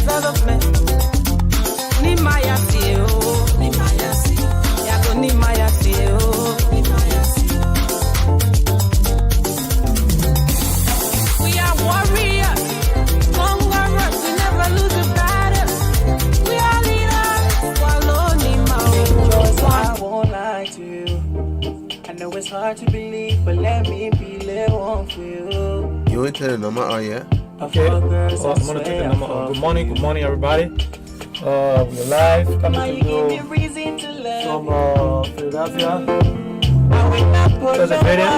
development. Ni maya tio, yago ni maya tio. We are warriors, conquerors. We never lose a battle. We are leaders, swallow ni maya. I won't lie to you. I know it's hard to believe, but let me be little for you. You ain't tell the number, oh yeah? Okay, I'm gonna take the number. Good morning, everybody. We're live coming to you from Philadelphia. There's a video.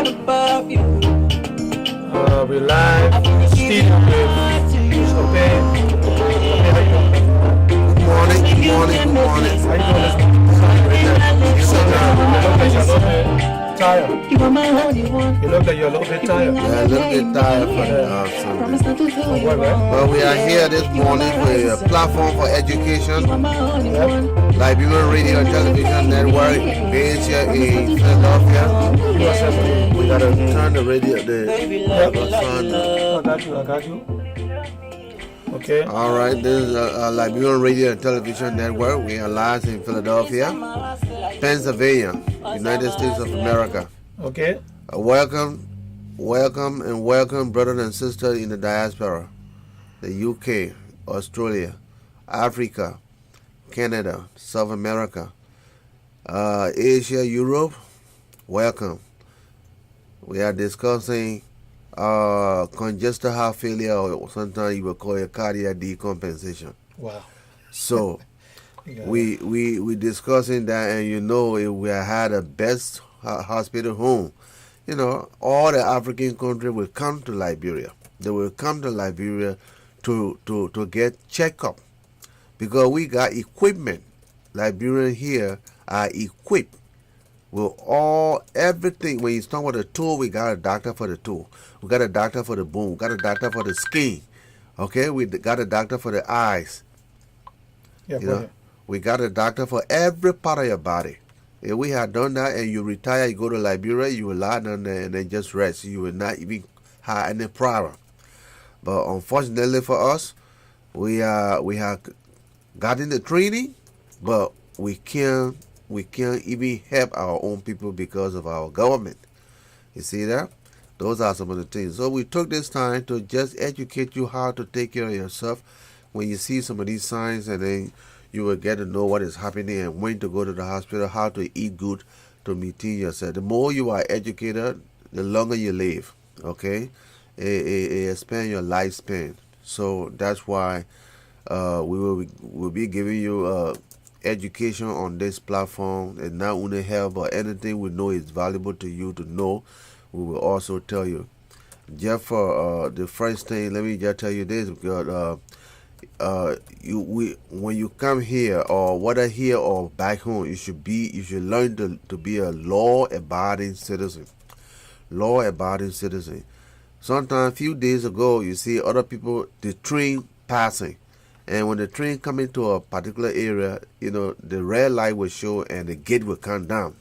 We're live. Steve with okay. Good morning. How you doing? Tired. You look like you're a little bit tired. Yeah, a little bit tired for Sunday. But we are here this morning with a platform for education, Liberian Radio and Television Network, based here in Philadelphia. We gotta turn the radio, I got you. Okay. All right, this is a Liberian Radio and Television Network. We are live in Philadelphia, Pennsylvania, United States of America. Okay. Welcome, brothers and sisters in the diaspora, the UK, Australia, Africa, Canada, South America, Asia, Europe. Welcome. We are discussing congestive heart failure, or sometimes you will call it cardiac decompensation. Wow. So we discussing that, and if we had the best hospital home, all the African countries will come to Liberia. They will come to Liberia to get checked up, because we got equipment. Liberians here are equipped with everything. When you talk about the toe, we got a doctor for the toe. We got a doctor for the bone. We got a doctor for the skin. Okay, we got a doctor for the eyes. Yeah, we got a doctor for every part of your body. If we had done that and you retire, you go to Liberia, you will lie down there and then just rest. You will not even have any problem. But unfortunately for us, we have gotten the training, but we can't even help our own people because of our government. You see that? Those are some of the things. So we took this time to just educate you how to take care of yourself when you see some of these signs, and then you will get to know what is happening and when to go to the hospital, how to eat good to maintain yourself. The more you are educated, the longer you live. Okay? It expands your lifespan. So that's why we'll be giving you education on this platform, and not only help, but anything we know is valuable to you to know, we will also tell you. Just for the first thing, let me just tell you this, because when you come here, or whether here or back home, you should learn to be a law-abiding citizen. Law-abiding citizen. Sometimes, a few days ago, you see other people, the train passing. And when the train come into a particular area, the red light will show and the gate will come down.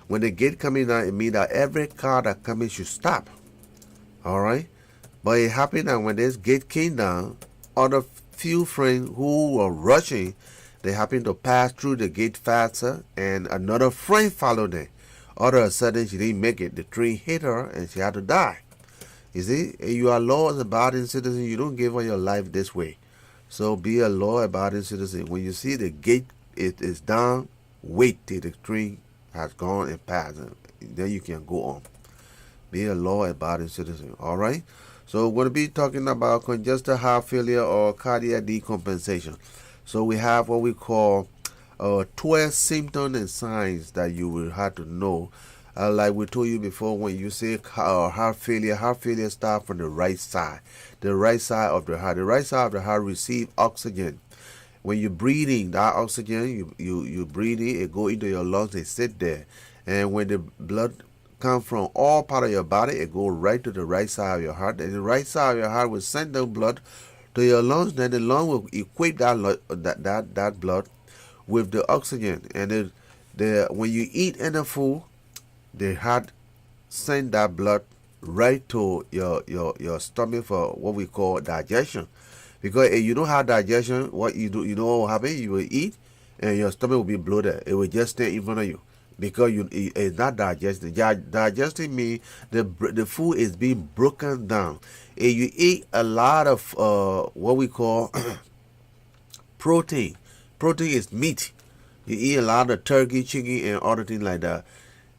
When the gate coming down, it means that every car that coming should stop. All right? But it happened that when this gate came down, other few friends who were rushing, they happened to pass through the gate faster, and another friend followed them. All of a sudden, she didn't make it. The train hit her and she had to die. You see, you are law-abiding citizen. You don't give up your life this way. So be a law-abiding citizen. When you see the gate is down, wait till the train has gone and passed. Then you can go on. Be a law-abiding citizen. All right? So we're going to be talking about congestive heart failure or cardiac decompensation. So we have what we call 12 symptoms and signs that you will have to know. Like we told you before, when you say heart failure starts from the right side. The right side of the heart. The right side of the heart receives oxygen. When you're breathing, that oxygen, you breathe it, it go into your lungs, it sit there. And when the blood comes from all part of your body, it go right to the right side of your heart. And the right side of your heart will send the blood to your lungs. Then the lung will equip that blood with the oxygen. And when you eat any food, the heart send that blood right to your stomach for what we call digestion. Because if you don't have digestion, what you do, you know what will happen? You will eat, and your stomach will be bloated. It will just stay in front of you because it's not digesting. Digesting means the food is being broken down. If you eat a lot of what we call protein is meat. You eat a lot of turkey, chicken, and other things like that.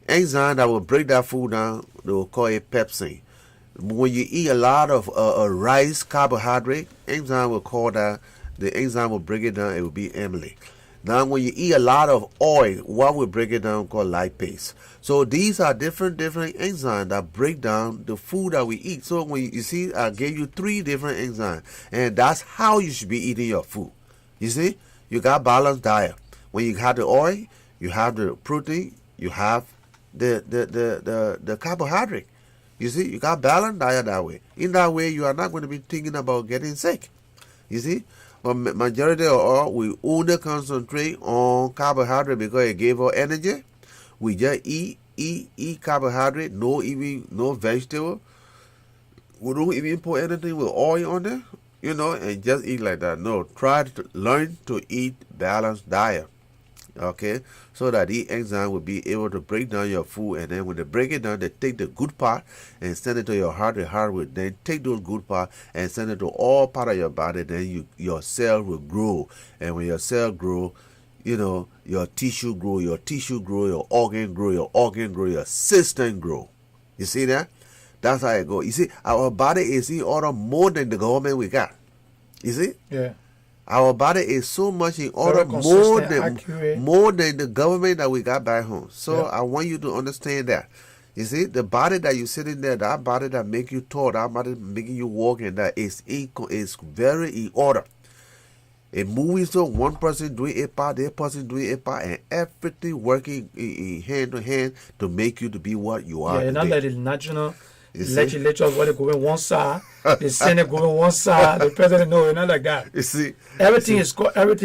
Enzyme that will break that food down, they will call it pepsin. When you eat a lot of rice, carbohydrate, enzyme will call that, the enzyme will break it down, it will be amylase. Now, when you eat a lot of oil, what will break it down called lipase. So these are different enzymes that break down the food that we eat. So when you see, I gave you 3 different enzymes, and that's how you should be eating your food. You see, you got balanced diet. When you have the oil, you have the protein, you have the carbohydrate. You see, you got balanced diet that way. In that way, you are not going to be thinking about getting sick. You see, but majority of all, we only concentrate on carbohydrate because it gave us energy. We just eat carbohydrate, no vegetable. We don't even put anything with oil on there, and just eat like that. No, try to learn to eat balanced diet. Okay, so that the enzyme will be able to break down your food, and then when they break it down, they take the good part and send it to your heart. The heart will then take those good parts and send it to all part of your body. Then your cell will grow, and when your cell grow, your tissue grow, your organ grow, your system grow. You see that? That's how it goes. You see, our body is in order more than the government we got. You see? Yeah. Our body is so much in order more than the government that we got back home. So I want you to understand that. You see, the body that you sit in there, that body that make you tall, that body making you walk, and that is very in order. A movie, so one person doing a part, the other person doing a part, and everything working in hand to hand to make you to be what you are. Yeah, not like the national legislature where they go in one side, the Senate go in one side, the president not like that. You see, everything is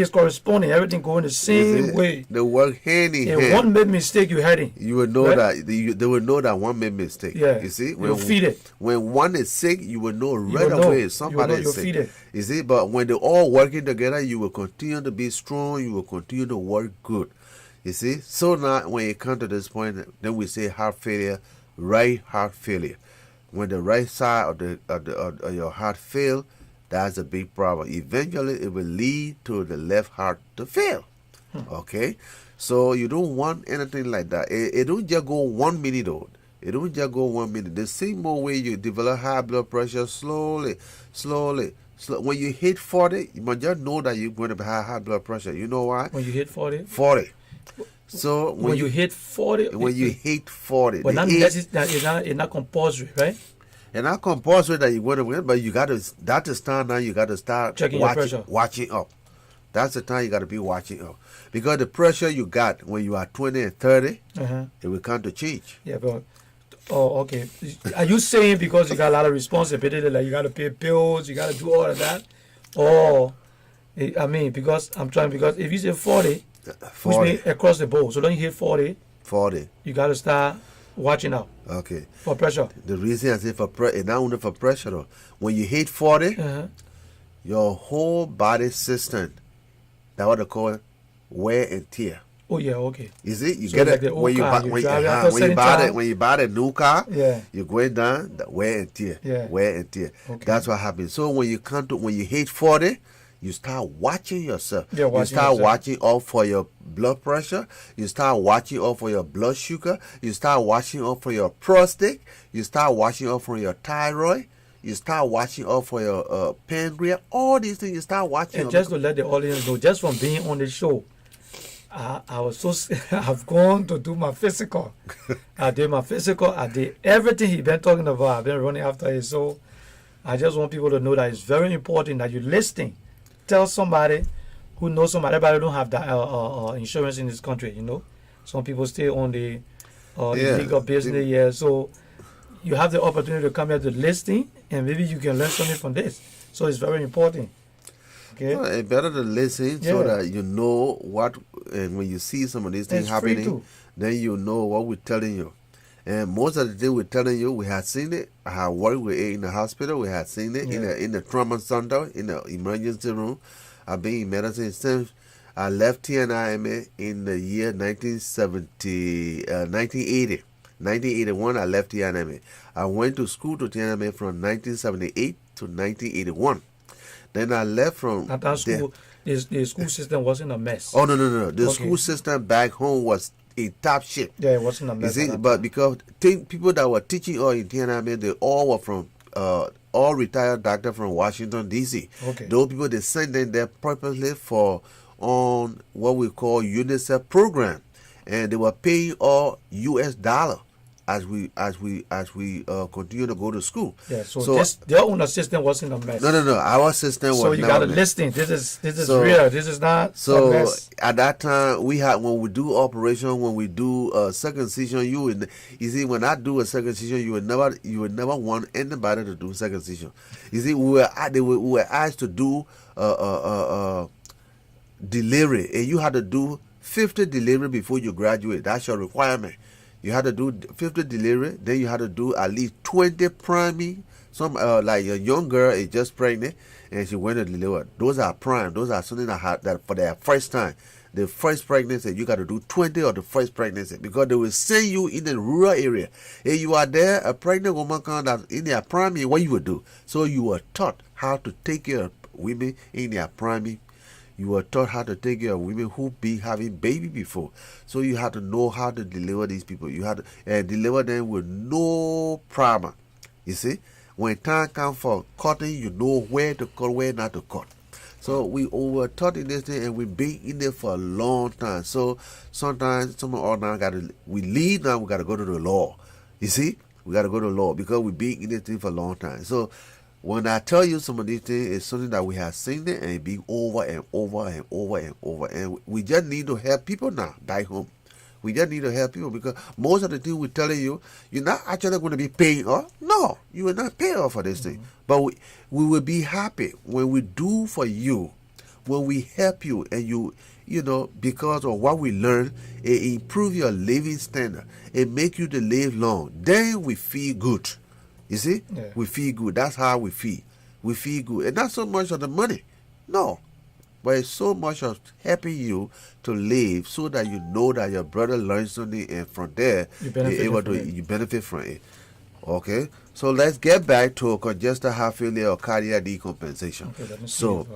corresponding, everything going the same way. They work hand in hand. If one made mistake, you had it. You will know that they will know that one made mistake. Yeah, you see, you feed it. When one is sick, you will know right away somebody is sick. Feed it. You see, but when they're all working together, you will continue to be strong. You will continue to work good. You see, so now when it comes to this point, then we say heart failure, right heart failure. When the right side of your heart fail, that's a big problem. Eventually, it will lead to the left heart to fail. Okay, so you don't want anything like that. It don't just go 1 minute though. It don't just go 1 minute. The same way you develop high blood pressure slowly. When you hit 40, you must just know that you're going to have high blood pressure. You know why? When you hit 40? 40. So when you hit 40, when you hit 40, but it's not compulsory, right? It's not compulsory that you want to win, but you got to. That's the time now. You got to start checking your pressure, watching up. That's the time you got to be watching up, because the pressure you got when you are 20 and 30, it will come to change. Yeah, but okay. Are you saying because you got a lot of responsibility, like you got to pay bills, you got to do all of that, or I mean, because if you say 40. Which means across the board. So when you hit 40, you got to start watching out. Okay. For pressure. The reason I say for pressure, not only for pressure though. When you hit 40, your whole body system, that's what they call wear and tear. Oh yeah, okay. You see, you so get like it when you buy the new car. Yeah. You're going down the wear and tear. Yeah. Wear and tear. Okay. That's what happens. So when you hit 40. You start watching yourself. You start watching out for your blood pressure. You start watching out for your blood sugar. You start watching out for your prostate. You start watching out for your thyroid. You start watching out for your pancreas. All these things you start watching. And just to let the audience know, just from being on the show, I was so I've gone to do my physical. I did my physical. I did everything he's been talking about. I've been running after it. So I just want people to know that it's very important that you're listening. Tell somebody who knows somebody. Everybody don't have that insurance in this country, Some people stay on the legal business. Yeah, so you have the opportunity to come here to listing, and maybe you can learn something from this. So it's very important. Okay. Well, it's better to listen so that you know what, and when you see some of these things happening, then you know what we're telling you. And most of the things we're telling you, we had seen it. I had worked with it in the hospital. We had seen it in the trauma center, in the emergency room. I've been in medicine since I left TNIMA in the year 1980. 1981, I left TNIMA. I went to school to TNIMA from 1978 to 1981. Then I left from At that school, the school system wasn't a mess. Oh, no. The school system back home was in top shape. Yeah, it wasn't a mess. You see, but because people that were teaching all in TNIMA, they all were from all retired doctors from Washington, D.C. Okay. Those people, they sent them there purposely for on what we call UNICEF program. And they were paying all US dollar as we continue to go to school. Yeah, so their own system wasn't a mess. No. Our system was. So you got to listen. This is real. This is not a mess. At that time, we had, when we do operation, when we do circumcision, you see, when I do a circumcision, you would never want anybody to do circumcision. You see, we were asked to do delivery, and you had to do 50 delivery before you graduate. That's your requirement. You had to do 50 delivery, then you had to do at least 20 primary. Some like a young girl is just pregnant and she went to deliver. Those are prime. Those are something that for their first time. The first pregnancy, you got to do 20 of the first pregnancy because they will send you in the rural area. If you are there, a pregnant woman comes out in their primary, what you would do? So you were taught how to take care of women in their primary. You were taught how to take care of women who be having baby before. So you had to know how to deliver these people. You had to deliver them with no problem. You see? When time comes for cutting, you know where to cut, where not to cut. So we were taught in this thing and we've been in there for a long time. So sometimes some of us now we leave now, we got to go to the law. You see? We got to go to the law because we've been in this thing for a long time. So when I tell you some of these things, it's something that we have seen it and it be over and over and over and over. And we just need to help people now back home. We just need to help people because most of the things we're telling you, you're not actually going to be paying off. No, you will not pay off for this thing. But we will be happy when we do for you, when we help you and you know, because of what we learn, it improve your living standard. It make you to live long. Then we feel good. You see? Yeah. We feel good. That's how we feel. We feel good. And not so much of the money. No. But it's so much of helping you to live so that you know that your brother learns something and from there you benefit from it. Okay? So let's get back to congestive heart failure or cardiac decompensation. Okay, so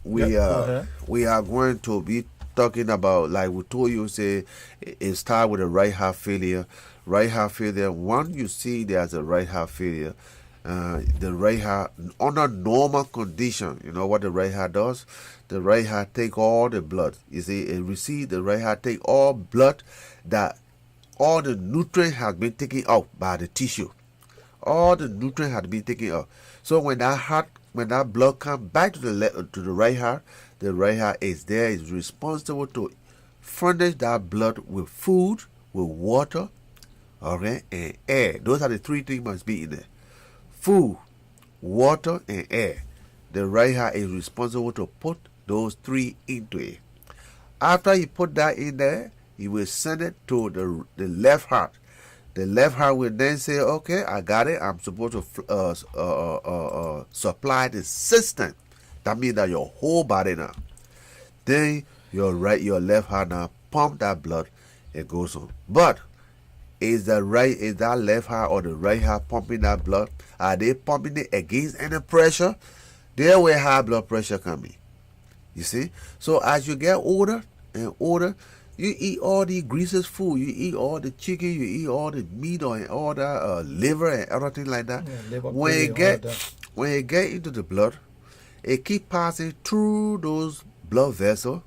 we are going to be talking about, like we told you, say it starts with a right heart failure. Right heart failure, when you see there's a right heart failure, the right heart, under normal condition, you know what the right heart does? The right heart take all the blood. You see, the right heart take all blood that all the nutrient has been taken out by the tissue. All the nutrient has been taken out. So when that blood comes back to the right heart is responsible to furnish that blood with food, with water, okay, and air. Those are the three things must be in there. Food, water, and air. The right heart is responsible to put those three into it. After he put that in there, he will send it to the left heart. The left heart will then say, okay, I got it. I'm supposed to supply the system. That means that your whole body now. Then your left heart now pump that blood. It goes on. But is that left heart or the right heart pumping that blood? Are they pumping it against any pressure? There where high blood pressure come in. You see? So as you get older and older, you eat all the greases food. You eat all the chicken. You eat all the meat or all the liver and everything like that. Yeah, when it get into the blood, it keep passing through those blood vessels.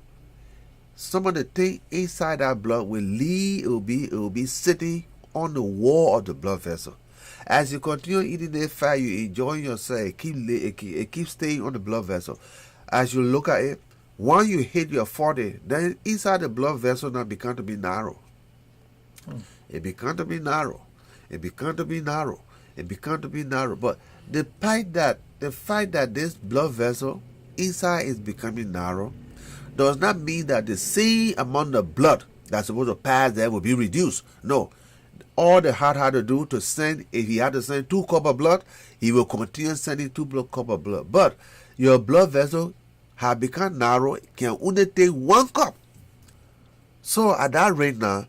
Some of the thing inside that blood will leave. It will be sitting on the wall of the blood vessel. As you continue eating that fat, you enjoying yourself. It keeps staying on the blood vessel. As you look at it, once you hit your 40, then inside the blood vessel now become to be narrow. It become to be narrow. It become to be narrow. It become to be narrow. But the fact that this blood vessel inside is becoming narrow does not mean that the same amount of blood that's supposed to pass there will be reduced. No. all the heart had to do to send, if he had to send 2 cups of blood, he will continue sending 2 cups of blood. But your blood vessel have become narrow, can only take 1 cup. So at that rate now,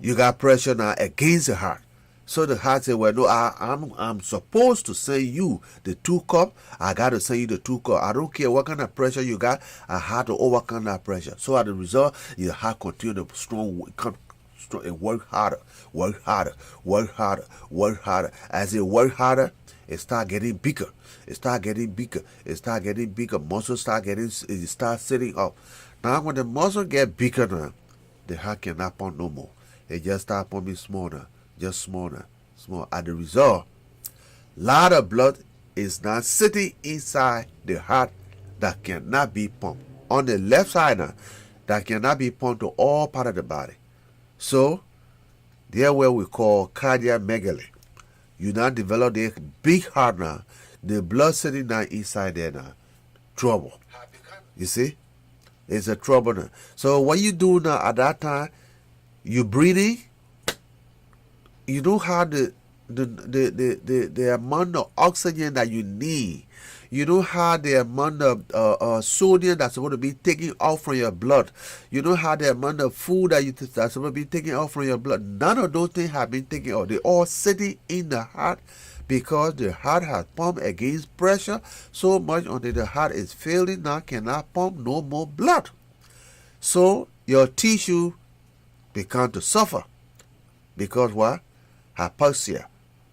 you got pressure now against the heart. So the heart said, well, no, I'm supposed to send you the 2 cups. I got to send you the 2 cups. I don't care what kind of pressure you got. I had to overcome that pressure. So as a result, your heart continue to strong and work harder, work harder, work harder, work harder. As it work harder, it start getting bigger. It start getting bigger. It start getting bigger. Muscles start sitting up. Now when the muscle get bigger now, the heart cannot pump no more. It just start pumping smaller, just smaller, small. As a result, lot of blood is now sitting inside the heart that cannot be pumped. On the left side now, that cannot be pumped to all part of the body. So, there what we call cardiac megaly. You now develop the big heart now. The blood sitting now inside there now. Trouble. You see? It's a trouble now. So what you do now at that time, you breathing, you don't have the amount of oxygen that you need. You don't have the amount of sodium that's supposed to be taken off from your blood. You don't have the amount of food that's supposed to be taken off from your blood. None of those things have been taken off. They're all sitting in the heart because the heart has pumped against pressure so much until the heart is failing now, cannot pump no more blood. So your tissue become to suffer because what? Hypoxia.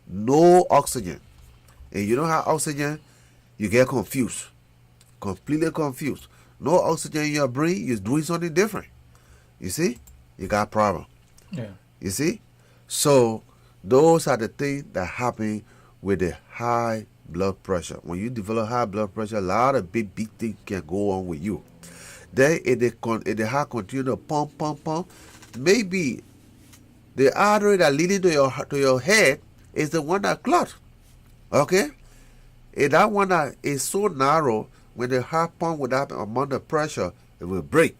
No oxygen. And you don't have oxygen, you get confused, completely confused. No oxygen in your brain, you're doing something different. You see? You got a problem. Yeah. You see? So those are the things that happen with the high blood pressure. When you develop high blood pressure, a lot of big things can go on with you. Then if the heart continue to pump, maybe the artery that leading to your head is the one that clot. Okay? If that one that is so narrow, when the heart pump with that amount of pressure, it will break.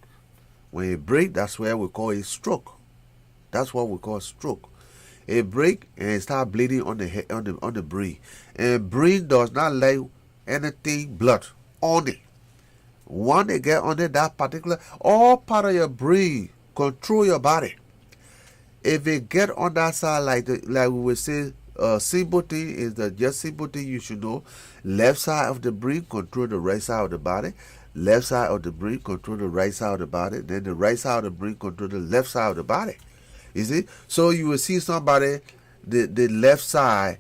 When it break, that's where we call it stroke. That's what we call stroke. It break and it start bleeding on the head, on the brain. And brain does not like anything blood on it. When they get on it, that particular, all part of your brain control your body. If it get on that side, like we would say, simple thing is just simple thing you should know. Left side of the brain control the right side of the body. Left side of the brain control the right side of the body. Then the right side of the brain control the left side of the body. You see? So you will see somebody, the left side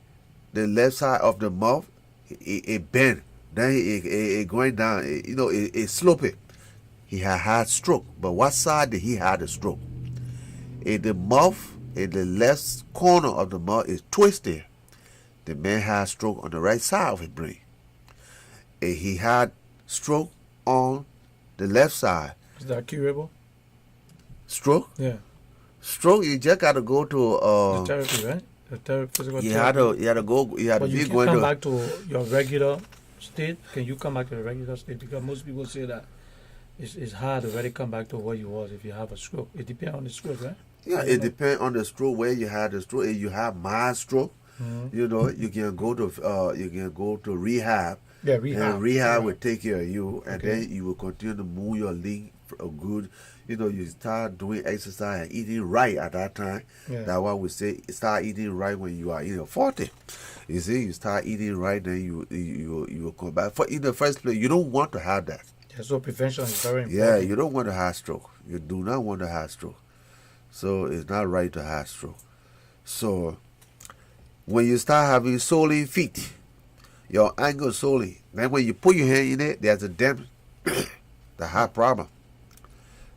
of the mouth, it bend. Then it going down. It sloping. He had stroke. But what side did he have the stroke? In the mouth, in the left corner of the mouth is twisted. The man had stroke on the right side of his brain. And he had stroke on the left side. Is that curable? Stroke? Yeah. Stroke, you just got to go to the therapy, right? The physical therapy. You had to go. You had but to be you can going come to back to your regular state. Can you come back to the regular state? Because most people say that it's hard to really come back to what you was if you have a stroke. It depends on the stroke, right? Yeah, it depends on the stroke, where you had the stroke. If you have mild stroke, you can go to rehab. Yeah, rehab. And rehab will take care of you, and then you will continue to move your leg good. You start doing exercise and eating right at that time. Yeah. That's why we say start eating right when you are 40. You see, you start eating right, then you will come back. In the first place, you don't want to have that. Yeah, so prevention is very important. Yeah, you don't want to have stroke. You do not want to have stroke. So it's not right to have stroke. So when you start having swollen feet, your ankle swollen, then when you put your hand in it, there's a damage. The heart problem.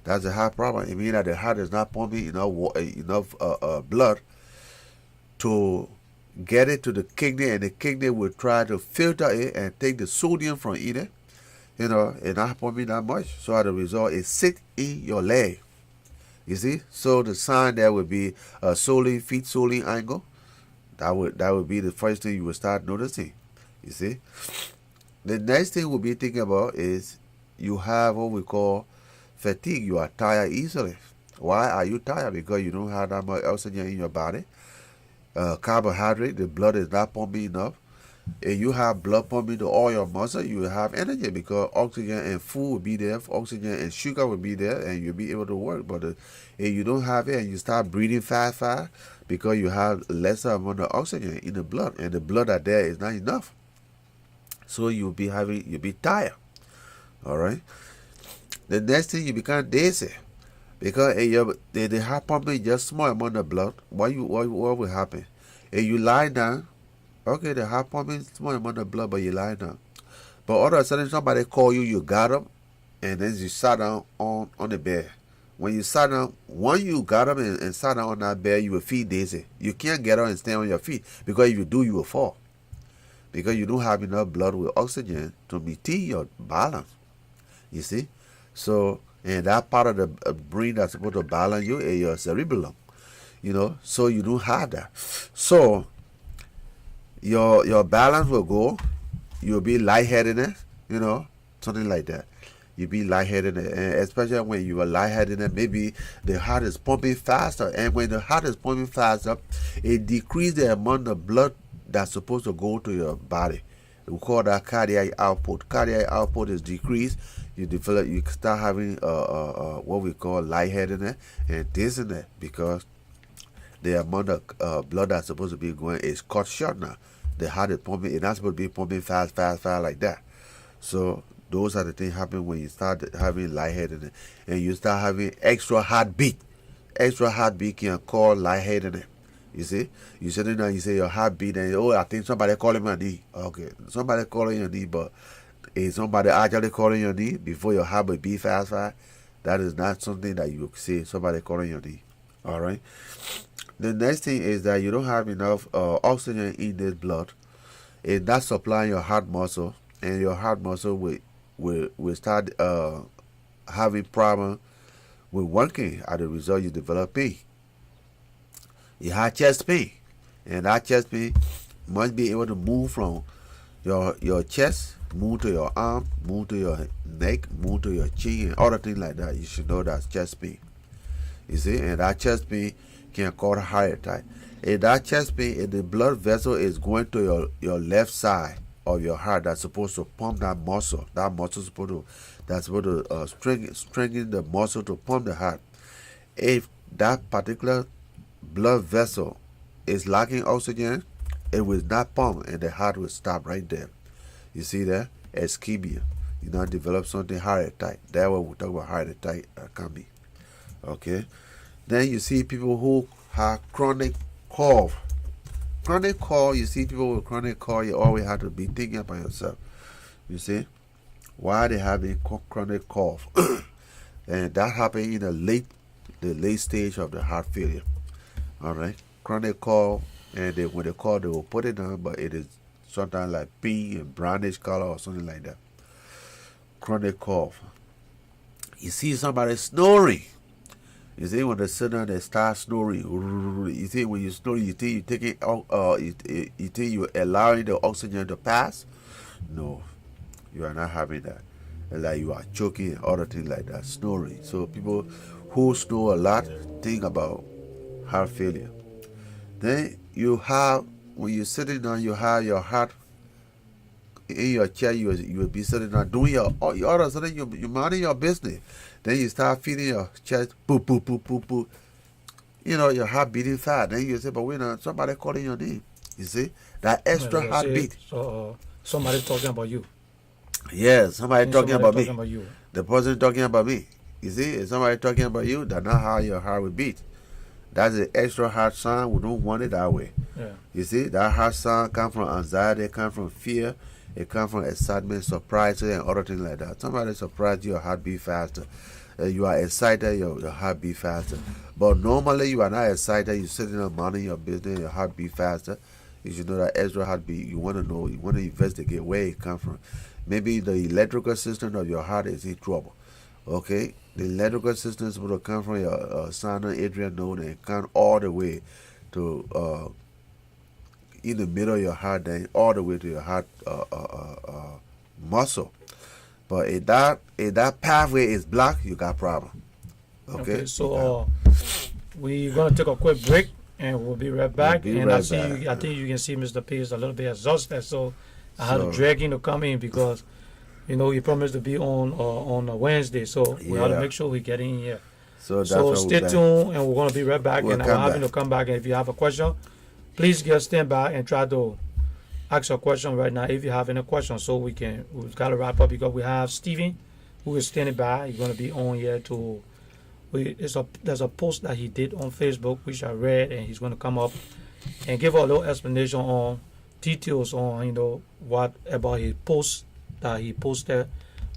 That's a heart problem. It means that the heart is not pumping enough blood to get it to the kidney, and the kidney will try to filter it and take the sodium from it. It's not pumping that much. So as a result, it sits in your leg. You see? So the sign there would be a swollen feet, swollen ankle. That would be the first thing you will start noticing. You see? The next thing we'll be thinking about is you have what we call fatigue. You are tired easily. Why are you tired? Because you don't have that much oxygen in your body. Carbohydrate, the blood is not pumping enough. If you have blood pumping to all your muscle, you will have energy because oxygen and food will be there, oxygen and sugar will be there, and you'll be able to work. But if you don't have it and you start breathing fast, because you have lesser amount of oxygen in the blood, and the blood that there is not enough, so you'll be tired. All right. The next thing, you become dizzy because if the heart pumping just small amount of blood. What will happen? If you lie down, okay, the heart pumping small amount of blood, but you lie down. But all of a sudden, somebody call you, you got up, and then you sat down on the bed. When you sat down, once you got up and sat down on that bed, you will feel dizzy. You can't get up and stand on your feet because if you do, you will fall. Because you don't have enough blood with oxygen to maintain your balance. You see? So, and that part of the brain that's supposed to balance you is your cerebellum. So you don't have that. So, your balance will go. You'll be lightheadedness, something like that. You'll be lightheadedness, and especially when you are lightheadedness, maybe the heart is pumping faster. And when the heart is pumping faster, it decreases the amount of blood that's supposed to go to your body. We call that cardiac output. Cardiac output is decreased. You start having what we call lightheadedness and dizziness because the amount of blood that's supposed to be going is cut short now. The heart is pumping. It's not supposed to be pumping fast like that. So those are the things happen when you start having lightheadedness and you start having extra heartbeat. Extra heartbeat can cause lightheadedness. You see, you sitting there, you say your heartbeat, and I think somebody calling my knee. Okay, somebody calling your knee, but is somebody actually calling your knee before your heart will beat fast? That is not something that you say somebody calling your knee. All right. The next thing is that you don't have enough oxygen in this blood. It's not supplying your heart muscle, and your heart muscle will start having problem with working. As a result, you develop pain. You have chest pain, and that chest pain must be able to move from your chest, move to your arm, move to your neck, move to your chin, and other things like that. You should know that's chest pain. You see, and that chest pain can cause a heart attack. If that chest pain, if the blood vessel is going to your left side of your heart, that's supposed to pump that muscle. That muscle that's supposed to strengthen the muscle to pump the heart. If that particular blood vessel is lacking oxygen, it will not pump and the heart will stop right there. You see that? Ischemia. You now develop something heart attack. That's what we talk about heart attack can be. Okay. Then you see people who have chronic cough. Chronic cough, you see people with chronic cough, you always have to be thinking about yourself. You see? Why they having chronic cough. And that happens in the late stage of the heart failure. All right, chronic cough, and when they call, they will put it down, but it is sometimes like pink and brownish color or something like that. Chronic cough. You see somebody snoring. You see when they sit down, they start snoring. You see when you snore, you think you taking you think you're allowing the oxygen to pass. No, you are not having that. Like you are choking and other things like that. Snoring. So people who snore a lot think about heart failure. Then you have, when you're sitting down, you have your heart in your chair. You will be sitting down doing all of a sudden you're minding your business. Then you start feeling your chest, boop, boop, boop, boop, boop. Your heart beating fast. Then you say, but wait, somebody calling your name. You see that extra heartbeat. So somebody talking about you. Yeah, somebody talking about me. About you. The person talking about me. You see, if somebody talking about you, that's not how your heart will beat. That's the extra heart sound. We don't want it that way. Yeah. You see, that heart sound comes from anxiety, it comes from fear, it comes from excitement, surprise, and other things like that. Somebody surprised you, your heart beat faster. You are excited, your heart beat faster. But normally you are not excited, you're sitting there minding your business, your heart beat faster. You should know that extra heartbeat. You want to know, you want to investigate where it comes from. Maybe the electrical system of your heart is in trouble. Okay? The electrical system is supposed to come from your sinoatrial node and come all the way to in the middle of your heart, then all the way to your heart muscle. But if that pathway is blocked, you got problem. Okay. So we're gonna take a quick break, and we'll be right back. We'll be and I right see, back. I think you can see Mr. P is a little bit exhausted, so I had to So- drag him to come in because, he promised to be on a Wednesday, so we had to Yeah. make sure we get in here. So that's So why stay we're back. tuned, and we're gonna be right back. We'll and come I'll have him back. to come back. And if you have a question, please just stand by and try to ask your question right now if you have any questions, so we've got to wrap up because we have Steven who is standing by. He's going to be on here to. There's a post that he did on Facebook which I read, and he's going to come up and give a little explanation on details on what about his post that he posted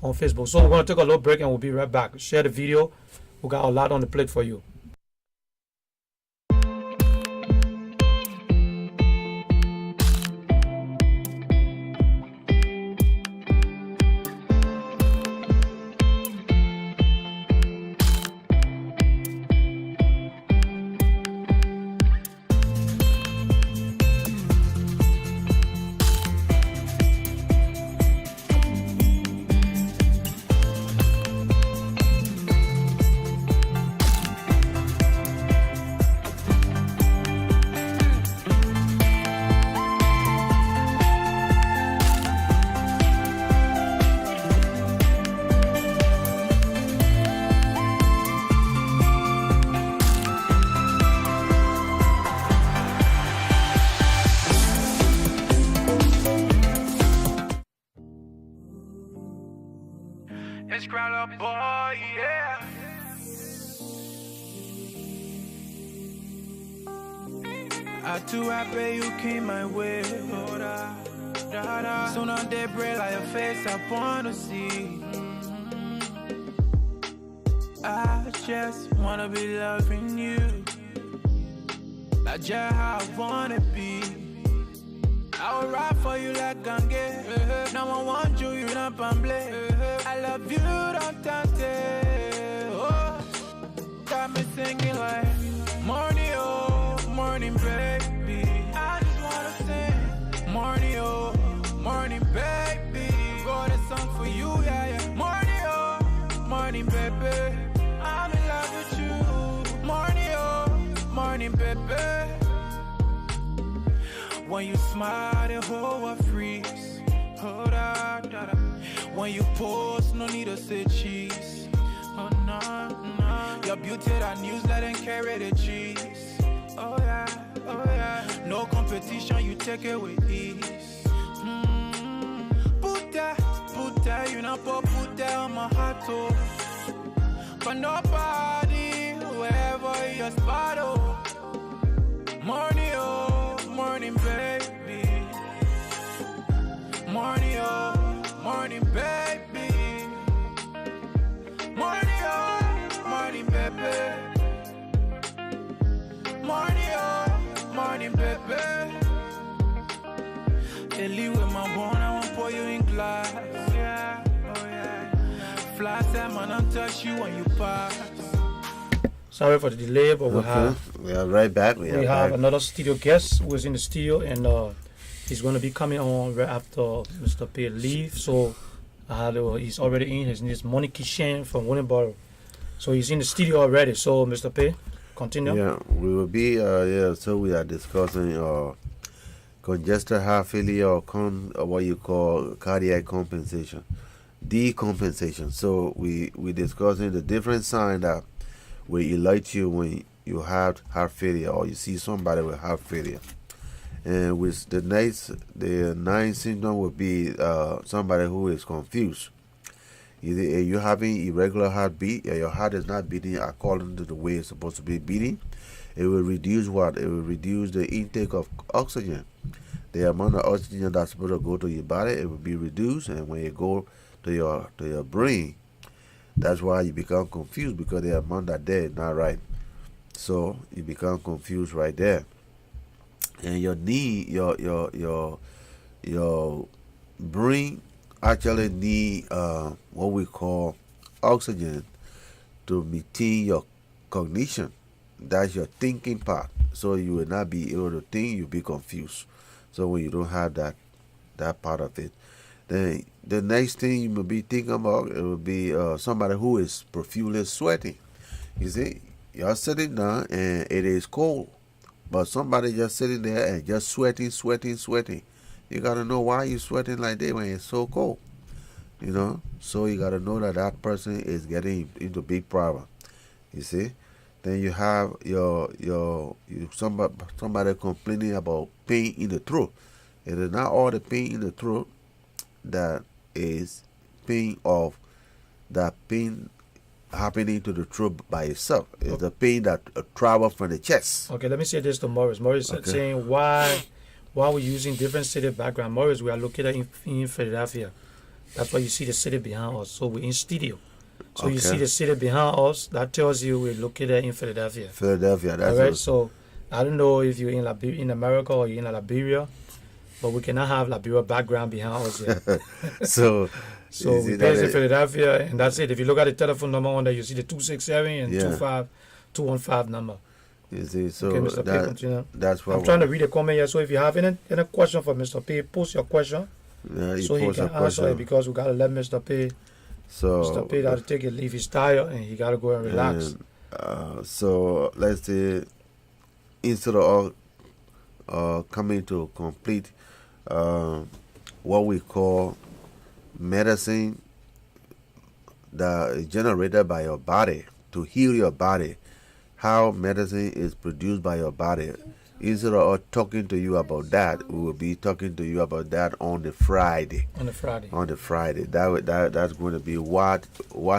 on Facebook. So we're going to take a little break and we'll be right back. Share the video. We got a lot on the plate for you. It's Crowd Boy, yeah. I too happy you came my way. Oh, da. Soon on day break like your face, I wanna see. I just wanna be loving you. That's just how I wanna be. I will ride for you like Gange. Now I want you, you not pamble. I love you, don't touch it. Oh, got me singing like morning, oh, morning, baby. I just wanna sing morning, oh, morning, baby. Got a song for you, yeah. Morning, oh, morning, baby. I'm in love with you. Morning, oh, morning, baby. When you smile, the whole world freeze. Oh, da. When you post, no need to say cheese. Oh, no. Your beauty, that newsletter and carry the cheese. Oh, yeah. No competition, you take it with ease. Put that, you know, put that on my heart, too. But nobody, wherever your spot, oh. Morning, oh, morning, baby. Morning, oh, morning, baby. Morning, oh, morning, baby. Morning, oh, morning, baby. Ellie with my bone, I won't pour you in glass. Yeah, oh yeah. Fly salmon, I'll touch you when you pass. Sorry for the delay, but We are right back. we have another studio guest who is in the studio, and he's going to be coming on right after Mr. P leave. So he's already in. His name is Monique Shen from Willingboro. So he's in the studio already. So Mr. P, continue. Yeah, we will be. So we are discussing congestive heart failure or what you call cardiac compensation, decompensation. So we discussing the different sign that will alert you when you have heart failure or you see somebody with heart failure. And with the ninth symptom would be somebody who is confused. Either you're having irregular heartbeat, or your heart is not beating according to the way it's supposed to be beating. It will reduce what? It will reduce the intake of oxygen. The amount of oxygen that's supposed to go to your body, it will be reduced, and when you go to your brain, that's why you become confused, because the amount that there is not right. So you become confused right there. And your knee, your brain actually need what we call oxygen to maintain your cognition. That's your thinking part. So you will not be able to think, you'll be confused. So when you don't have that part of it, then the next thing you will be thinking about, it will be somebody who is profusely sweating. You see, you're sitting down and it is cold, but somebody just sitting there and just sweating, sweating, sweating. You gotta know why you sweating like that when it's so cold. So you gotta know that that person is getting into big problem. You see, then you have somebody complaining about pain in the throat. It is not all the pain in the throat that is pain of that pain happening to the throat by itself. It's the pain that travel from the chest. Okay, let me say this to Morris. Morris is saying why we're using different city background. Morris, we are located in Philadelphia. That's why you see the city behind us. So we're in studio. So you see the city behind us. That tells you we're located in Philadelphia. Philadelphia, that's all right. So I don't know if you're in America or you're in Liberia, but we cannot have Liberia background behind us here. So we're based in Philadelphia, and that's it. If you look at the telephone number on there, you see the 267 and 215 number. You see, so okay, Mr. P, continue. That's what I'm trying to read a comment here. So if you have any question for Mr. P, post your question. Yeah, so he can answer it, because we gotta let Mr. P. So Mr. P gotta take a leave. He's tired and he gotta go and relax. So let's say instead of coming to complete what we call medicine that is generated by your body to heal your body, how medicine is produced by your body. Instead of talking to you about that, we will be talking to you about that on the Friday. On the Friday. That's going to be what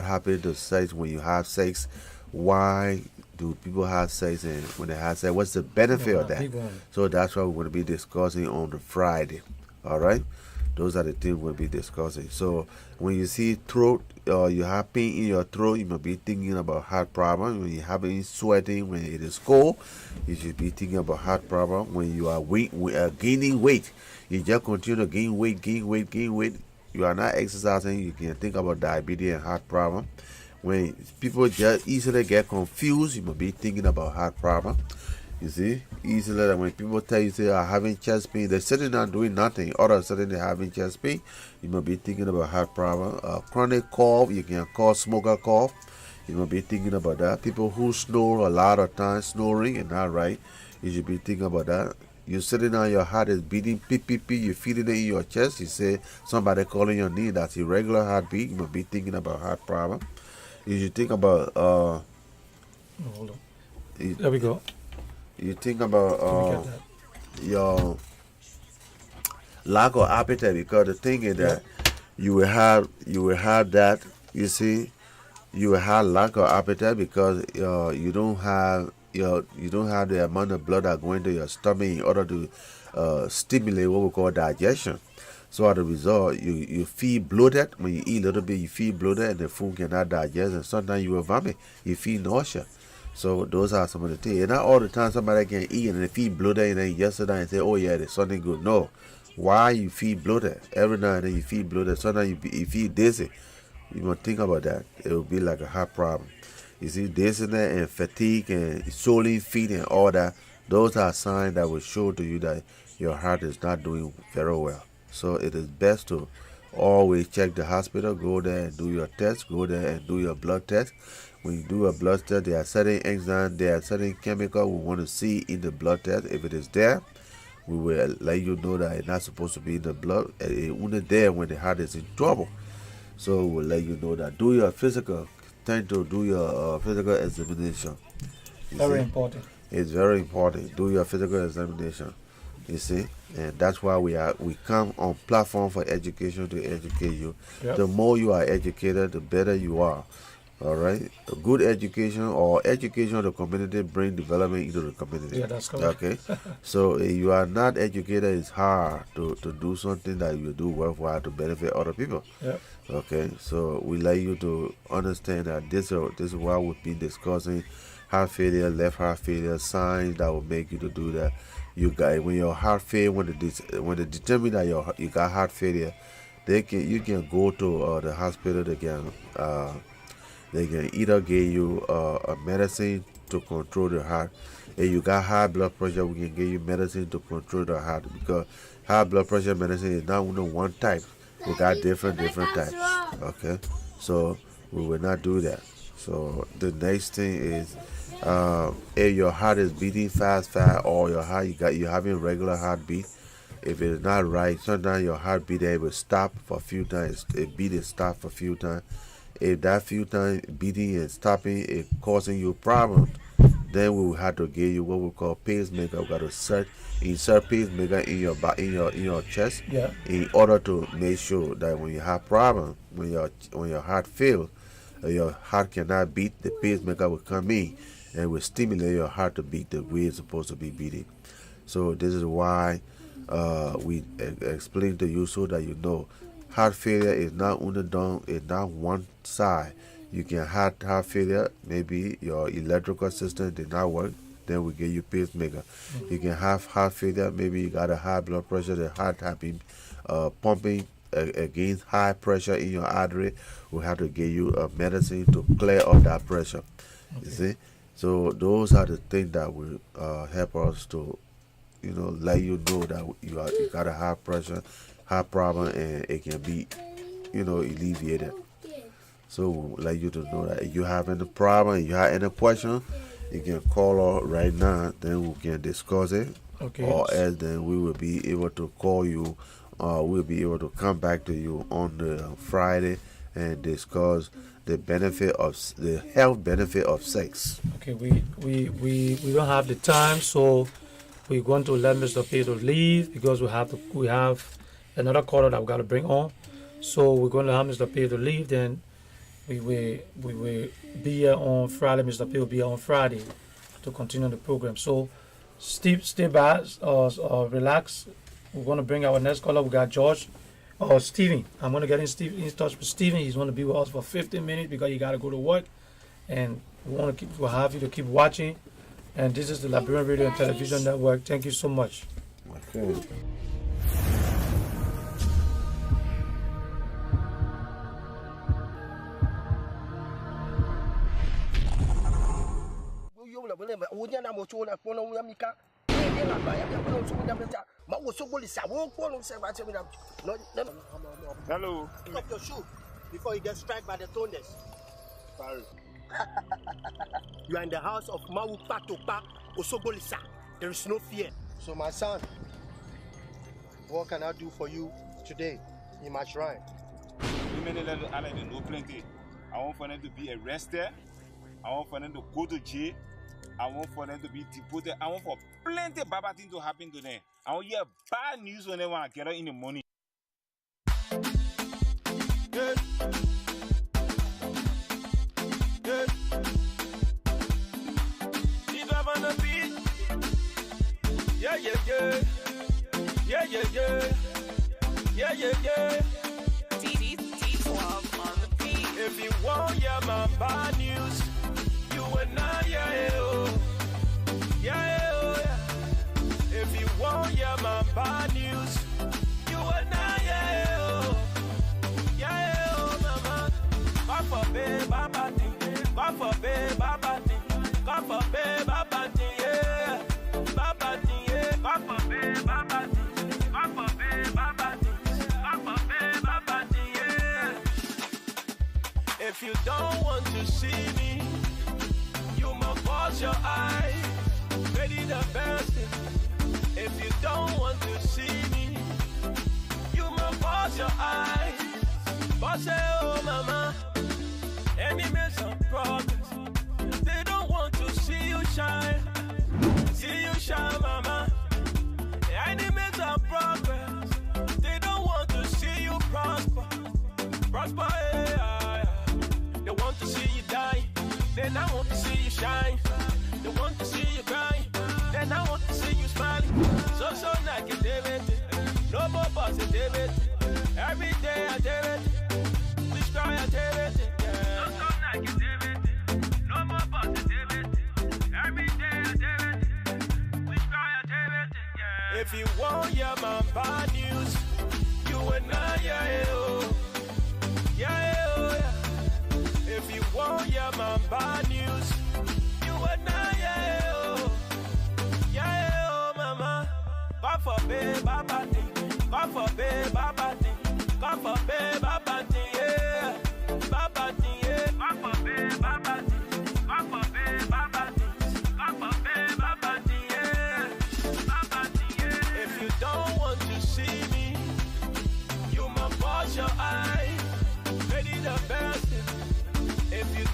happens to sex when you have sex. Why do people have sex, and when they have sex, what's the benefit of that? So that's what we're going to be discussing on the Friday. All right, those are the things we'll be discussing. So when you see throat, you have pain in your throat, you might be thinking about heart problem. When you have been sweating, when it is cold, you should be thinking about heart problem. When you are gaining weight, you just continue to gain weight. You are not exercising, you can think about diabetes and heart problem. When people just easily get confused, you might be thinking about heart problem. You see, easily that when people tell you, say, I'm having chest pain, they're sitting down doing nothing. All of a sudden, they're having chest pain. You might be thinking about heart problem. Chronic cough, you can call smoker cough. You might be thinking about that. People who snore a lot of times, snoring is not right. You should be thinking about that. You're sitting down, your heart is beating, beep, beep, beep. You feel it in your chest. You say somebody calling your name, that's irregular heartbeat. You might be thinking about heart problem. You should think about. Hold on. There we go. You think about your lack of appetite, because the thing is that you will have that. You see, you will have lack of appetite because you don't have the amount of blood that going to your stomach in order to stimulate what we call digestion. So as a result, you feel bloated. When you eat a little bit, you feel bloated and the food cannot digest, and sometimes you will vomit. You feel nausea. So those are some of the things. And not all the time somebody can eat and they feel bloated and then you just sit down and say, oh yeah, there's something good. No. Why you feel bloated? Every now and then you feel bloated. Sometimes you feel dizzy. You must think about that. It will be like a heart problem. You see, dizziness and fatigue and swollen feet and all that, those are signs that will show to you that your heart is not doing very well. So it is best to always check the hospital, go there and do your test, go there and do your blood test. When you do a blood test, there are certain enzymes, there are certain chemicals we want to see in the blood test. If it is there, we will let you know that it's not supposed to be in the blood. It's only there when the heart is in trouble. So we'll let you know that. Do your physical, tend to do your physical examination. Very important. It's very important. Do your physical examination. You see, and that's why we come on platform for education to educate you. Yep. The more you are educated, the better you are. All right, a good education or education of the community bring development into the community. Yeah, that's correct. Okay, so if you are not educated, it's hard to do something that you do worthwhile to benefit other people. Yep. Okay, so we like you to understand that this is why we've been discussing heart failure, left heart failure, signs that will make you to do that. You got when your heart fail, when they determine that you got heart failure, you can go to the hospital. They can either give you a medicine to control the heart. If you got high blood pressure, we can give you medicine to control the heart, because high blood pressure medicine is not only one type. We got different types. Okay, so we will not do that. So the next thing is, if your heart is beating fast, or your heart you're having regular heartbeat. If it's not right, sometimes your heartbeat will stop for a few times. It beat and stop for a few times. If that few times beating and stopping is causing you problems, then we will have to give you what we call pacemaker. We got to insert pacemaker in your in your chest, Yeah. in order to make sure that when you have problem, when your heart fails, your heart cannot beat, the pacemaker will come in and will stimulate your heart to beat the way it's supposed to be beating. So this is why we explain to you so that you know heart failure is not it's not one side. You can have heart failure, maybe your electrical system did not work, then we give you pacemaker. You can have heart failure, maybe you got a high blood pressure, the heart have been pumping against high pressure in your artery. We have to give you a medicine to clear up that pressure. You see, so those are the things that will help us to, let you know that you got a high pressure, high problem, and it can be, alleviated. So we'll let you to know that if you have any problem, if you have any question, you can call us right now. Then we can discuss it. Okay. Or else then we will be able to call you. We'll be able to come back to you on the Friday and discuss the health benefit of sex. Okay. We don't have the time, so we're going to let Mr. Pedro leave because we have another caller that we got to bring on. So we're going to have Mr. Pedro leave. Then we will be here on Friday. Mr. Pedro will be here on Friday to continue the program. So stay back, relax. We're going to bring our next caller. We got George or Steven. I'm going to get in touch with Steven. He's going to be with us for 15 minutes because he got to go to work. And we'll have you to keep watching. And this is the Liberian Radio and Television Network. Thank you so much. Okay. Hello. Pick up your shoe before you get struck by the thunders. Sorry. You are in the house of Mawu Patopa Osogolisa. There is no fear. So my son, what can I do for you today in my shrine? Many little island know plenty. I want for them to be arrested. I want for them to go to jail. I want for them to be deported. I want for plenty bad things to happen to them. I want hear bad news when they want to get out in the morning. Yeah. Yeah. If I'm on the beat, yeah, yeah, yeah, yeah, yeah, yeah, yeah, yeah, yeah. T12 on the beat. If you want, yeah, my bad news, you and I, yeah, oh, yeah, oh, yeah. If you want, yeah, my bad news, you and I, yeah, oh, yeah, oh, mama. God forbid, baba thing, God forbid, baba thing, God forbid, baba thing, yeah, baba thing, yeah, God forbid, baba thing, God forbid, baba thing, God forbid, baba thing, yeah. If you don't want to see me, you must close your eyes. Ready the best. If you don't want to see me, you must close your eyes. Boss, oh mama, enemies of progress. They don't want to see you shine. See you shine, mama. Enemies of progress. They don't want to see you prosper. Prosper, yeah. They want to see you die. Then I want to see you shine. They want to see you cry. Then I want to see you smiling. So negativity. No more positivity. Every day I do it. We try I do it. Yeah. So negativity. No more positivity. Every day I do it. We try I do it. Yeah. If you want, yeah, my bad news, you and I, yeah, oh, yeah, oh, yeah. If you want, yeah, my bad news, you and I, yeah, oh, yeah, oh, mama. God forbid, baba thing, God forbid, baba thing, God forbid, baba thing, yeah, baba thing, yeah, God forbid, baba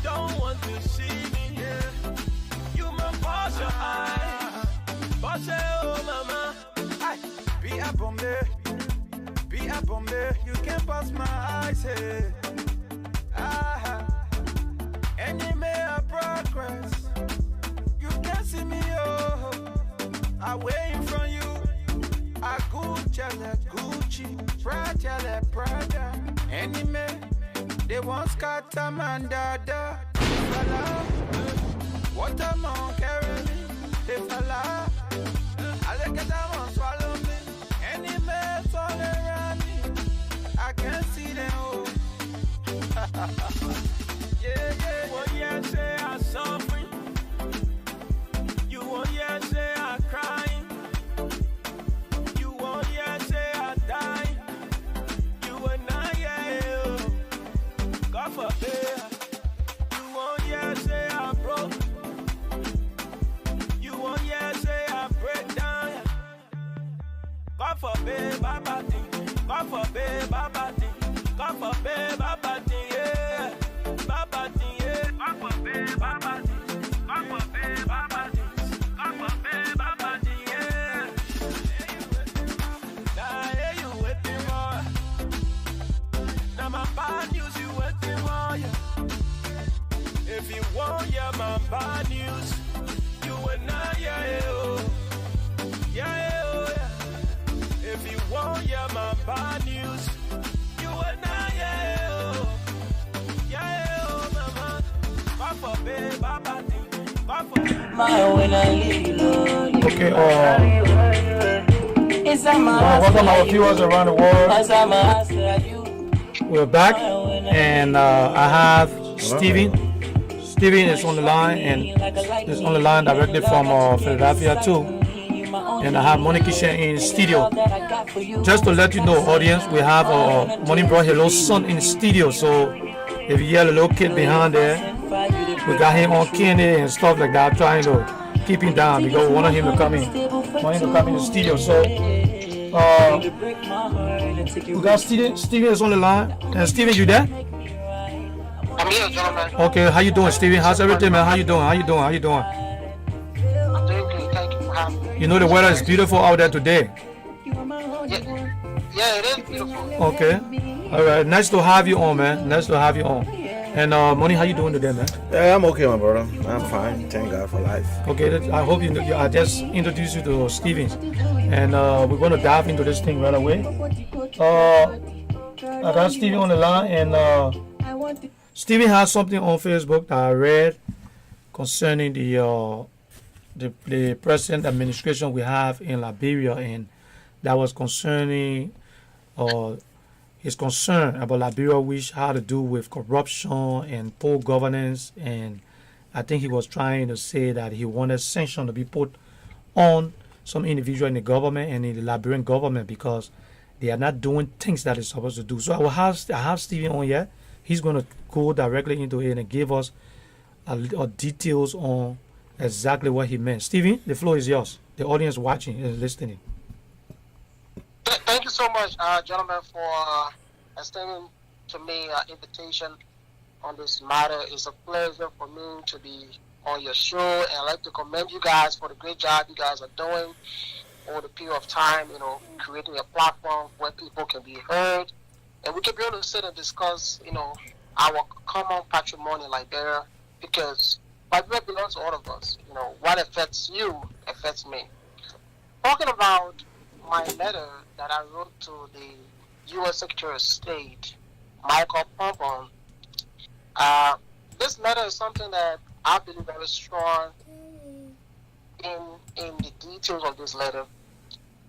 don't want to see me. Yeah. You must pass your eyes. Pass it, oh mama. Aye. Be a Bombay. Be a Bombay. You can pass my eyes. Hey. Ah. Any may I progress. You can see me, oh. I waiting from you. I Gucci, Prada. Any man, they want scatter man, dada. Fella, what a man carry me. They fella, I look at that one swallow me. Any man all around me, I can't see them, oh. Yeah. Well, yeah, say I suffering. You won't, yeah, say I crying. You won't, yeah, say I dying. You and I, yeah, God forbid. You won't, yeah, say I broke. You won't, yeah, say I break down. God forbid, Baba thing. God forbid, Baba thing. God forbid, Baba thing, yeah. Baba thing, yeah. God forbid, Baba thing. God forbid, Baba thing. God forbid, Baba thing, yeah. Now, yeah, you waiting more. Now, my bad news, you waiting more, yeah. If you want, yeah, my bad news, you and I, yeah, oh. Yeah. If you want, yeah, my bad news, you and I, yeah, oh. Yeah, oh, mama. God forbid, Baba thing. God forbid. Okay, welcome our viewers around the world. We're back, and I have Steven. Steven is on the line, and is on the line directly from Philadelphia too. And I have Monica in the studio. Just to let you know, audience, we have Money brought her little son in the studio. So if you hear a little kid behind there, we got him on candy and stuff like that, trying to keep him down because we wanted him to come in. Want him to come in the studio. So we got Steven. Steven is on the line. And Steven, you there? I'm here, gentlemen. Okay, how you doing, Steven? How's everything, man? How you doing? I'm doing good. Thank you for having me. You know the weather is beautiful out there today. Yeah, it is beautiful. Okay. All right. Nice to have you on, man. Nice to have you on. And Money, how you doing today, man? Yeah, I'm okay, my brother. I'm fine. Thank God for life. Okay. I hope I just introduced you to Steven, and we're going to dive into this thing right away. I got Steven on the line, and Steven has something on Facebook that I read concerning the present administration we have in Liberia, and that was concerning his concern about Liberia, which had to do with corruption and poor governance. And I think he was trying to say that he wanted sanctions to be put on some individual in the government and in the Liberian government because they are not doing things that they're supposed to do. So I have Steven on here. He's going to go directly into it and give us details on exactly what he meant. Steven, the floor is yours. The audience watching and listening. Thank you so much, gentlemen, for extending to me an invitation on this matter. It's a pleasure for me to be on your show, and I'd like to commend you guys for the great job you guys are doing over the period of time, creating a platform where people can be heard, and we can be able to sit and discuss, our common patrimony in Liberia, because Liberia belongs to all of us. What affects you affects me. Talking about my letter that I wrote to the U.S. Secretary of State, Michael Pompon, this letter is something that I believe very strong in the details of this letter,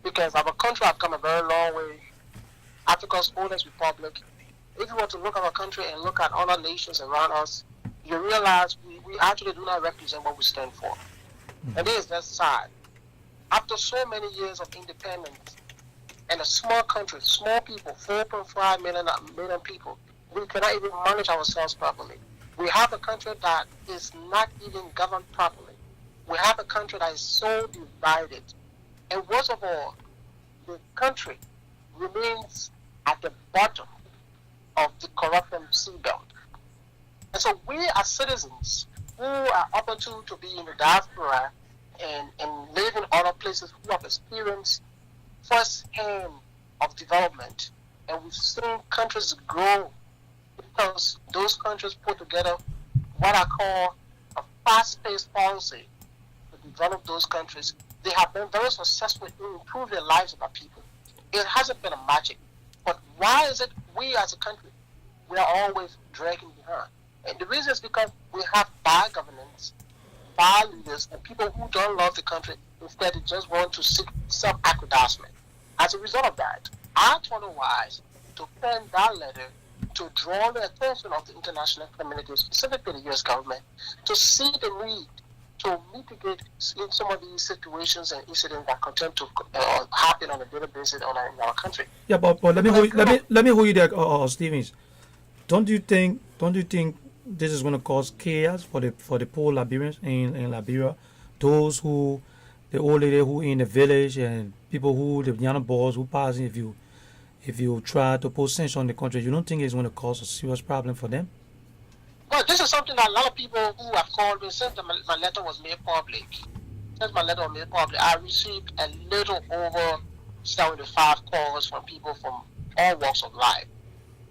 because our country has come a very long way. Africa's oldest republic. If you want to look at our country and look at other nations around us, you realize we actually do not represent what we stand for. And this is just sad. After so many years of independence, and a small country, small people, 4.5 million people, we cannot even manage ourselves properly. We have a country that is not even governed properly. We have a country that is so divided. And worst of all, the country remains at the bottom of the corruption seabelt. And so we as citizens who are open to be in the diaspora and live in other places who have experienced first hand of development, and we've seen countries grow because those countries put together what I call a fast-paced policy to develop those countries. They have been very successful in improving the lives of our people. It hasn't been a magic. But why is it we as a country, we are always dragging behind? And the reason is because we have bad governance, bad leaders, and people who don't love the country. Instead, they just want to seek self-aggrandizement. As a result of that, I thought it wise to pen that letter to draw the attention of the international community, specifically the U.S. government, to see the need to mitigate some of these situations and incidents that continue to happen on a daily basis in our country. Yeah, but let me hold you there, Stevens. Don't you think this is going to cause chaos for the poor Liberians in Liberia? Those who, the old lady who in the village and people who, the young boys who pass, if you try to put sanctions on the country, you don't think it's going to cause a serious problem for them? Well, this is something that a lot of people who have called me since my letter was made public. Since my letter was made public, I received a little over 75 calls from people from all walks of life.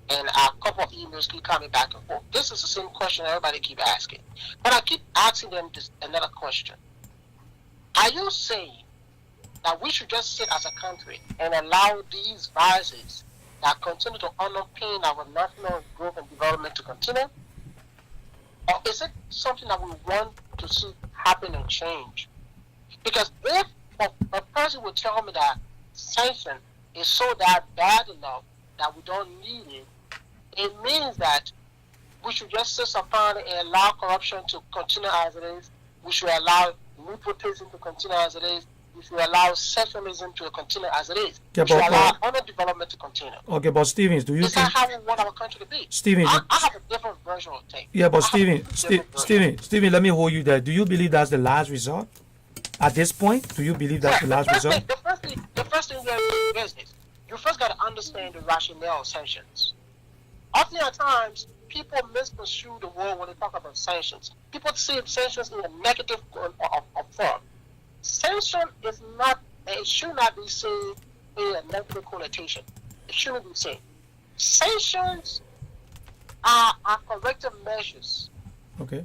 And a couple of emails keep coming back and forth. This is the same question everybody keep asking. But I keep asking them another question. Are you saying that we should just sit as a country and allow these vices that continue to underpin our national growth and development to continue? Or is it something that we want to see happen and change? Because if a person would tell me that sanction is so that bad enough that we don't need it, it means that we should just sit upon it and allow corruption to continue as it is. We should allow nepotism to continue as it is. We should allow sectionalism to continue as it is. Yeah, we should allow underdevelopment to continue. Okay, but Stevens, do you think... Is that how we want our country to be? Stevens... I have a different version of things. Yeah, but Stevens, let me hold you there. Do you believe that's the last resort? At this point, do you believe that's the last resort? The first thing you have to do is you first got to understand the rationale of sanctions. Often at times, people misconstrue the word when they talk about sanctions. People see sanctions in a negative form. Sanction is not, it should not be seen in a negative connotation. It shouldn't be seen. Sanctions are corrective measures. Okay.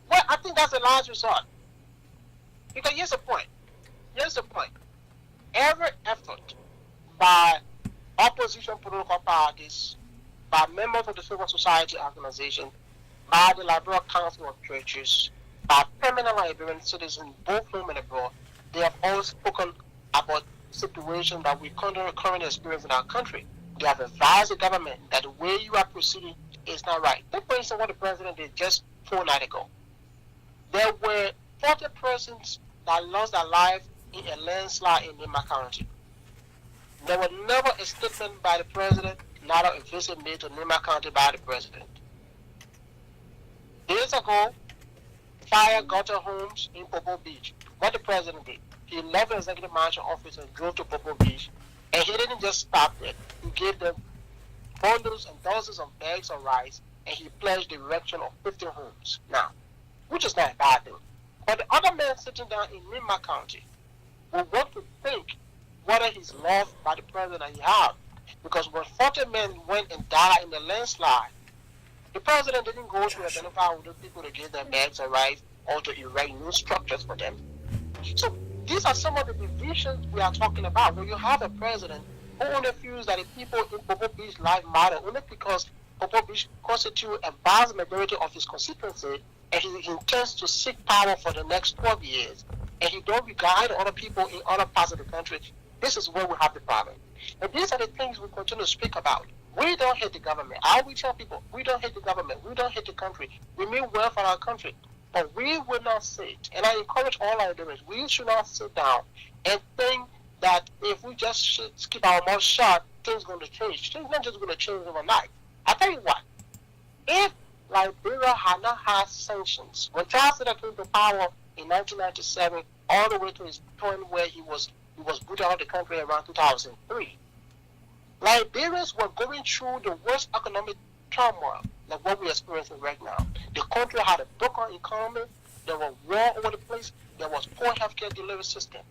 Well, I think that's the last resort. Because here's the point. Every effort by opposition political parties, by members of the civil society organization, by the Liberal Council of Churches, by permanent Liberian citizens, both home and abroad, they have all spoken about situations that we currently experience in our country. They have advised the government that the way you are proceeding is not right. Take for instance what the president did just 4 nights ago. There were 40 persons that lost their life in a landslide in Nima County. There was never a statement by the president, neither a visit made to Nima County by the president. Days ago, fire got to homes in Popo Beach. What the president did, he left the executive mansion office and drove to Popo Beach, and he didn't just stop there. He gave them bundles and dozens of bags of rice, and he pledged the erection of 50 homes. Now, which is not a bad thing. But the other man sitting down in Nima County will want to think whether he's loved by the president he has. Because when 40 men went and died in the landslide, the president didn't go to identify with those people to give them bags of rice or to erect new structures for them. So these are some of the divisions we are talking about. When you have a president who only feels that the people in Popo Beach life matter only because Popo Beach constitutes a vast majority of his constituency, and he intends to seek power for the next 12 years, and he don't regard other people in other parts of the country, this is where we have the problem. And these are the things we continue to speak about. We don't hate the government. I will tell people, we don't hate the government. We don't hate the country. We mean well for our country. But we will not sit, and I encourage all our leaders, we should not sit down and think that if we just keep our mouth shut, things are going to change. Things are not just going to change overnight. I tell you what, if Liberia had not had sanctions, when Charles Taylor came to power in 1997, all the way to his point where he was booted out of the country around 2003, Liberians were going through the worst economic turmoil like what we're experiencing right now. The country had a broken economy. There was war over the place. There was poor healthcare delivery system.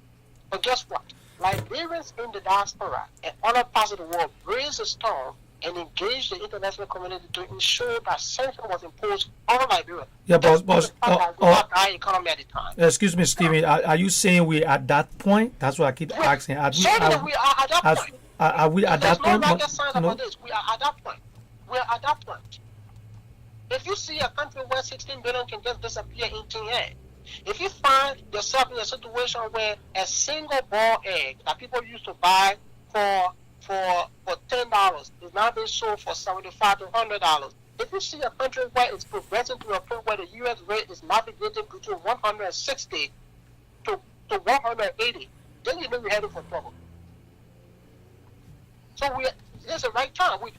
But guess what? Liberians in the diaspora and other parts of the world raised a storm and engaged the international community to ensure that sanctions was imposed on Liberia. Yeah, boss. Our economy at the time. Excuse me, Stephen. Are you saying we at that point? That's what I keep asking. We are at that point. Are we at that point? There's no rocket science about this. We are at that point. We are at that point. If you see a country where 16 billion can just disappear in thin air, if you find yourself in a situation where a single ball egg that people used to buy for $10 is now being sold for $75 to $100, if you see a country where it's progressing to a point where the U.S. rate is navigating between 160 to 180, then you know you're headed for trouble. So it's the right time. We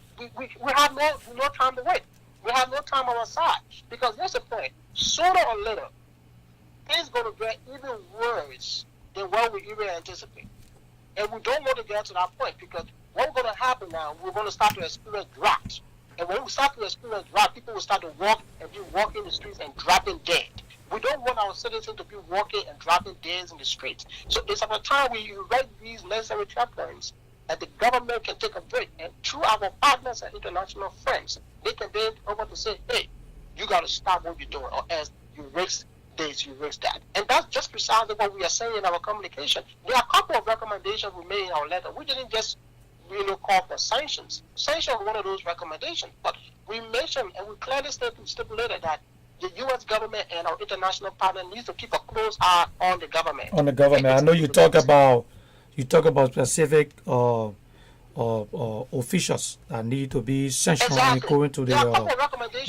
have no time to wait. We have no time on our side. Because here's the point. Sooner or later, things going to get even worse than what we even anticipate. And we don't want to get to that point because what's going to happen now, we're going to start to experience drought. And when we start to experience drought, people will start to walk and be walking the streets and dropping dead. We don't want our citizens to be walking and dropping dead in the streets. So it's about time we write these necessary checkpoints that the government can take a break. And through our partners and international friends, they can be able to say, hey, you got to stop what you're doing or else you risk this, you risk that. And that's just precisely what we are saying in our communication. There are a couple of recommendations we made in our letter. We didn't just call for sanctions. Sanctions are one of those recommendations. But we mentioned and we clearly stipulated that the U.S. government and our international partner needs to keep a close eye on the government. On the government. I know you talk about specific officials that need to be sanctioned according to the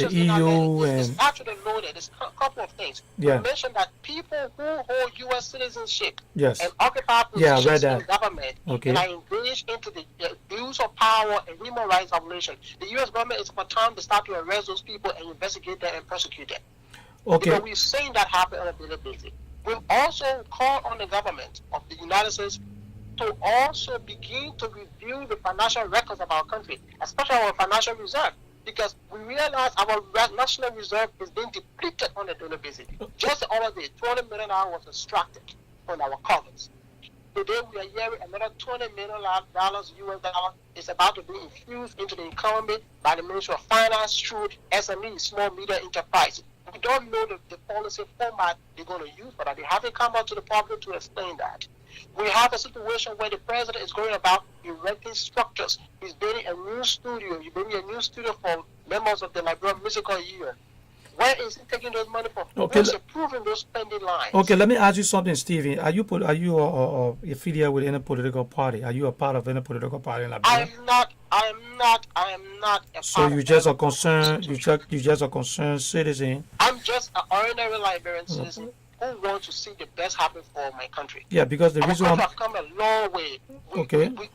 EU and it's actually loaded. There's a couple of things. Yeah. You mentioned that people who hold U.S. citizenship yes. and occupy positions in that. government and are engaged into the abuse of power and human rights violation, the U.S. government is about time to start to arrest those people and investigate them and prosecute them. Okay. Because we've seen that happen on a daily basis. We've also called on the government of the United States to also begin to review the financial records of our country, especially our financial reserve, because we realize our national reserve is being depleted on a daily basis. Just the other day, $20 million was extracted from our covers. Today we are hearing another $20 million US is about to be infused into the economy by the Ministry of Finance through SME, small medium enterprise. We don't know the policy format they're going to use for that. They haven't come out to the public to explain that. We have a situation where the president is going about erecting structures. He's building a new studio. He's building a new studio for members of the Liberian Musical Union. Where is he taking those money from? Okay. Who's approving those spending lines? Okay, let me ask you something, Stephen. Are you affiliated with any political party? Are you a part of any political party in Liberia? I am not a so part you of just a concerned you just a concerned citizen. I'm just an ordinary Liberian citizen who wants to see the best happen for my country. Yeah, because the reason I've come a long way. We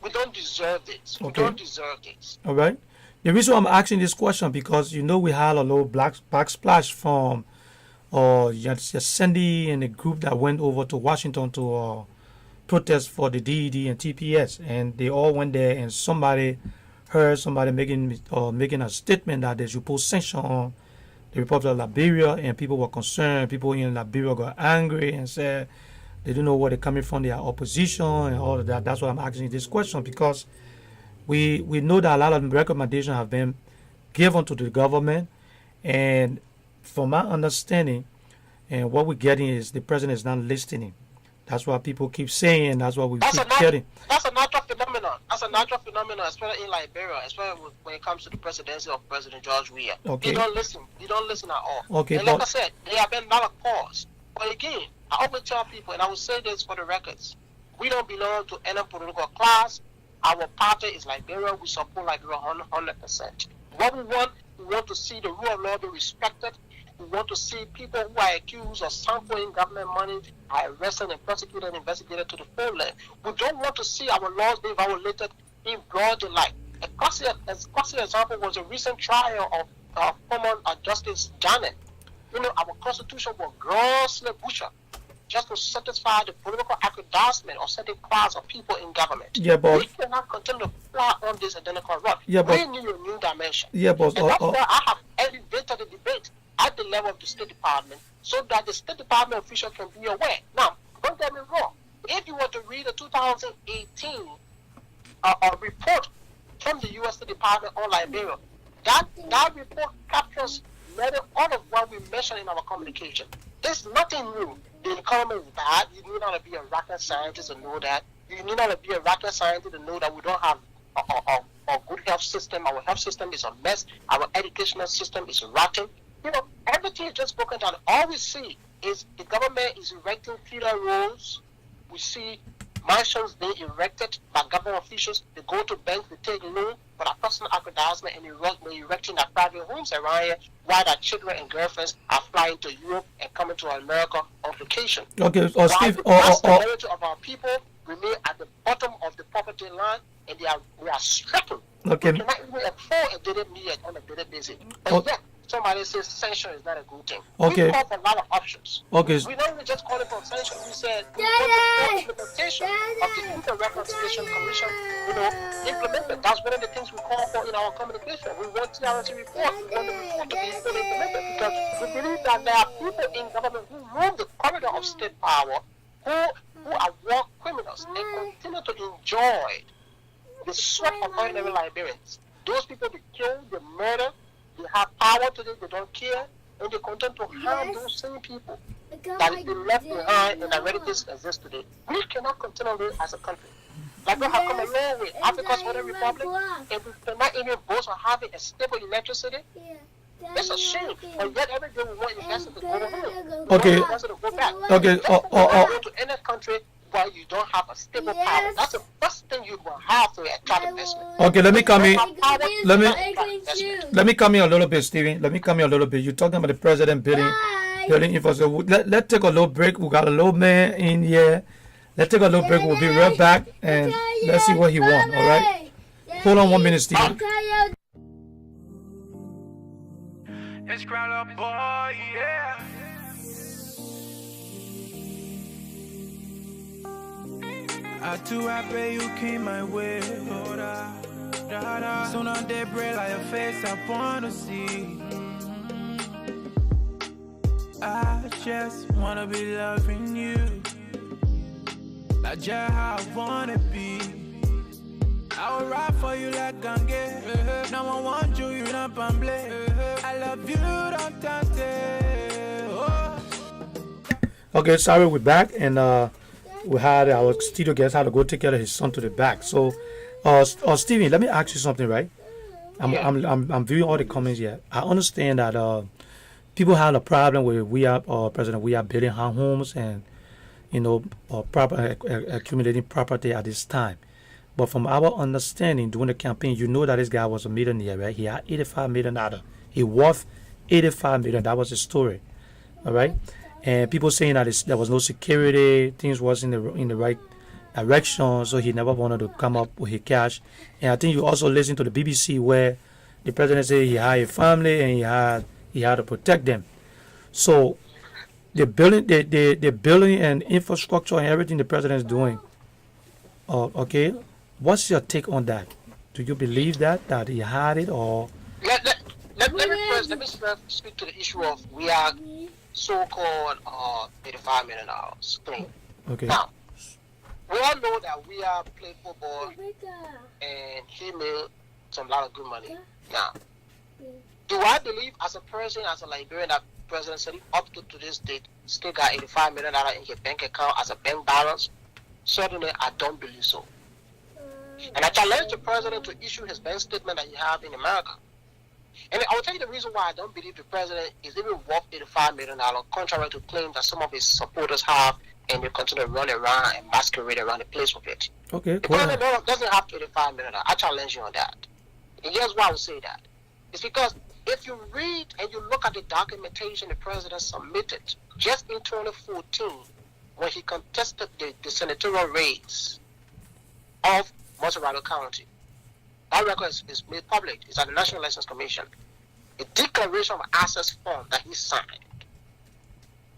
don't deserve this. We Okay. don't deserve this. All right. The reason I'm asking this question because we had a little backsplash from Cindy and the group that went over to Washington to protest for the DED and TPS, and they all went there, and somebody heard somebody making a statement that they should put sanction on the Republic of Liberia, and people were concerned. People in Liberia got angry and said they don't know where they're coming from. They are opposition and all of that. That's why I'm asking this question because we know that a lot of recommendations have been given to the government, and from my understanding, and what we're getting is the president is not listening. That's what people keep saying. That's what we keep getting. That's a natural phenomenon. That's a natural phenomenon, especially in Liberia, especially when it comes to the presidency of President George Weah. Okay. They don't listen. They don't listen at all. Okay, and like I said, there have been a lot of calls. But again, I always tell people, and I will say this for the records, we don't belong to any political class. Our party is Liberia. We support Liberia 100%. What we want to see the rule of law be respected. We want to see people who are accused of sampling government money are arrested and prosecuted and investigated to the full length. We don't want to see our laws being violated in broad daylight. A classic example was a recent trial of former Justice Janet. Our constitution was grossly butchered just to satisfy the political aggrandizement of certain class of people in government. Yeah, but we cannot continue to fly on this identical road. Yeah, but we need a new dimension. Yeah, but And that's why I have elevated the debate at the level of the State Department so that the State Department official can be aware. Now, don't get me wrong. If you were to read a 2018 report from the U.S. State Department on Liberia, that report captures nearly all of what we mentioned in our communication. There's nothing new. The economy is bad. You need not to be a rocket scientist to know that. You need not to be a rocket scientist to know that we don't have a good health system. Our health system is a mess. Our educational system is rotten. Everything is just broken down. All we see is the government is erecting feeder roads. We see mansions being erected by government officials. They go to banks, they take loan for their personal aggrandizement, and they're erecting their private homes around here while their children and girlfriends are flying to Europe and coming to America on vacation. Okay, Steve, the majority of our people remain at the bottom of the poverty line, and we are stricken. Okay. We cannot even afford a daily meal on a daily basis. But yet, somebody says sanction is not a good thing. Okay. We call for a lot of options. Okay. We don't really just call it for sanction. We said we want the implementation of the Inter Reconciliation Commission, implemented. That's one of the things we call for in our communication. We want TRC report. We want the report to be fully implemented because we believe that there are people in government who rule the corridor of state power who are war criminals and continue to enjoy the sweat of ordinary Liberians. Those people, they kill, they murder, they have power today, they don't care, and they continue to harm those same people that they left behind and already exist today. We cannot continue living as a country. Like we have come a long way. Africa's modern republic, and we cannot even boast of having a stable electricity. It's a shame. And yet every day we want investors to go home. Okay. We want investors to go back. Okay. To any country where you don't have a stable power. That's the first thing you will have to attract investment. Okay, let me come in. Let me come in a little bit, Steven. Let me come in a little bit. You're talking about the president building infrastructure. Let's take a little break. We got a little man in here. Let's take a little break. We'll be right back and let's see what he wants. All right. Hold on 1 minute, Steven. It's Crowd Boy, yeah. I too happy you came my way. Oh, da. Soon on day break like your face I wanna see. I just wanna be loving you, like just how I wanna be. I will ride for you like Gange. Now I want you, you not pamble. I love you, don't touch it. Oh. Okay, sorry, we're back and we had our studio guest had to go take care of his son to the back. So, Steven, let me ask you something, right? I'm viewing all the comments here. I understand that people have a problem with President. We are building our homes and accumulating property at this time. But from our understanding during the campaign, you know that this guy was a millionaire, right? He had $85 million. He worth $85 million. That was the story, all right? And people saying that there was no security, things wasn't in the right direction, so he never wanted to come up with his cash. And I think you also listened to the BBC where the president said he had a family and he had to protect them. So the building and infrastructure and everything the president is doing. Okay, what's your take on that? Do you believe that he had it or? Let me first speak to the issue of we are so-called $85 million clean. Okay. Now, we all know that we are playing football and he made some lot of good money. Now, do I believe as a person, as a Liberian, that President said up to this date still got $85 million in his bank account as a bank balance? Certainly, I don't believe so. And I challenge the president to issue his bank statement that he have in America. And I will tell you the reason why I don't believe the president is even worth $85 million, contrary to claims that some of his supporters have, and they continue to run around and masquerade around the place with it. Okay, the president doesn't have $85 million. I challenge you on that. And here's why I will say that. It's because if you read and you look at the documentation the president submitted just in 2014, when he contested the senatorial race of Montserrat County, that record is made public. It's at the National Elections Commission. A declaration of access form that he signed.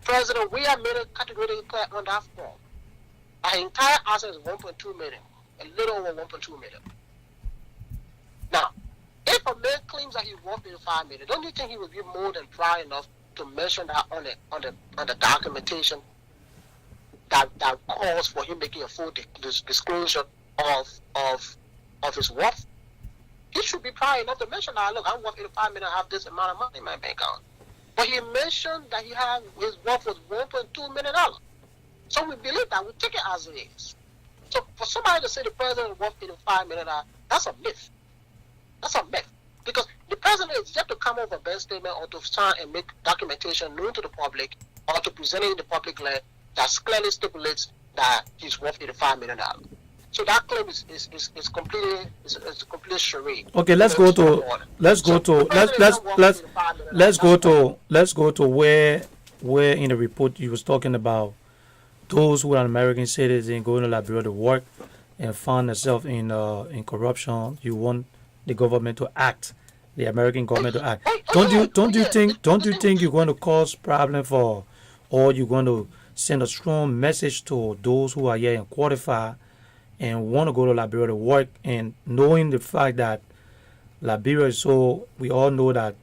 President William made a categorically clear on that form. Our entire asset is 1.2 million, a little over 1.2 million. Now, if a man claims that he worked in 5 million, don't you think he would be more than proud enough to mention that on the documentation that calls for him making a full disclosure of his worth? He should be proud enough to mention that, look, I'm worth 85 million, I have this amount of money in my bank account. But he mentioned that his worth was $1.2 million. So we believe that, we take it as it is. So for somebody to say the president is worth $85 million, that's a myth. That's a myth. Because the president is yet to come up with a best statement or to sign and make documentation known to the public or to present it in the public land that clearly stipulates that he's worth $85 million. So that claim is completely charade. Okay, let's go to where in the report you was talking about those who are American citizens going to Liberia to work and find themselves in corruption. You want the government to act, the American government to act. Don't you think you're going to cause problem for, or you're going to send a strong message to those who are here and qualified and want to go to Liberia to work, and knowing the fact that Liberia is so, we all know that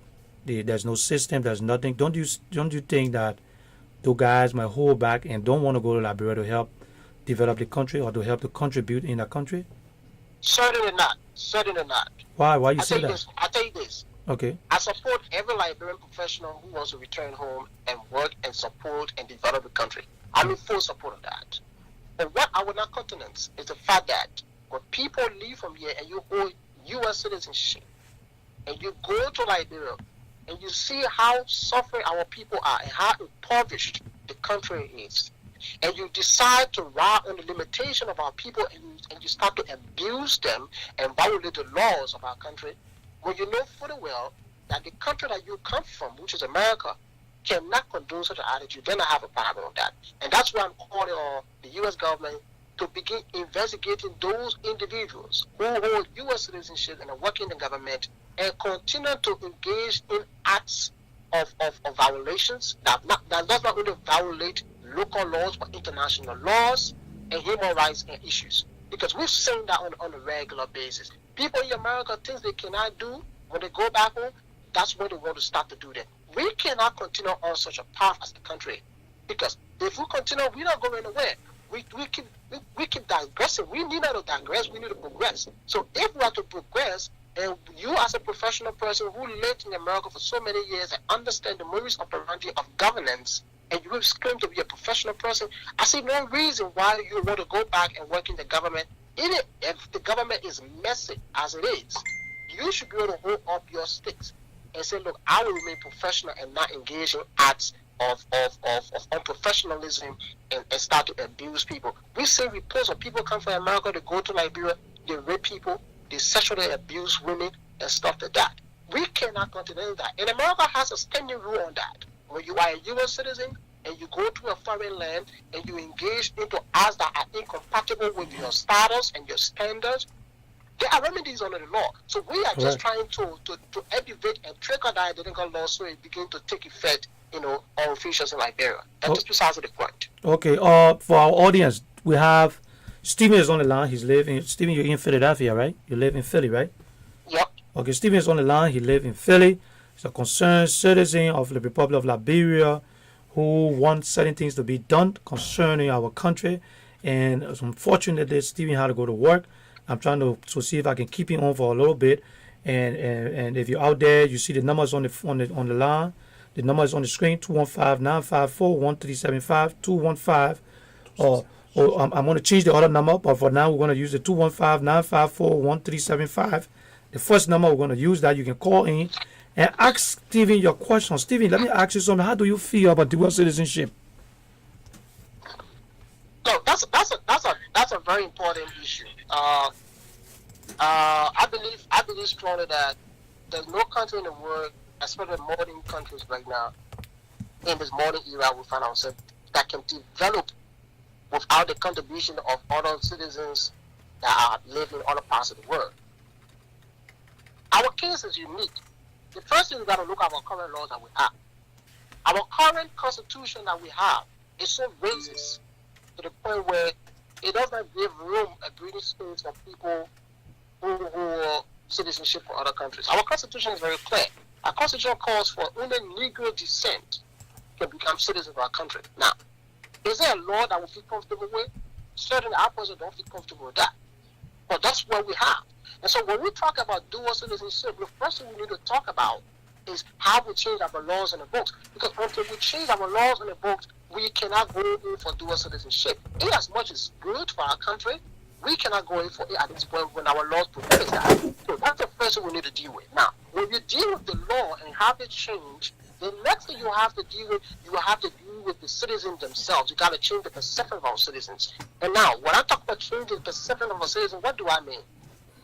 there's no system, there's nothing. Don't you think that those guys might hold back and don't want to go to Liberia to help develop the country or to help to contribute in the country? Certainly not. Certainly not. Why you say that? I tell you this. Okay. I support every Liberian professional who wants to return home and work and support and develop the country. I'm in full support of that. But what I will not countenance is the fact that when people leave from here and you hold U.S. citizenship and you go to Liberia and you see how suffering our people are and how impoverished the country is, and you decide to ride on the limitation of our people and you start to abuse them and violate the laws of our country, when you know fully well that the country that you come from, which is America, cannot condone such an attitude, then I have a problem with that. And that's why I'm calling on the U.S. government to begin investigating those individuals who hold U.S. citizenship and are working in the government and continue to engage in acts of violations that does not only violate local laws but international laws and human rights and issues. Because we've seen that on a regular basis. People in America, things they cannot do, when they go back home, that's when they want to start to do that. We cannot continue on such a path as a country, because if we continue, we're not going anywhere. We keep digressing. We need not to digress. We need to progress. So if we are to progress, and you as a professional person who lived in America for so many years and understand the modus operandi of governance, and you claim to be a professional person, I see no reason why you want to go back and work in the government. Even if the government is messy as it is, you should be able to hold up your sticks and say, look, I will remain professional and not engage in acts of unprofessionalism and start to abuse people. We see reports of people come from America to go to Liberia, they rape people, they sexually abuse women and stuff like that. We cannot continue that. And America has a standing rule on that. When you are a U.S. citizen and you go to a foreign land and you engage into acts that are incompatible with your status and your standards, there are remedies under the law. So we are just trying to elevate and trigger that identical law so it begins to take effect, on officials in Liberia. That's precisely the point. Okay. For our audience, we have Stephen is on the line. Stephen, you're in Philadelphia, right? You live in Philly, right? Yep. Okay, Stephen is on the line. He lives in Philly. He's a concerned citizen of the Republic of Liberia who wants certain things to be done concerning our country. And it's unfortunate that Stephen had to go to work. I'm trying to see if I can keep him on for a little bit. And if you're out there, you see the numbers on the line. The number is on the screen: 215-954-1375, 215. I'm going to change the other number, but for now we're going to use the 215-954-1375. The first number we're going to use that you can call in and ask Stephen your question. Stephen, let me ask you something. How do you feel about dual citizenship? No, that's a very important issue. I believe strongly that there's no country in the world, especially modern countries right now, in this modern era we find ourselves, that can develop without the contribution of other citizens that are living in other parts of the world. Our case is unique. The first thing we got to look at our current laws that we have. Our current constitution that we have is so racist to the point where it does not give room, a breathing space for people who citizenship for other countries. Our constitution is very clear. Our constitution calls for only legal descent can become citizens of our country. Now, is there a law that we feel comfortable with? Certainly, our president don't feel comfortable with that. But that's what we have. And so when we talk about dual citizenship, the first thing we need to talk about is how we change our laws in the books. Because until we change our laws in the books, we cannot go in for dual citizenship. In as much as good for our country, we cannot go in for it at this point when our laws prohibit that. So that's the first thing we need to deal with. Now, when you deal with the law and have it change, the next thing you have to deal with, you have to deal with the citizens themselves. You got to change the perception of our citizens. And now, when I talk about changing the perception of our citizens, what do I mean?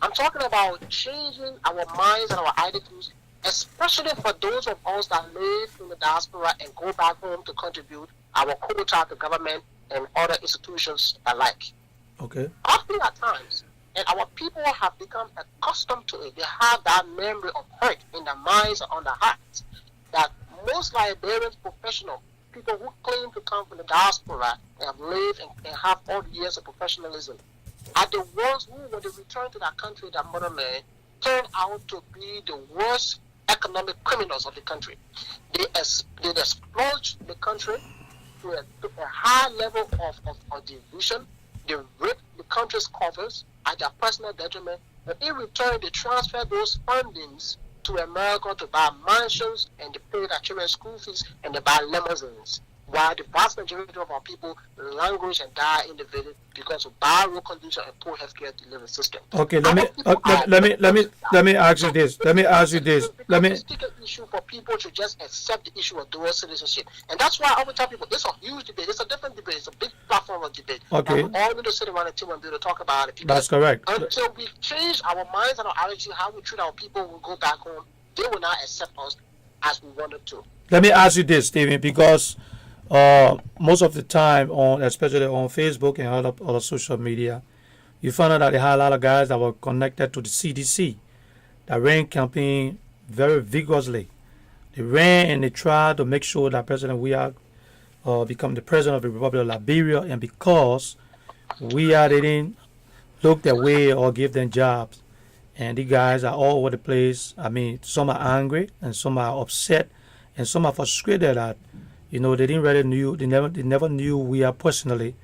I'm talking about changing our minds and our attitudes, especially for those of us that live in the diaspora and go back home to contribute our quota to government and other institutions alike. Okay. Often at times, and our people have become accustomed to it. They have that memory of hurt in their minds and on their hearts. That most Liberians, professional people who claim to come from the diaspora and have lived and have all the years of professionalism, are the ones who, when they return to their country, their motherland, turn out to be the worst economic criminals of the country. They exploit the country to a high level of division. They rip the country's coffers at their personal detriment, and in return, they transfer those fundings to America to buy mansions and to pay their children's school fees and to buy limousines. While the vast majority of our people languish and die in the village because of bad road conditions and poor healthcare delivery system. Okay, let me ask you this. Let me ask you this. It's a big issue for people to just accept the issue of dual citizenship, and that's why I would tell people it's a huge debate. It's a different debate. It's a big platform of debate. Okay. And we all need to sit around the table and be able to talk about it. That's correct. Until we change our minds and our attitude, how we treat our people when we go back home, they will not accept us as we wanted to. Let me ask you this, Stephen, because most of the time, especially on Facebook and other social media, you find out that they had a lot of guys that were connected to the CDC that ran campaign very vigorously. They ran and they tried to make sure that President Weah become the president of the Republic of Liberia, and because Weah didn't look their way or give them jobs, and these guys are all over the place. I mean, some are angry and some are upset and some are frustrated that they didn't really knew. They never knew Weah personally,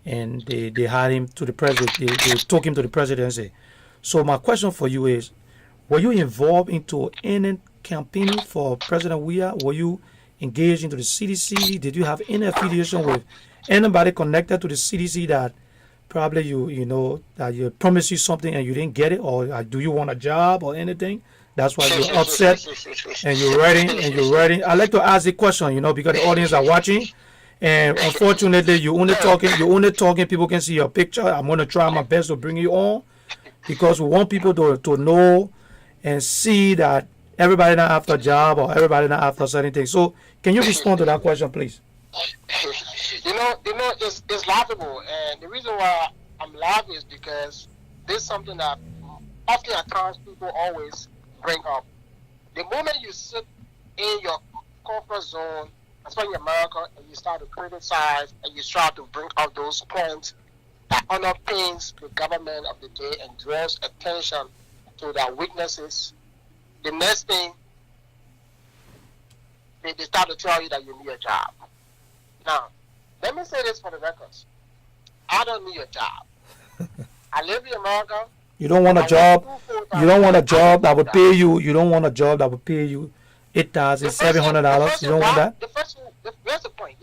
and they had him to the president. They took him to the presidency. So my question for you is: were you involved into any campaigning for President Weah? Were you engaged into the CDC? Did you have any affiliation with anybody connected to the CDC that probably that you promised you something and you didn't get it, or do you want a job or anything? That's why you're upset and you're writing. I like to ask the question, because the audience are watching, and unfortunately, you're only talking. People can see your picture. I'm going to try my best to bring you on because we want people to know and see that everybody not after a job or everybody not after certain things. So, can you respond to that question, please? It's laughable, and the reason why I'm laughing is because this is something that often at times people always bring up. The moment you sit in your comfort zone, especially in America, and you start to criticize and you start to bring out those points that underpins the government of the day and draws attention to their weaknesses, the next thing they start to tell you that you need a job. Now, let me say this for the records. I don't need a job. I live in America. You don't want a job. You don't want a job that would pay you. You don't want a job that would pay you $8,700. You don't want that. Here's the point.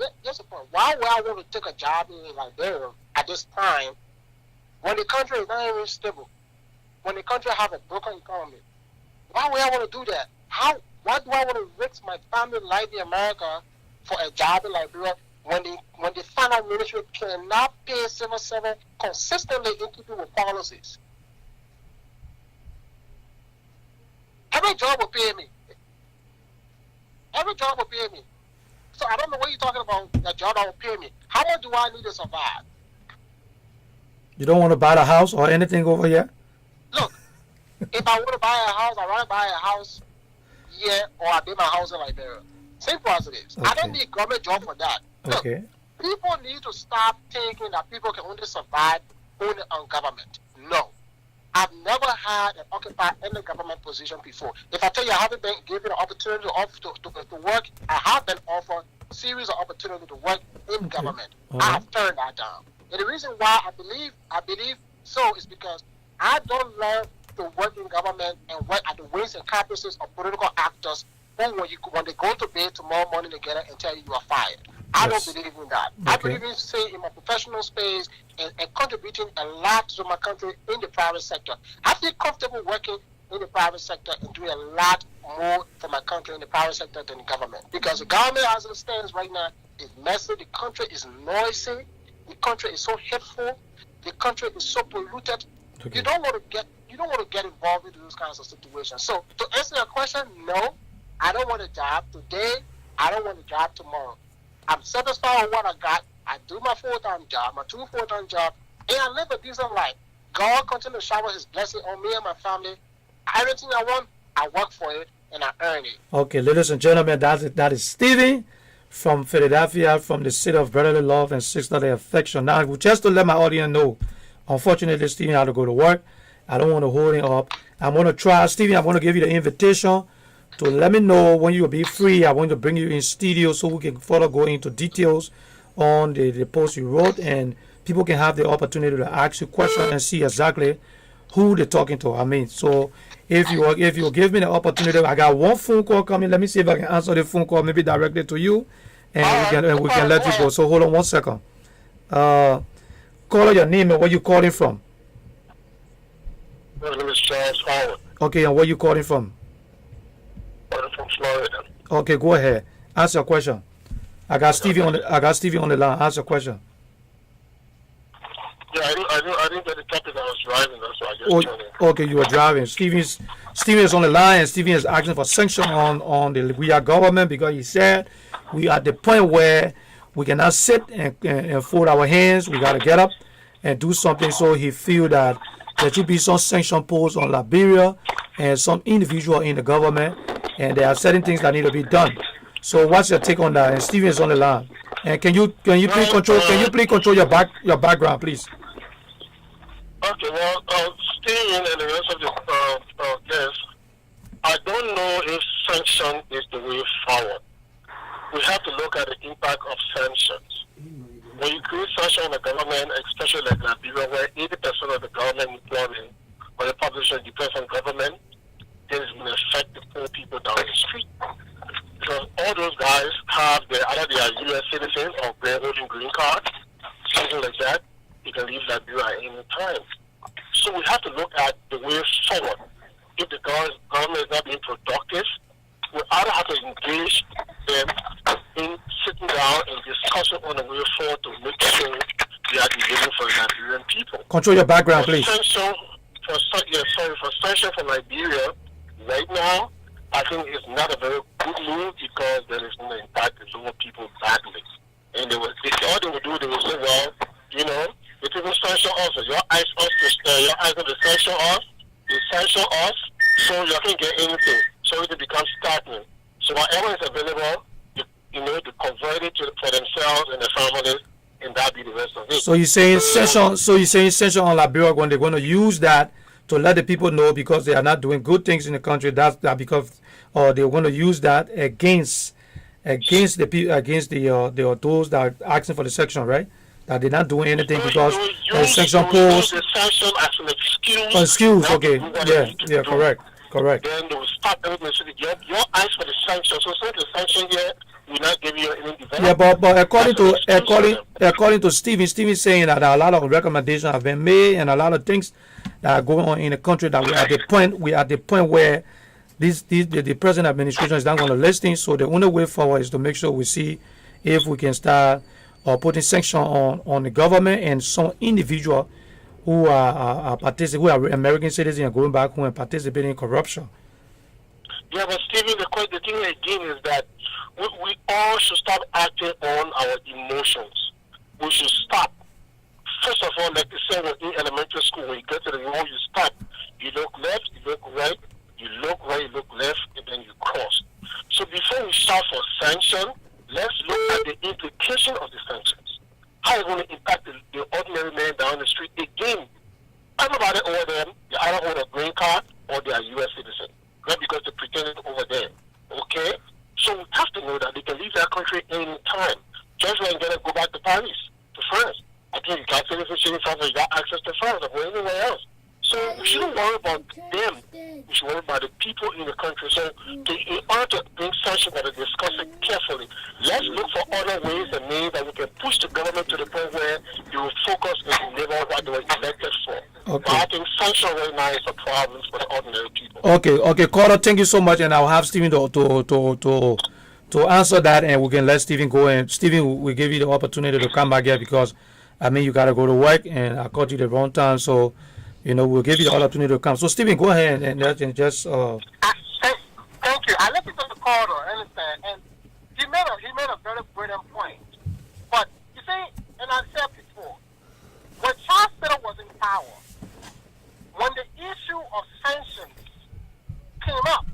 Why would I want to take a job in Liberia at this time when the country is not even stable? When the country have a broken economy? Why would I want to do that? Why do I want to risk my family life in America for a job in Liberia when the finance ministry cannot pay civil servants consistently in keeping with policies? Every job will pay me. So I don't know what you're talking about, a job that will pay me. How much do I need to survive? You don't want to buy a house or anything over here? Look, if I want to buy a house, I'd rather buy a house here or I build my house in Liberia. Simple as it is. Okay. I don't need a government job for that. Look, people need to stop thinking that people can only survive only on government. No. I've never had an occupy any government position before. If I tell you I haven't been given an opportunity to work, I have been offered a series of opportunities to work in government. I have turned that down. And the reason why I believe so is because I don't love to work in government and work at the whims and caprices of political actors who, when they go to bed tomorrow morning together and tell you you are fired. I don't believe in that. I believe in staying in my professional space and contributing a lot to my country in the private sector. I feel comfortable working in the private sector and doing a lot more for my country in the private sector than the government. Because the government, as it stands right now, is messy. The country is noisy. The country is so hateful. The country is so polluted. You don't want to get involved in those kinds of situations. So to answer your question, no, I don't want a job today. I don't want a job tomorrow. I'm satisfied with what I got. I do my full-time job, my 2 full-time jobs, and I live a decent life. God continue to shower His blessing on me and my family. Everything I want, I work for it, and I earn it. Okay, ladies and gentlemen, that is Stevie from Philadelphia, from the city of brotherly love and sisterly affection. Now, just to let my audience know, unfortunately, Stevie had to go to work. I don't want to hold him up. I'm going to try, Stevie, I'm going to give you the invitation to let me know when you will be free. I want to bring you in studio so we can further go into details on the post you wrote, and people can have the opportunity to ask you questions and see exactly who they're talking to. I mean, so if you give me the opportunity, I got one phone call coming. Let me see if I can answer the phone call, maybe directly to you, and we can let you go. So hold on 1 second. Call your name and where you calling from. My name is Charles Howard. Okay, and where you calling from? I'm from Florida. Okay, go ahead. Ask your question. I got Stevie on the line. Ask your question. Yeah, I didn't get the topic. I was driving. That's why I just tuned in. Okay, you were driving. Steven is on the line, and Steven is asking for sanction on the we are government, because he said we are at the point where we cannot sit and fold our hands. We got to get up and do something. So he feel that there should be some sanction posed on Liberia and some individual in the government, and there are certain things that need to be done. So what's your take on that? And Steven is on the line. And can you please control your background, please? Okay, well, Steven and the rest of the guests, I don't know if sanction is the way forward. We have to look at the impact of sanctions. When you create sanction on the government, especially like Liberia, where 80% of the government employment or the population depends on government, then it's going to affect the poor people down the street. Because all those guys have either they are U.S. citizens or they're holding green cards, something like that. You can leave Liberia at any time. So we have to look at the way forward. If the government is not being productive, we either have to engage them in sitting down and discussing on the way forward to make sure we are delivering for the Liberian people. Control your background, please. For sanction for Liberia, right now, I think it's not a very good move because there is no impact to lower people badly. And all they would do, they would say, well, the people sanction us. Your eyes on the sanction us. They sanction us, so you can't get anything. So it becomes stagnant. So whatever is available, to convert it for themselves and their families, and that be the rest of it. So you're saying sanction on Liberia when they're going to use that to let the people know because they are not doing good things in the country. That's that because they're going to use that against the people, against the those that are asking for the sanction, right? That they're not doing anything because the sanction posed. The sanction as an excuse. Excuse, okay, yeah, correct. Then they will stop everything. So your eyes for the sanction. So since the sanction here will not give you any development. Yeah, but according to Steven saying that a lot of recommendations have been made and a lot of things that are going on in the country that we're at the point where the present administration is not going to listen. So the only way forward is to make sure we see if we can start putting sanction on the government and some individual who are who are American citizens and going back home and participating in corruption. Yeah, but Stephen, the thing again is that we all should stop acting on our emotions. We should stop. First of all, like you said, in elementary school, when you get to the road, you stop. You look left, you look right, you look right, you look left, and then you cross. So before we start for sanction, let's look at the implication of the sanctions. How it's going to impact the ordinary man down the street. Again, Everybody over there, they either hold a green card or they are U.S. citizen. Not because they pretended over there. Okay? So we have to know that they can leave their country any time. Just when they're going to go back to Paris, to France. I think you got citizenship in France, you got access to France or anywhere else. So we shouldn't worry about them. We should worry about the people in the country. So in order to bring sanctions that are discussed carefully, let's look for other ways and means that we can push the government to the point where they will focus and deliver what they were elected for. Okay. But I think sanction right now is a problem for the ordinary people. Okay, Carter, thank you so much, and I'll have Stephen to answer that, and we can let Stephen go. And Stephen, we give you the opportunity to come back here because, I mean, you got to go to work, and I caught you the wrong time, so. We'll give you the opportunity to come. So, Stephen, go ahead and just. Thank you. I listened to the caller, understand, and he made a very brilliant point. But you see, and I said before, when Charles Taylor was in power, when the issue of sanctions came up,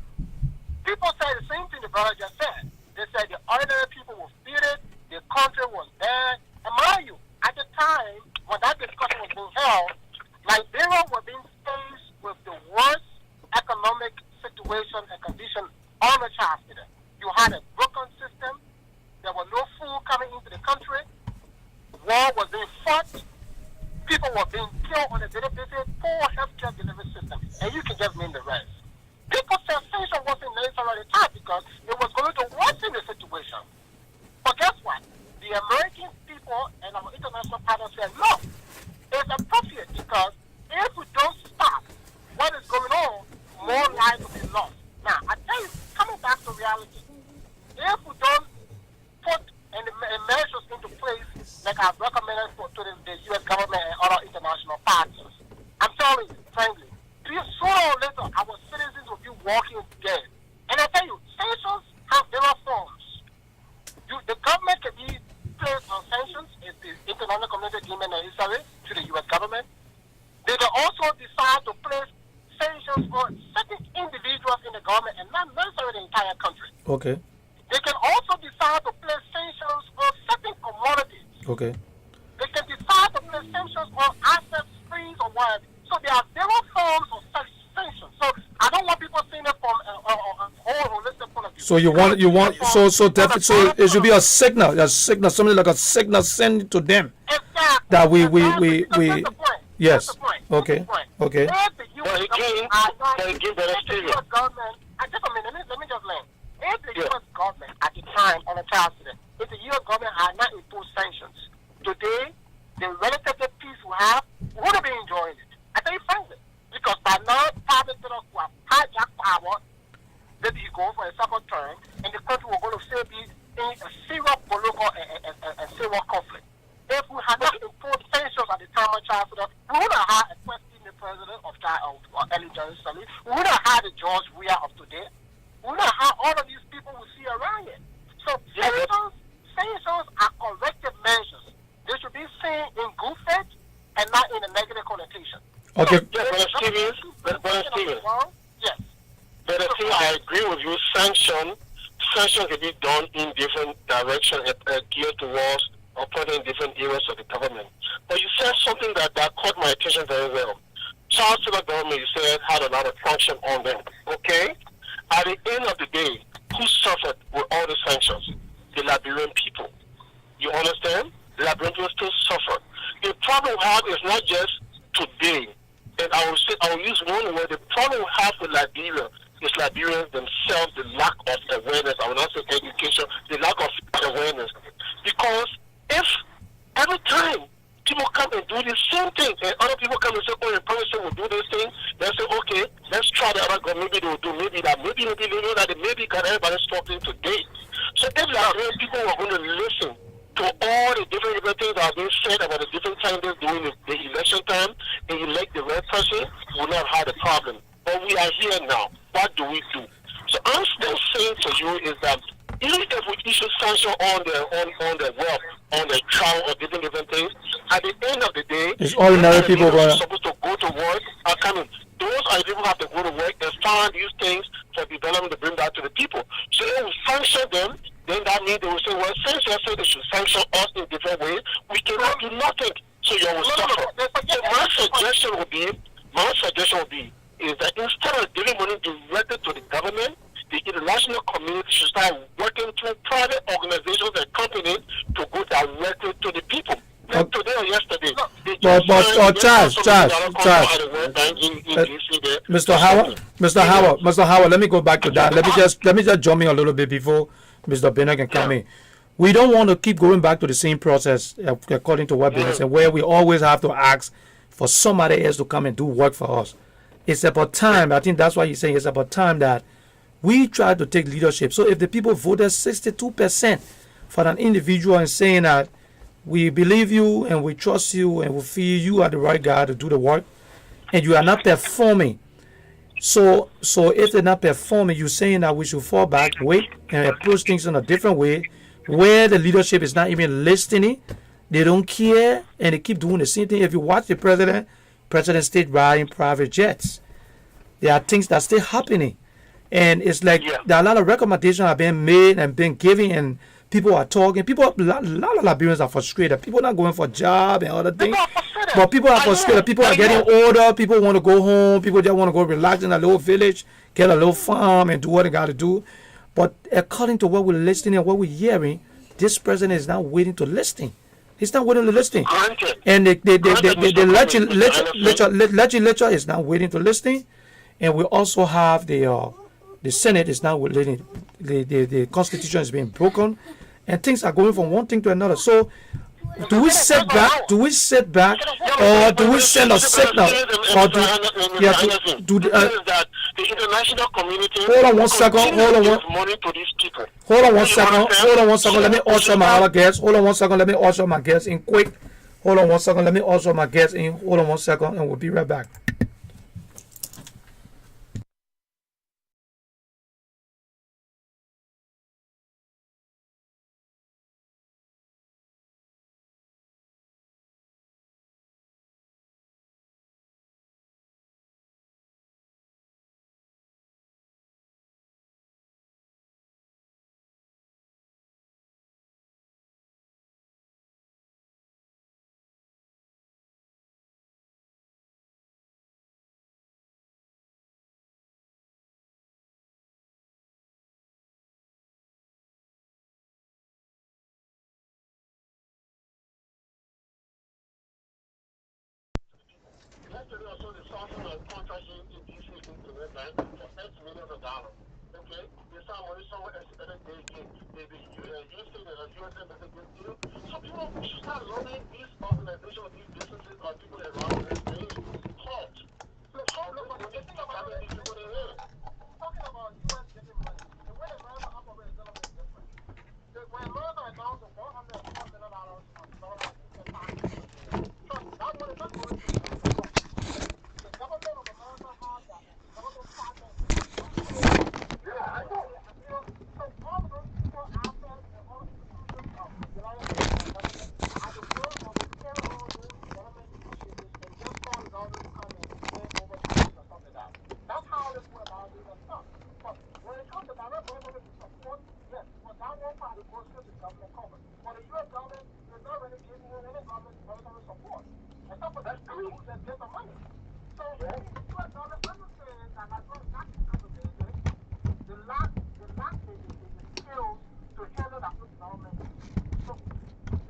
people said the same thing the brother just said. They said the ordinary people were defeated, the country was bad, and mind you, at the time when that discussion was being held, Nigeria were being faced with the worst economic situation and condition on the Charles Taylor. You had a broken system. There was no food coming into the country. War was being fought. People were being killed on a daily basis. Poor healthcare delivery system. And you can just name the rest. People said sanction wasn't necessarily tight because it was going to worsen the situation. But guess what? The American people and our international partners said, no, it's appropriate because if we don't stop what is going on, more lives will be lost. Now, I tell you, coming back to reality, if we don't put measures into place like I've recommended to the U.S. government and other international partners, I'm telling you, frankly, sooner or later, our citizens will be walking dead. And I tell you, sanctions have different forms. The government can be placed on sanctions if the international community deems necessary to the U.S. government. They can also decide to place sanctions on certain individuals in the government and not necessarily the entire country. Okay. They can also decide to place sanctions on certain commodities. Okay. They can decide to place sanctions on assets, freeze, or whatever. So there are different forms of such sanctions. So I don't want people seeing it from a whole holistic point of view. So so it should be a signal, something like a signal sent to them. Exactly. That we That's the point. yes. That's the point. Okay. That's the point. Okay. If the U.S. government, just a minute, let me just learn. If the U.S. government at the time on the Charles Taylor, if the U.S. government had not imposed sanctions, today the relative peace we have would have been enjoying it. I tell you frankly, because by now private sector who have hijacked power, maybe you go for a second term, and the country will going to still be in a serious political and serious conflict. If we had not imposed sanctions at the time of Charles Taylor, we would have had a the president of Ellie Johnson. We would have had the George Weah of today. We would have had all of these people we see around here. So sanctions are corrective measures. They should be seen in good faith and not in a negative connotation. Okay. Yes, But I agree with you. Sanction can be done in different directions, geared towards or put in different areas of the government. But you said something that caught my attention very well. Charles Taylor government, you said, had a lot of sanction on them. Okay? At the end of the day, who suffered with all the sanctions? The Liberian people. You understand? The Liberian people still suffer. The problem we have is not just today. And I will use one word. The problem we have with Liberia is Liberians themselves, the lack of awareness. I will not say education, the lack of awareness. Because if every time people come and do the same thing, and other people come and say, oh, the person will do this thing, they say, okay, let's try the other government. Maybe they will do, maybe that, maybe can everybody's talking today. So if Liberian people were going to listen to all the different things that are being said about the different candidates during the election time, and elect the right person, we will not have a problem. But we are here now. What do we do? So I'm still saying to you is that even if we issue sanction on the wealth, on the travel, or different things, at the end of the day, it's ordinary people who are supposed to go to work are coming. Those are the people who have to go to work and find these things for development to bring back to the people. So if we sanction them, then that means they will say, well, since they say they should sanction us in different ways, we cannot do nothing. So so you will suffer. So my suggestion would be, is that instead of giving money directly to the government, the international community should start working through private organizations and companies to go directly to the people. Like today or yesterday, Charles, Mr. Howard, let me go back to that. Let me just jump in a little bit before Mr. Bennett can come in. We don't want to keep going back to the same process according to what Bennett said, where we always have to ask for somebody else to come and do work for us. It's about time. I think that's why he's saying it's about time that we try to take leadership. So if the people voted 62% for an individual and saying that we believe you and we trust you and we feel you are the right guy to do the work, and you are not performing. So if they're not performing, you're saying that we should fall back, wait, and approach things in a different way, where the leadership is not even listening, they don't care, and they keep doing the same thing. If you watch the president stayed riding private jets. There are things that still happening. And it's like there are a lot of recommendations are being made and being given, and people are talking. A lot of Liberians are frustrated. People are not going for job and other things. But people are frustrated. People are getting older. People want to go home. People just want to go relax in a little village, get a little farm, and do what they got to do. But according to what we're listening and what we're hearing, this president is not waiting to listen. He's not waiting to listen. And the legislature is not waiting to listen. And we also have the Senate is now letting the Constitution is being broken, and things are going from one thing to another. So, do we sit back? Or do we send a signal? Or do the international community? Hold on one second. Money to these people. Hold on one second. Let me usher my other guests. Hold on one second. Let me usher my guests in quick. Hold on one second. Let me usher my guests in. Hold on one second, and we'll be right back. Yesterday I saw the sources of contracting in DC into the bank for $8 million. Okay? They saw money somewhere else the other day. Using the USA as a good deal. So people should start lobbying these organizations, these businesses, or people around this thing. Halt. Look, the thing about it is people in here. Talking about US getting money. The way America operates is a little bit different. When America announced $104 million on government trust me, that money is not going to the government of America has that government partners. Yeah, I know. So all of those people, assets, and all institutions of the United States government are the ones that will carry all those government initiatives and just call dollars come and take over things or something like that. That's how this went about doing that stuff. But when it comes to direct government support, yes, but that one part of goes to the government cover. But the U.S. government is not really giving you any government monetary support. Except for that crew that gets the money. So the U.S. government understands that as well as not accommodated, the lack the skills to handle that with government. So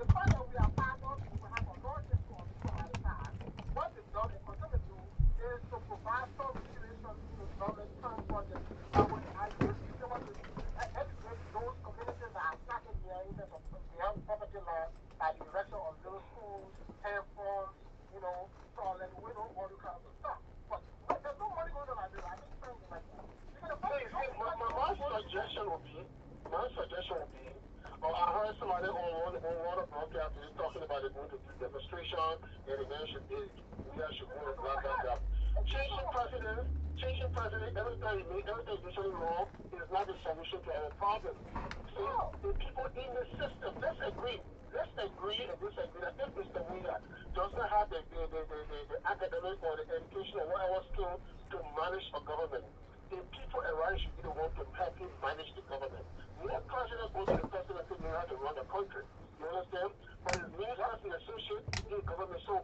the fact that we are partners and we have a large influence on people like that, what the government continue to do is to provide some recreation to the government term projects that would at least be able to educate those communities that are stuck in the areas of beyond property law, like the erection of little schools, hand farms, toilet, all the kinds of stuff. But there's no money going to Liberia. I think something like that. My suggestion would be, I heard somebody on one of the broadcasts talking about it going to do demonstration, and the man should be, we should go and blah, blah, blah. Changing president, everything you do something wrong is not the solution to our problem. See, the people in the system, let's agree and disagree that if Mr. Weir doesn't have the academic or the education or whatever skill to manage a government, the people around should be the one to help him manage the government. No president goes to the president and say, you have to run the country. You understand? But his ministers and associates, the government so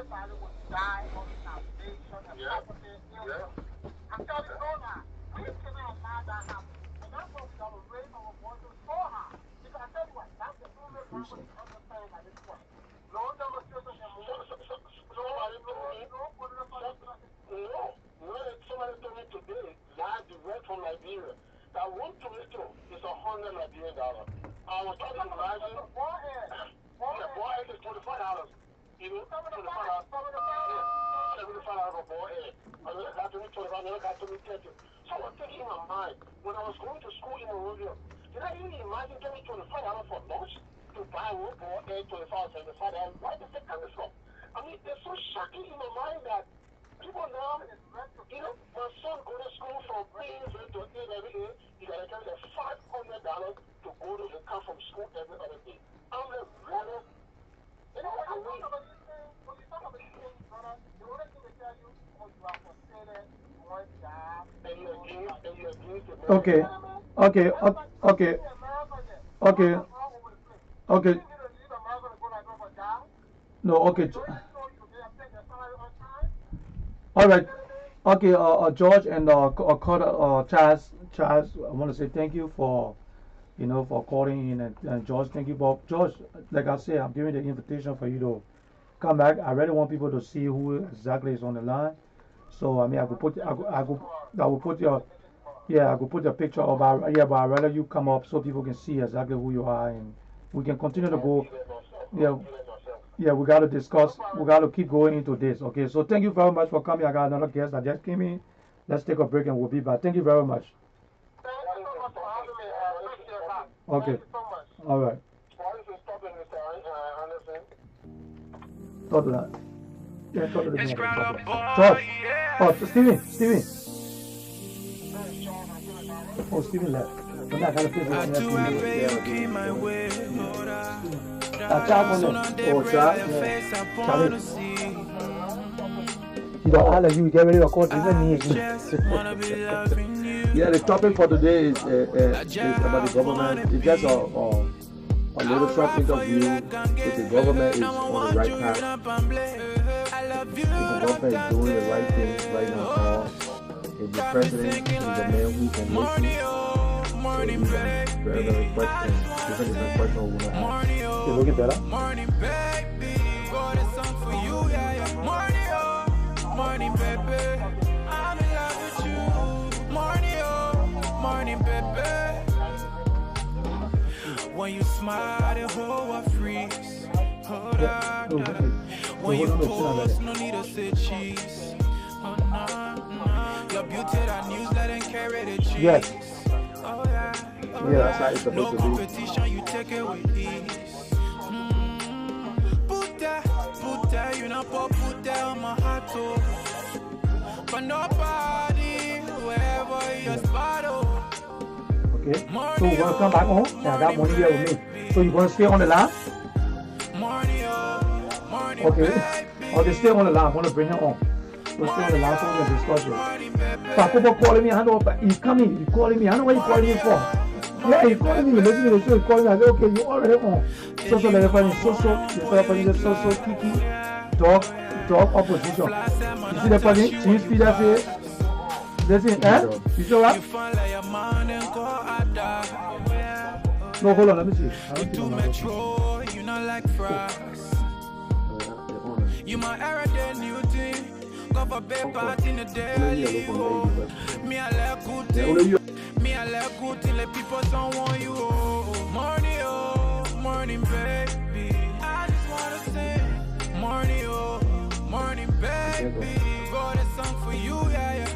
everybody would die on starvation and poverty. I'm telling you now, we cannot allow that happen. And that's why we got to raise our voices so high. Because I tell you what, that's the only language we understand at this point. No demonstration can move. Somebody told me today, live direct from Nigeria, that one tomato is $100 Nigerian. I was trying to imagine. The boy egg is $25. You know, $75. $75 a boy egg. Another guy told me 25, another guy told me 30. So I was thinking in my mind, when I was going to school in Monrovia, did I even imagine getting $25 for lunch? To buy one boy egg, $25, $75. Why does that come from? I mean, it's so shocking in my mind that people now, you know, my son go to school from Queensland to AWA, he got to carry $500 to go to and come from school every other day. I'm like, really? You know what I mean? When you talk about these things, brother, the only thing they tell you is you are frustrated, one job, and you're against the man. Okay. No, okay. All right. Okay, George and Chaz, I want to say thank you for, for calling in, and George, thank you, Bob. George, like I said, I'm giving the invitation for you to come back. I really want people to see who exactly is on the line. So I mean, I will put your, I could put your picture up. But I'd rather you come up so people can see exactly who you are, and we can continue to go. We got to discuss. We got to keep going into this. Okay, so thank you very much for coming. I got another guest that just came in. Let's take a break and we'll be back. Thank you very much. Thank you so much for having me. I appreciate that. Okay. Thank you so much. All right. Talk to that. Yeah, talk to the George. Oh, Steven. Oh, Steven left. I'm not going to fix Charlie. You get ready to call Yeah, the topic for today is about the government. It's just a little short interview if the government is on the right path. If the government is doing the right things right now, if the president is the man who can listen, so these are very questions, different questions we want to ask. You looking better? Morning, baby, got a song for you, morning, baby, I'm in love with you. Morning, baby. When you smile, the whole world freeze. Hold on. When you pose, no need to say cheese. Oh, no. Your beauty, that newsletter and carry the cheese. Yes. Oh, yeah. That's how it's supposed to be. No competition, you take it with ease. Put that, you know, put that on my heart, too. For nobody, wherever you're spot, okay, so we're gonna come back home and I got money here with me. So you gonna stay on the line? Okay, stay on the line. I'm gonna bring him on. So stay on the line so we can discuss it. Paco calling me, I know he's coming, he's calling me. I know what he's calling me for. Yeah, he's calling me, listen to the show, he's calling me. I said, okay, you already on. So let me so Kiki, dog opposition. You see the funny? Change speed I say. Listen, you saw what? No, hold on, let me see. I don't see Metro, you not like fries. You my era, the new thing. Go for bed party in the day. Me, I like good thing. Me, I like good thing. Let people don't want you. Morning, baby. I just wanna say, morning, baby. Got a song for you, yeah.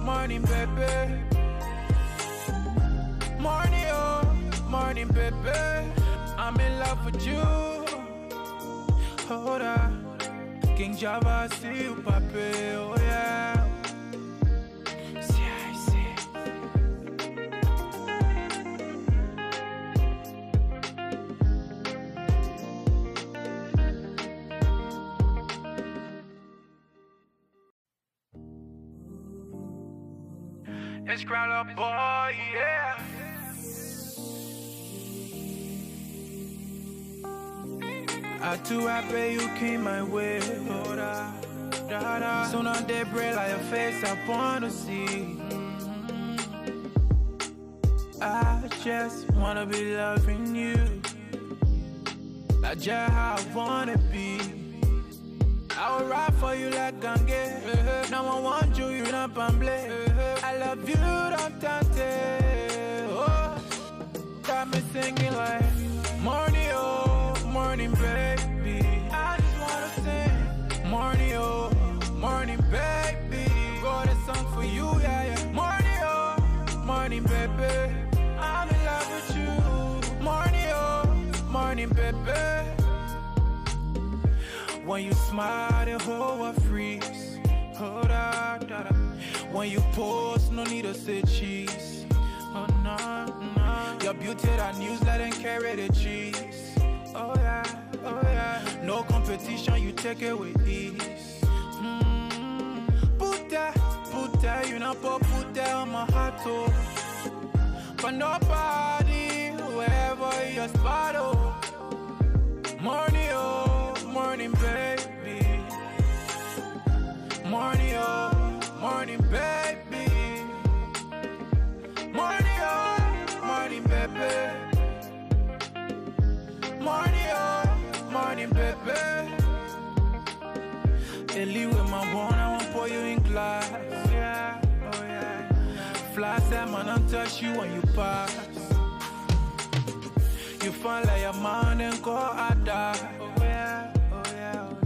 Morning, baby. Morning, baby. I'm in love with you. Hold on. King Java, see you, papi. Oh, yeah. See, I see. It's Crown Up Boy, yeah. I too happy you came my way. Oh, da, da, da. Soon on they break like your face, I wanna see. I just wanna be loving you. Like just how I wanna be. I will ride for you like Gange. Now I want you, you not pamble. I love you, don't tante. Oh, got me singing like morning, oh, morning, baby. I just wanna sing morning, oh, morning, baby. Got a song for you, yeah, yeah. Morning, oh, morning, baby. I'm in love with you. Morning, oh, morning, baby. When you smile, the whole world freeze. Oh, da, da, da. When you pose, no need to say cheese. Oh, no, no. Your beauty, that newsletter and carry the cheese. Oh, yeah, oh, yeah. No competition, you take it with ease. Put that, you know, put that on my heart, too. But nobody, wherever your spot, oh. Morning, oh, morning, baby. Morning, oh, morning, baby. Morning, oh, morning, baby. Morning, oh, morning, baby. Ellie with my bone, I won't pour you in glass. Yeah, oh yeah. Fly salmon and touch you when you pass. You find like a man and go out there. Oh yeah, oh yeah, oh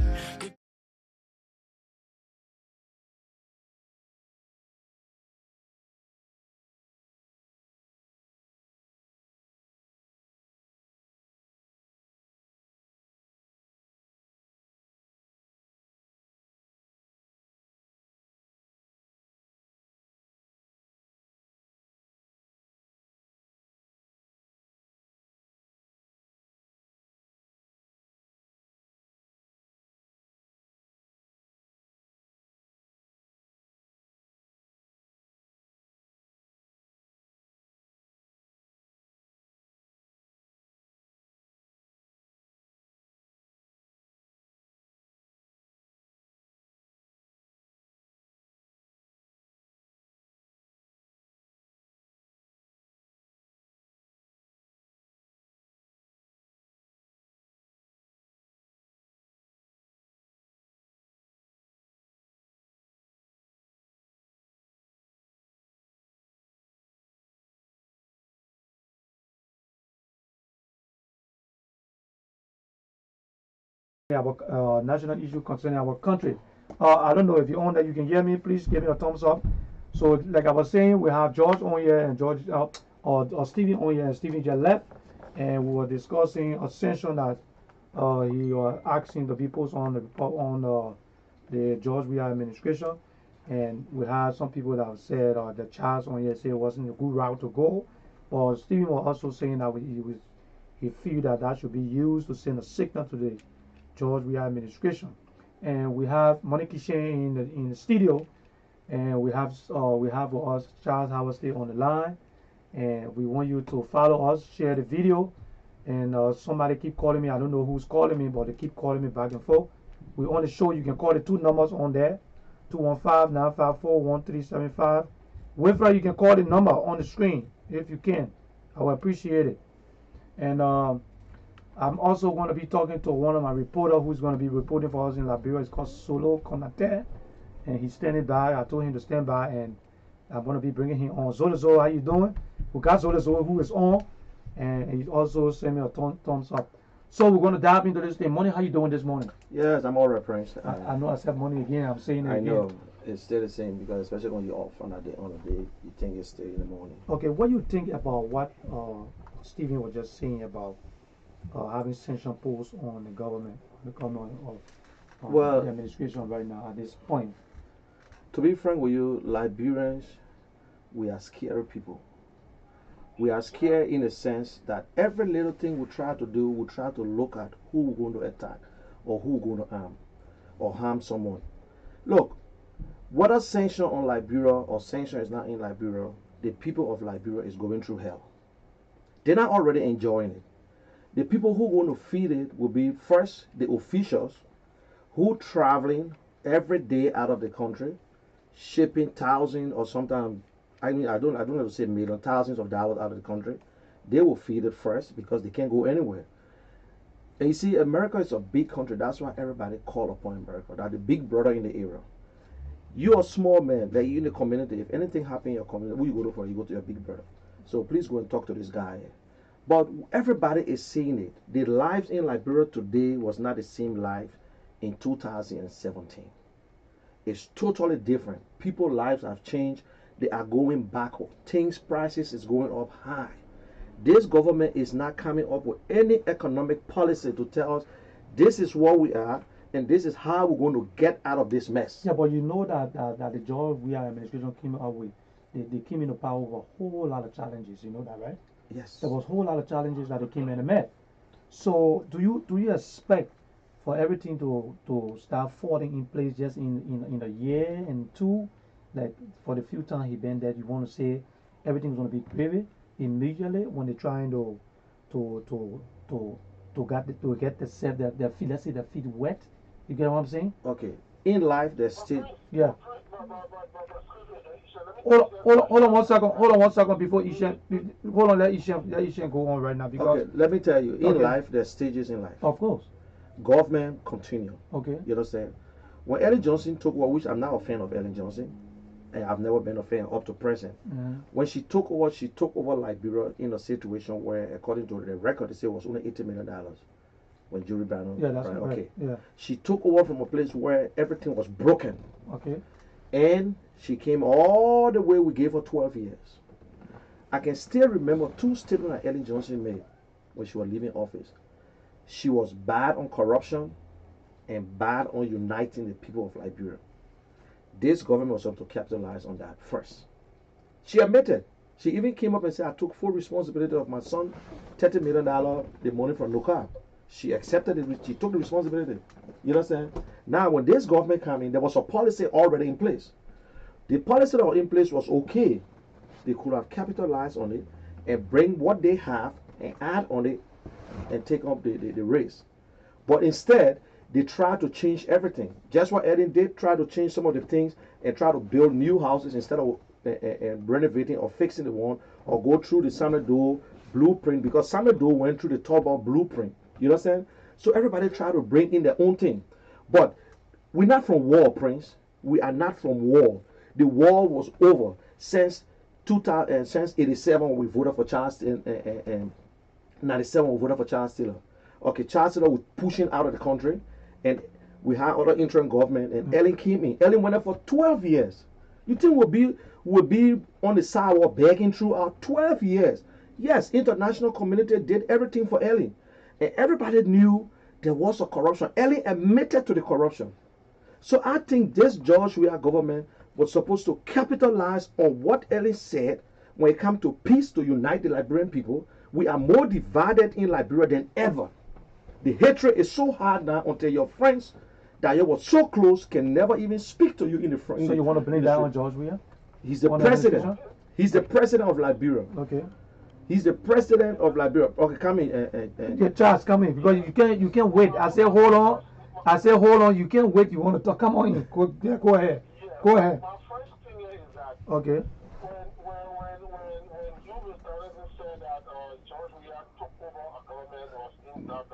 yeah. Our national issue concerning our country. I don't know if you're on that, you can hear me. Please give me a thumbs up. So, like I was saying, we have George on here and George, or Stephen on here, and Stephen just left, and we were discussing a session that he was asking the people on the George Weah administration, and we had some people that have said the Charles on here said it wasn't a good route to go, but Stephen was also saying that he feel that that should be used to send a signal to the George Weah administration. And we have Monique Shane in the studio, and we have with us Charles Howard State on the line, and we want you to follow us, share the video, and somebody keep calling me. I don't know who's calling me, but they keep calling me back and forth. We on the show. You can call the two numbers on there, 215-954-1375. Winfrey, you can call the number on the screen if you can. I would appreciate it. And I'm also going to be talking to one of my reporters who's going to be reporting for us in Liberia. It's called Solo Konate, and he's standing by. I told him to stand by, and I'm going to be bringing him on. Zola, how you doing? We got Zola who is on, and he also sent me a thumbs up. So we're going to dive into this thing. Money, how you doing this morning? Yes, I'm all right, Prince. I know I said money again. I'm saying it again. I know. It's still the same because especially when you're off on a day, you think it's still in the morning. Okay, what do you think about what Stephen was just saying about having sanction posts on the government, the the administration right now at this point? To be frank with you, Liberians, we are scary people. We are scared in the sense that every little thing we try to do, we try to look at who we're going to attack or who we're going to harm or harm someone. Look, whether sanction on Liberia or sanction is not in Liberia, the people of Liberia is going through hell. They're not already enjoying it. The people who are going to feed it will be first the officials who traveling every day out of the country, shipping thousands or sometimes I don't have to say million, thousands of dollars out of the country. They will feed it first because they can't go anywhere. And you see, America is a big country. That's why everybody call upon America. That the big brother in the area. You're a small man, that you in the community. If anything happen in your community, who you go to for? You go to your big brother. So please go and talk to this guy. But everybody is seeing it. The lives in Liberia today was not the same life in 2017. It's totally different. People's lives have changed. They are going backward. Things prices is going up high. This government is not coming up with any economic policy to tell us this is what we are and this is how we're going to get out of this mess. Yeah, but you know that the George Weah administration came up with, they came into power with a whole lot of challenges. You know that, right? Yes. There was a whole lot of challenges that they came in and met. So do you expect for everything to start falling in place just in a year and two? Like for the few times he been there, you want to say everything's going to be gravy immediately when they're trying to get the set their feet, let's say their feet wet. You get what I'm saying? Okay. In life, there's still. Yeah. Hold on 1 second. Hold on 1 second before Ishan. Hold on, let Ishan go on right now because. Okay. Let me tell you. In life, there's stages in life. Of course. Government continue. Okay. You understand? When Ellen Johnson took over, which I'm not a fan of Ellen Johnson, and I've never been a fan up to present. When she took over Liberia in a situation where, according to the record, they say it was only $80 million. When Julie Brown, yeah, that's right? Right. Okay. Yeah. She took over from a place where everything was broken. Okay. And she came all the way. We gave her 12 years. I can still remember two statements that Ellen Johnson made when she was leaving office. She was bad on corruption and bad on uniting the people of Liberia. This government was up to capitalize on that first. She admitted. She even came up and said, I took full responsibility of my son, $30 million, the money from NOCAP. She accepted it. She took the responsibility. You understand? Now, when this government came in, there was a policy already in place. The policy that was in place was okay. They could have capitalized on it and bring what they have and add on it and take up the race. But instead, they tried to change everything. Just what Eden did, try to change some of the things and try to build new houses instead of renovating or fixing the one or go through the Samedo blueprint, because Samedo went through the Toba blueprint. You understand? So everybody tried to bring in their own thing. But we're not from war, Prince. We are not from war. The war was over since 87 when we voted for Charles and 97 we voted for Charles Taylor. Okay, Charles Taylor was pushing out of the country and we had other interim government and Ellen came in. Ellen went there for 12 years. You think we'll be on the sidewalk begging throughout 12 years? Yes, international community did everything for Ellen. And everybody knew there was a corruption. Ellen admitted to the corruption. So I think this George Weah government was supposed to capitalize on what Ellen said when it comes to peace, to unite the Liberian people. We are more divided in Liberia than ever. The hatred is so hard now until your friends that you were so close can never even speak to you in the front. So you want to blame that on George Weah? He's the president. He's the president of Liberia. Okay. He's the president of Liberia. Okay, come in. Yeah, Charles, come in because you can't wait. I say hold on. You can't wait. You want to talk? Come on in. Go ahead. Go ahead. My first thing is that Okay. when you said that George Weah took over a government or in that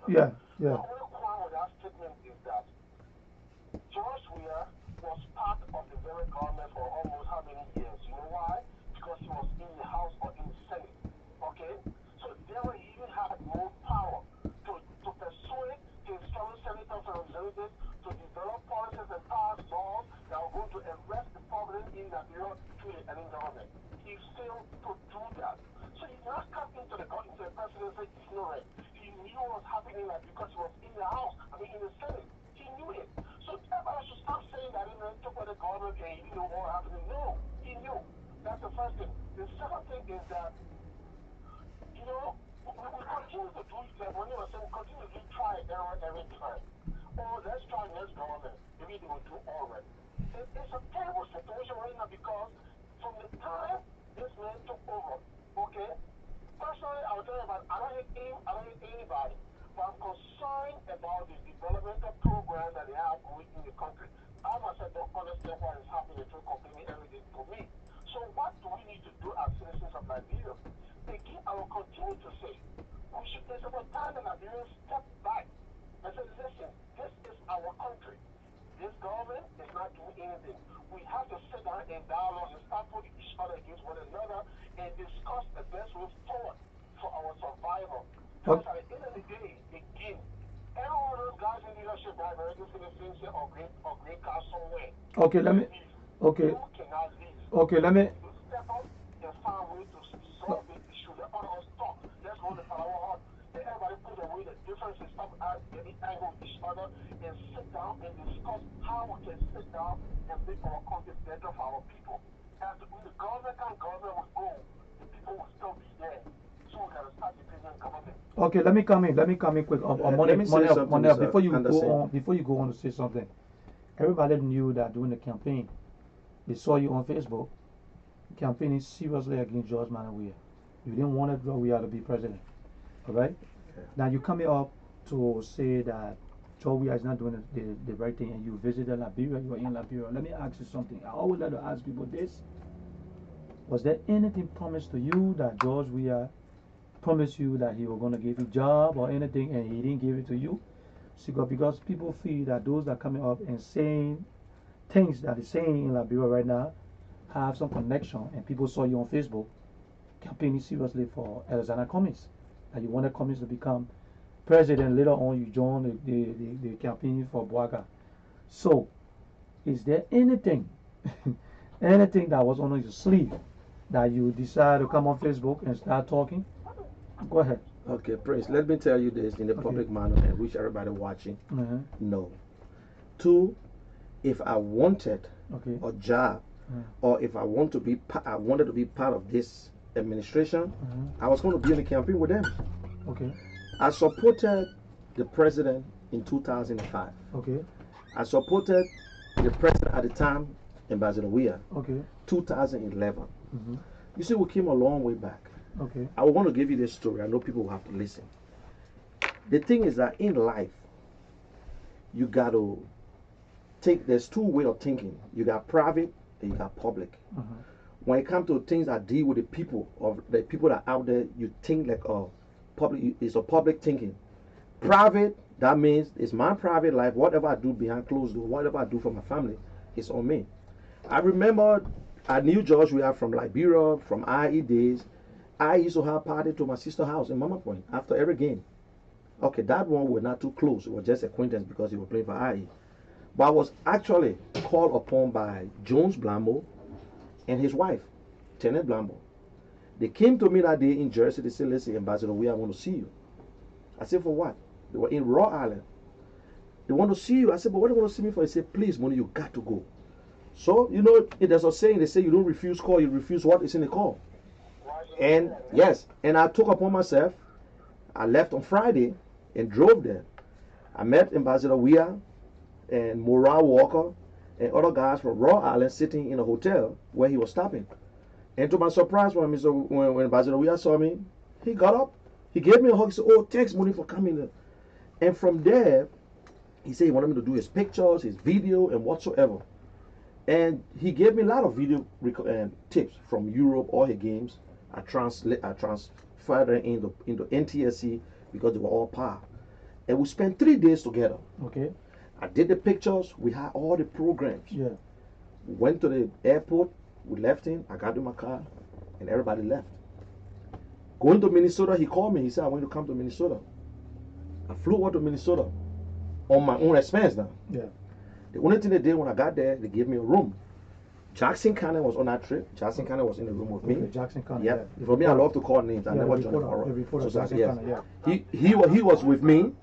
Yeah. the only problem with that statement is that George Weah was part of the very government for almost how many years? You know why? Because he was in the House or in the Senate. Okay? So therefore he even had more power to persuade his fellow senators and representatives to develop policies and pass laws that were going to arrest the problem in Liberia through the Ellen government. He failed to do that. So he's not coming to the president and say ignorant. He knew what was happening because he was in the House, in the Senate. He knew it. So everybody should stop saying that he took over the government and he didn't know what was happening. No. He knew doing in the country. I myself don't understand what is happening through complaining every day to me. So what do we need to do as citizens of Liberia? Again, I will continue to say, we should, there's about time that Liberians step back and say, listen, this is our country. This government is not doing anything. We have to sit down and dialogue and start putting each other against one another and discuss the best way forward for our survival. Because at the end of the day, again, every one of those guys in leadership right now is going to think or great car somewhere. Okay, let me. Okay. You cannot leave. Okay, let me. You step up and find a way to solve the issue. Let others talk. Let's go to our heart. Let everybody put away the differences, stop getting angry with each other, and sit down and discuss how we can sit down and make our country better for our people. As the government will go, the people will still be there. So we gotta start depending on government. Okay, let me come in quick. Money, before you go on to say something. Everybody knew that during the campaign, they saw you on Facebook campaigning seriously against George Manawia. You didn't want George to be president, all right? Yeah. Now you coming up to say that George is not doing the right thing, and you visited Liberia. You were in Liberia. Let me ask you something. I always like to ask people this: was there anything promised to you that George Weah promised you that he was going to give you a job or anything, and he didn't give it to you? Because people feel that those that are coming up and saying things that is saying in Liberia right now have some connection, and people saw you on Facebook campaigning seriously for Alexander Cummings, that you wanted Cummings to become president. Later on, you joined the campaign for Boaga. So, is there anything, anything that was on your sleeve that you decided to come on Facebook and start talking? Go ahead. Okay, Prince, let me tell you this in a public manner and wish everybody watching. No. 2, if I wanted a job or if I wanted to be part of this administration, I was going to be in the campaign with them. Okay. I supported the president in 2005. Okay. I supported the president at the time, Ambassador Weah. Okay. 2011. You see, we came a long way back. Okay. I want to give you this story. I know people will have to listen. The thing is that in life, you got to there's 2 ways of thinking. You got private and you got public. When it comes to things that deal with the people that are out there, you think like public. It's a public thinking. Private, that means it's my private life. Whatever I do behind closed doors, whatever I do for my family, it's on me. I remember I knew George Weah from Liberia, from IE days. I used to have a party to my sister's house in Mama Point after every game. Okay, that one we're not too close. It was just acquaintance because he was playing for IE. But I was actually called upon by Jones Blambo and his wife, Tenet Blambo. They came to me that day in Jersey. They said, listen, Ambassador Weah, I want to see you. I said, for what? They were in Rhode Island. They want to see you. I said, but what do you want to see me for? He said, please, Money, you got to go. So, you know, there's a saying, they say you don't refuse call, you refuse what is in the call. And yes, and I took upon myself. I left on Friday and drove there. I met Ambassador Weah and Morale Walker and other guys from Rhode Island sitting in a hotel where he was stopping. And to my surprise, when Ambassador Weah saw me, he got up, he gave me a hug, he said, oh, thanks, Money, for coming. And from there, he said he wanted me to do his pictures, his video, and whatsoever. And he gave me a lot of video tips from Europe, all his games. I transferred them into NTSC because they were all par. And we spent 3 days together. Okay. I did the pictures. We had all the programs. Yeah. We went to the airport. We left him. I got in my car, and everybody left. Going to Minnesota, he called me. He said, I want to come to Minnesota. I flew out to Minnesota on my own expense now. Yeah. The only thing they did when I got there, they gave me a room. Jackson County was on that trip. Jackson County was in the room with me. Okay, Jackson County. Yeah. For me, I love to call names. I never joined the society. Yes. He was with me,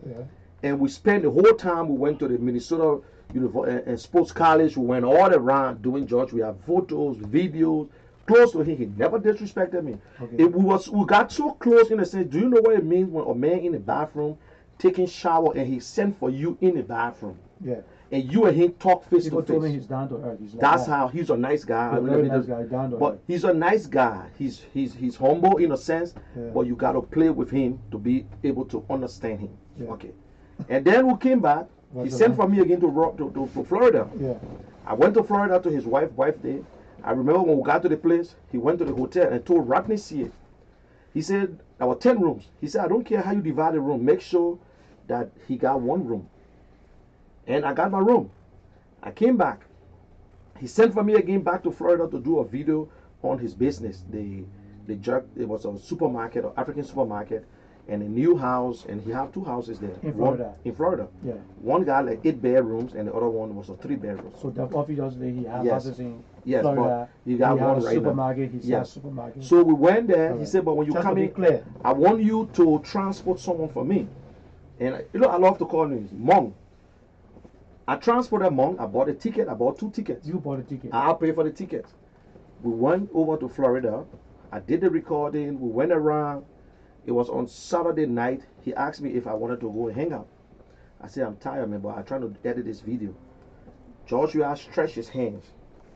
and we spent the whole time. We went to the Minnesota and Sports College. We went all around doing George. We have photos, videos, close to him. He never disrespected me. Okay. We got so close in the sense. Do you know what it means when a man in the bathroom taking shower and he sent for you in the bathroom? Yeah. And you and him talk face People to face. told me he's down to earth. Like That's how he's a nice guy. He's a very nice guy, down to but earth. he's a nice guy. He's humble in a sense, but you got to play with him to be able to understand him. Yeah. Okay. And then we came back. He sent for me again to Florida. Yeah. I went to Florida to his wife there. I remember when we got to the place, he went to the hotel and told Lrtn see it. He said, there were 10 rooms. He said, I don't care how you divide the room. Make sure that he got one room. And I got my room. I came back. He sent for me again back to Florida to do a video on his business. It was a supermarket, an African supermarket, and a new house, and he had 2 houses there. In Florida. In Florida. Yeah. One got like 8 bedrooms, and the other one was a 3 bedrooms. So the obviously he has houses in Yes, Florida. but he got one a right supermarket. now. He has supermarket. So we went there. All He right. said, but when you Just come to be in, clear. I want you to transport someone for me. And I love to call him Mong. I transported Mong. I bought a ticket. I bought 2 tickets. You bought a ticket. I'll pay for the tickets. We went over to Florida. I did the recording. We went around. It was on Saturday night. He asked me if I wanted to go and hang out. I said, I'm tired, man, but I'm trying to edit this video. Joshua stretched his hands.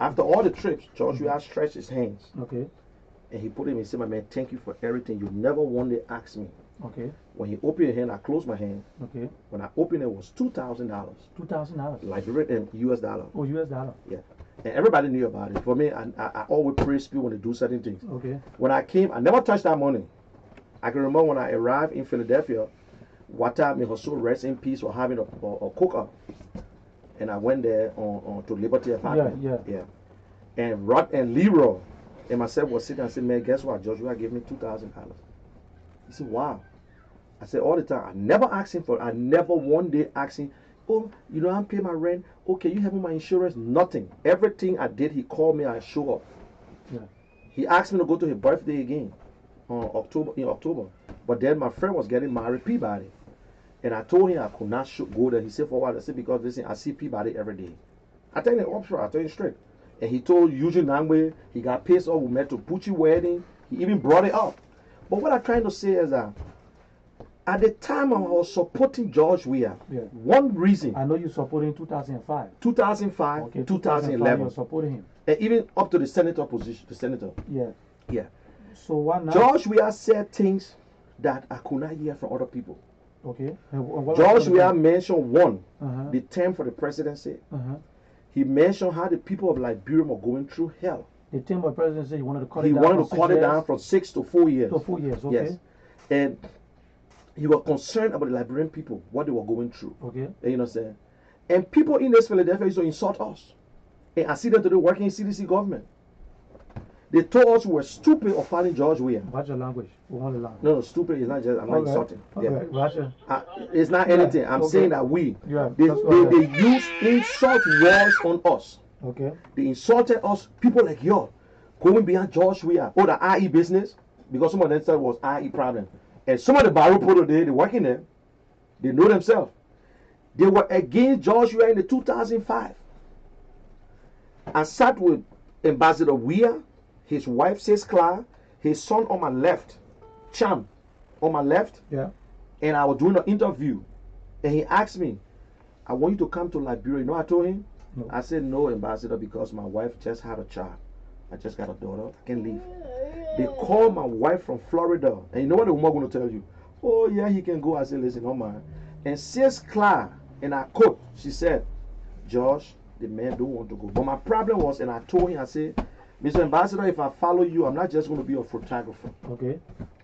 After all the trips, Joshua stretched his hands. Okay. And he put him and said, my man, thank you for everything. You never one day asked me. Okay. When he opened his hand, I closed my hand. Okay. When I opened it, was $2,000. $2,000. Liberian US dollar. Oh, US dollar. Yeah. And everybody knew about it. For me, I always praise people when they do certain things. Okay. When I came, I never touched that money. I can remember when I arrived in Philadelphia, Wata Mihoso, rest in peace, was having a cook-up. And I went there on to Liberty Apartment. Yeah. And Rod and Leroy and myself was sitting and said, man, guess what? Joshua gave me $2,000. He said, wow. I said all the time, I never asked him I never one day asked him, oh, you know, I'm paying my rent. Okay, you have my insurance? Nothing. Everything I did, he called me, I show up. Yeah. He asked me to go to his birthday again in October. But then my friend was getting married, Peabody. And I told him I could not go there. He said, for what? I said, because listen, I see Peabody every day. I tell him upfront, I tell him straight. And he told Eugene Nangwe, he got pissed off. We met to Pucci wedding. He even brought it up. But what I'm trying to say is that at the time I was supporting George Weah, one reason. I know you supported in 2005. 2005, okay, 2011. You supporting him. And even up to the senator position, the senator. Yeah. Yeah. So what now? George Weah said things that I could not hear from other people. Okay. George Weah mentioned the term for the presidency. He mentioned how the people of Liberia were going through hell. The term of the presidency, he wanted to cut he it down. wanted to cut it down from 6 to 4 years. To 4 years, okay. Yes. And he was concerned about the Liberian people, what they were going through. Okay. You know what I'm saying? And people in this Philadelphia used to insult us. And I see them today working in CDC government. They told us we were stupid of finding George Weah. What's your language? We want to learn. No, stupid is not just, I'm not insulting. Okay. Yeah. It's not anything. I'm saying that they use insult words on us. Okay. They insulted us, people like yo, going beyond George Weah, or the IE business, because some of them said it was IE problem. And some of the Barrow Polo they working there, they know themselves. They were against George Weah in the 2005. I sat with Ambassador Weah, his wife Sis Clara, his son on my left, Cham, on my left. Yeah. And I was doing an interview. And he asked me, I want you to come to Liberia. You know what I told him? No. I said, no, Ambassador, because my wife just had a child. I just got a daughter. I can't leave. They called my wife from Florida. And you know what the woman going to tell you? Oh, yeah, he can go. I said, listen, don't mind. And Sis Clara, and I quote, she said, George, the man don't want to go. But my problem was, and I told him, I said, Mr. Ambassador, if I follow you, I'm not just going to be a photographer. Okay.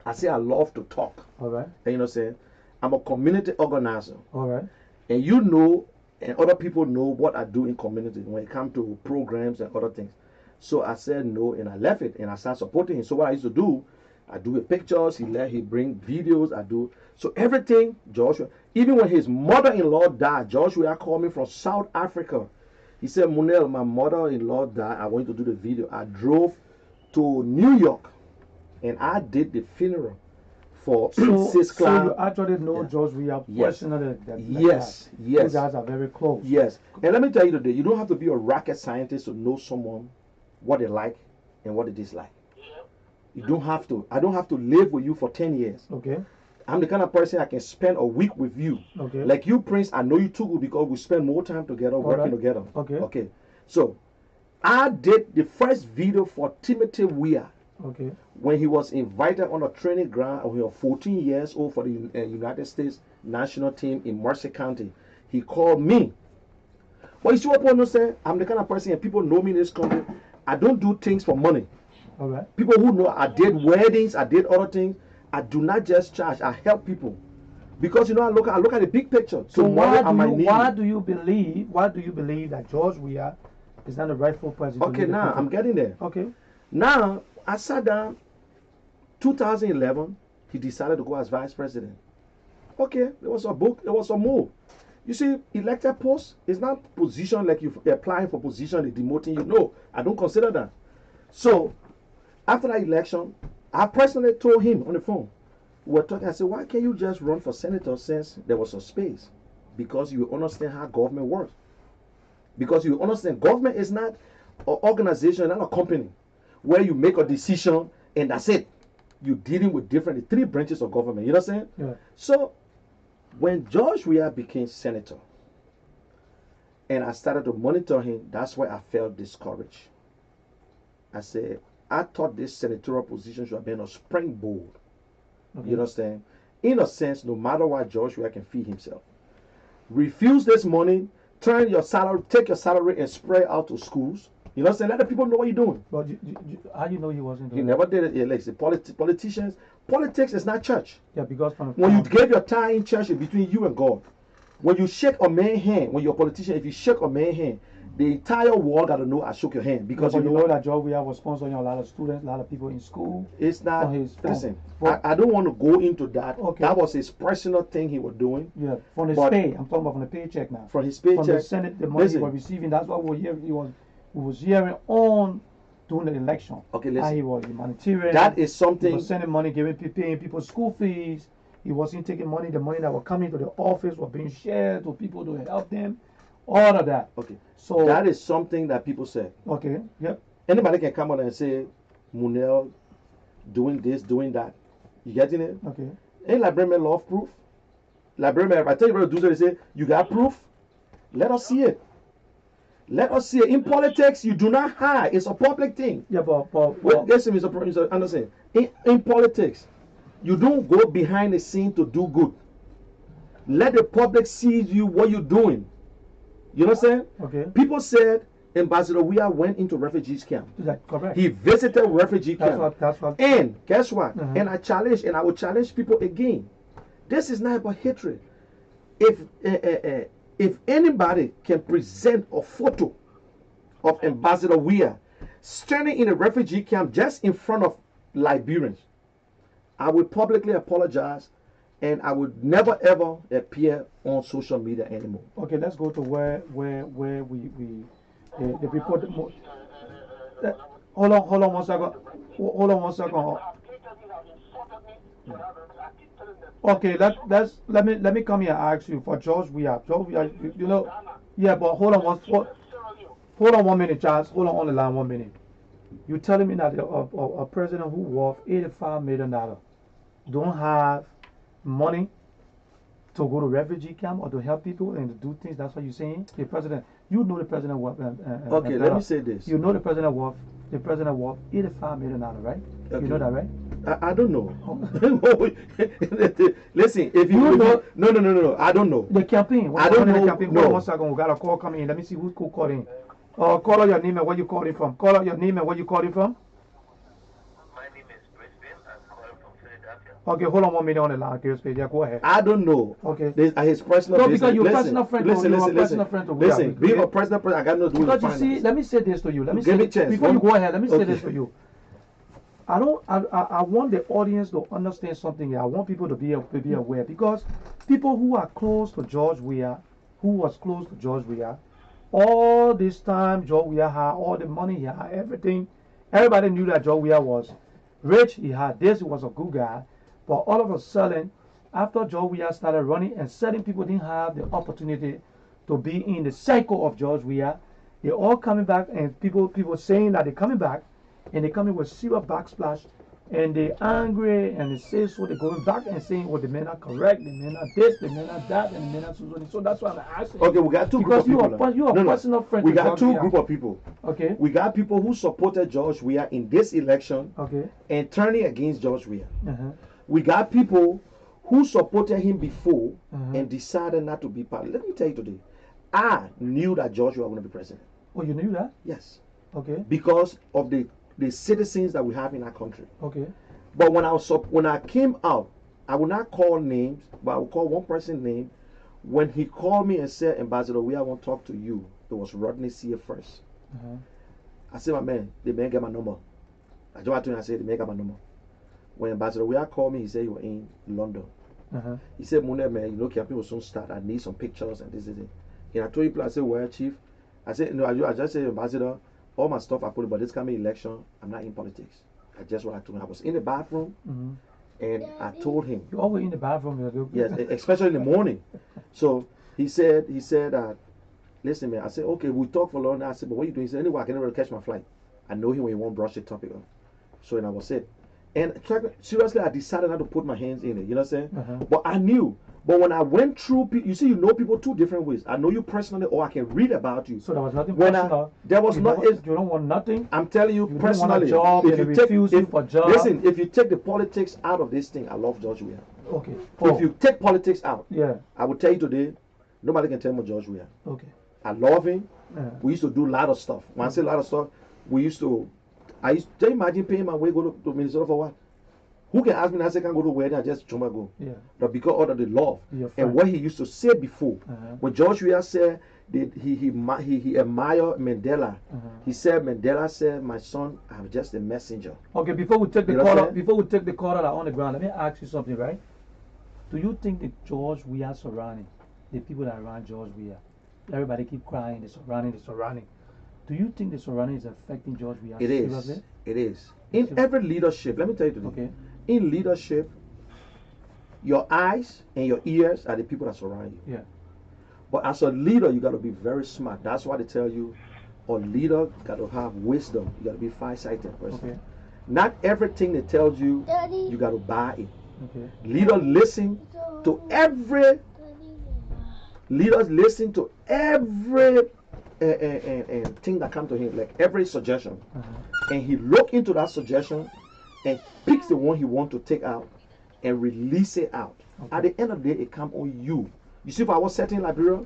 I say I love to talk. All right. And you know what I'm saying? I'm a community organizer. All right. And you know, and other people know what I do in community when it comes to programs and other things. So I said no, and I left it, and I started supporting him. So what I used to do, I do pictures, he bring videos, I do. So everything, Joshua, even when his mother-in-law died, Joshua called me from South Africa. He said, Munel, my mother-in-law died. I want you to do the video. I drove to New York, and I did the funeral for Sis Clara. So you actually know George Weah personally? Yes. You guys are very close. Yes. And let me tell you today, you don't have to be a rocket scientist to know someone, what they like and what they dislike. You don't have to. I don't have to live with you for 10 years. Okay. I'm the kind of person I can spend a week with you. Okay. Like you, Prince, I know you too good because we spend more time together, working together. Okay. Okay. So, I did the first video for Timothy Weah. Okay. When he was invited on a training ground when he was 14 years old for the United States national team in Mercer County. He called me. But you see what people say? I'm the kind of person, and people know me in this country. I don't do things for money. All right. People who know I did weddings, I did other things. I do not just charge. I help people because I look at the big picture. So why do you believe that George Weah is not the rightful president? Okay, now I'm getting there. Okay. Now I sat down. 2011, he decided to go as vice president. Okay, there was a book, there was a move. You see, elected post is not position like you're applying for position, they demoting you. No, I don't consider that. So, after that election, I personally told him on the phone, we were talking, I said, why can't you just run for senator since there was a space? Because you understand how government works. Because you understand government is not an organization, not a company, where you make a decision and that's it. You're dealing with different 3 branches of government. You know what I'm saying? Yeah. So when George Weah became senator and I started to monitor him, that's why I felt discouraged. I said, I thought this senatorial position should have been a springboard. Okay. You understand? In a sense, no matter what, George Weah can feed himself. Refuse this money, turn your salary, take your salary and spread out to schools. You know what I'm saying? Let the people know what you're doing. But how you know he wasn't doing He never did it. Like politicians, politics is not church. Yeah, because when you gave your time in church, it's between you and God. When you shake a man's hand, when you're a politician, if you shake a man's hand, the entire world got to know I shook your hand. Because you know that George Weah was sponsoring a lot of students, a lot of people in school. It's not, listen, I don't want to go into that. Okay. That was his personal thing he was doing. Yeah, from his pay. I'm talking about from the paycheck now. From his paycheck. From the Senate, the money he was receiving. That's what we was hearing on during the election. Okay, listen. He was humanitarian. That is something. He was sending money, paying people school fees. He wasn't taking money. The money that was coming to the office was being shared to people to help them. All of that. Okay. So that is something that people say. Okay. Yep. Anybody can come on and say, Munel doing this, doing that. You getting it? Okay. Ain't librarian love proof? Librarian, if I tell you what to do, they say, you got proof? Let us see it. Let us see it. In politics, you do not hide. It's a public thing. Yeah, but listen, Mr. Anderson. In politics, you don't go behind the scene to do good. Let the public see you what you're doing. You know what I'm saying? Okay. People said Ambassador Weah went into refugees camp. Is that correct? He visited refugee camp. That's what. And guess what? And I challenge, and I will challenge people again. This is not about hatred. If anybody can present a photo of Ambassador Weah standing in a refugee camp just in front of Liberians, I will publicly apologize, and I would never ever appear on social media anymore. Okay, let's go to where we the report. Hold on one second. Hold on 1 second. Okay, let me come here and ask you for George Weah. George Weah, you know, yeah, but hold on 1 minute, Charles. Hold on the line 1 minute. You telling me that a president who worth $85 million don't have money to go to refugee camp or to help people and to do things? That's what you're saying. The president, you know the president worth. Okay, let me say this. You know the president worth $85 million, right? Okay. You know that, right? I don't know. Listen, if you know, no, I don't know. The campaign. I don't know. The campaign. No. 1 second, we got a call coming in. Let me see who's calling. Call out your name and where you calling from. Call out your name and where you calling from. My name is Brisbane. I'm calling from Philadelphia. Okay, hold on 1 minute on the line. Yeah, go ahead. I don't know. Okay. His personal. No, because you're personal friend. Listen. Being a personal person, I got no do with finance. Because you see, let me say this to you. Give me a chance. Before you go ahead, let me say this to you. I want the audience to understand something here. I want people to be aware, because people who are close to George Weah, who was close to George Weah, all this time George Weah had all the money, he had everything. Everybody knew that George Weah was rich, he had this, he was a good guy. But all of a sudden, after George Weah started running and certain people didn't have the opportunity to be in the cycle of George Weah, they're all coming back, and people saying that they're coming back, and they come in with serious backsplash, and they're angry, and they say so. They're going back and saying, "Oh, the men are correct, the men are this, the men are that, and the men are so." So that's why I'm asking. Okay, we got two group of people. Because you are a personal friend. We got two group of people. Okay. We got people who supported George Weah in this election. Okay. And turning against George Weah. Uh-huh. We got people who supported him before and decided not to be part. Let me tell you today, I knew that George was going to be president. Oh, you knew that? Yes. Okay. Because of the citizens that we have in our country. Okay. But when I came out, I will not call names, but I will call one person's name. When he called me and said, Ambassador, I want to talk to you, it was Rodney Sear first. I said, my man, the man got my number. I just told him, I said, the man got my number. When Ambassador Weah called me, he said he was in London. He said, Mune, man, you know, campaign will soon start. I need some pictures and this. And I told him, I said, well, Chief, I said, no, I just said, Ambassador, all my stuff I put it, but this coming election, I'm not in politics. I just what I told him. I was in the bathroom and I told him. You always in the bathroom? Yes, especially in the morning. So he said, listen, man, I said, okay, we talk for long. I said, but what are you doing? He said, anyway, I can never catch my flight. I know him when he won't brush the topic on. So and I was it. And seriously, I decided not to put my hands in it. You know what I'm saying? But I knew. But when I went through, you see, you know people two different ways. I know you personally, or I can read about you. So there was nothing personal. There was you don't want nothing. I'm telling you, personally. Job, if you take, listen, if you take the politics out of this thing, I love George Weah. Okay. If you take politics out, yeah, I will tell you today, nobody can tell me George Weah. Okay. I love him. We used to do a lot of stuff. When I say a lot of stuff, I used to imagine paying my way go to Minnesota for what? Who can ask me now? I say, can't go to a wedding, I just chuma go. Yeah. But because of the love and what he used to say before, when George Weah said that he admired Mandela, he said Mandela said, "My son, I'm just a messenger." Okay, before we take the caller, that on the ground, let me ask you something, right? Do you think the George Weah surrounding, the people that around George Weah, everybody keep crying, the surrounding. Do you think the surrounding is affecting George Weah? It is. It is. In every leadership, let me tell you today. Okay. In leadership, your eyes and your ears are the people that surround you. Yeah. But as a leader, you got to be very smart. That's why they tell you, a leader got to have wisdom. You got to be far-sighted person. Okay. Not everything they tell you, you got to buy it. Okay. Leaders listen to every thing that comes to him, like every suggestion, and he look into that suggestion and picks the one he want to take out and release it out. At the end of the day, it comes on you. You see, if I was setting Liberia,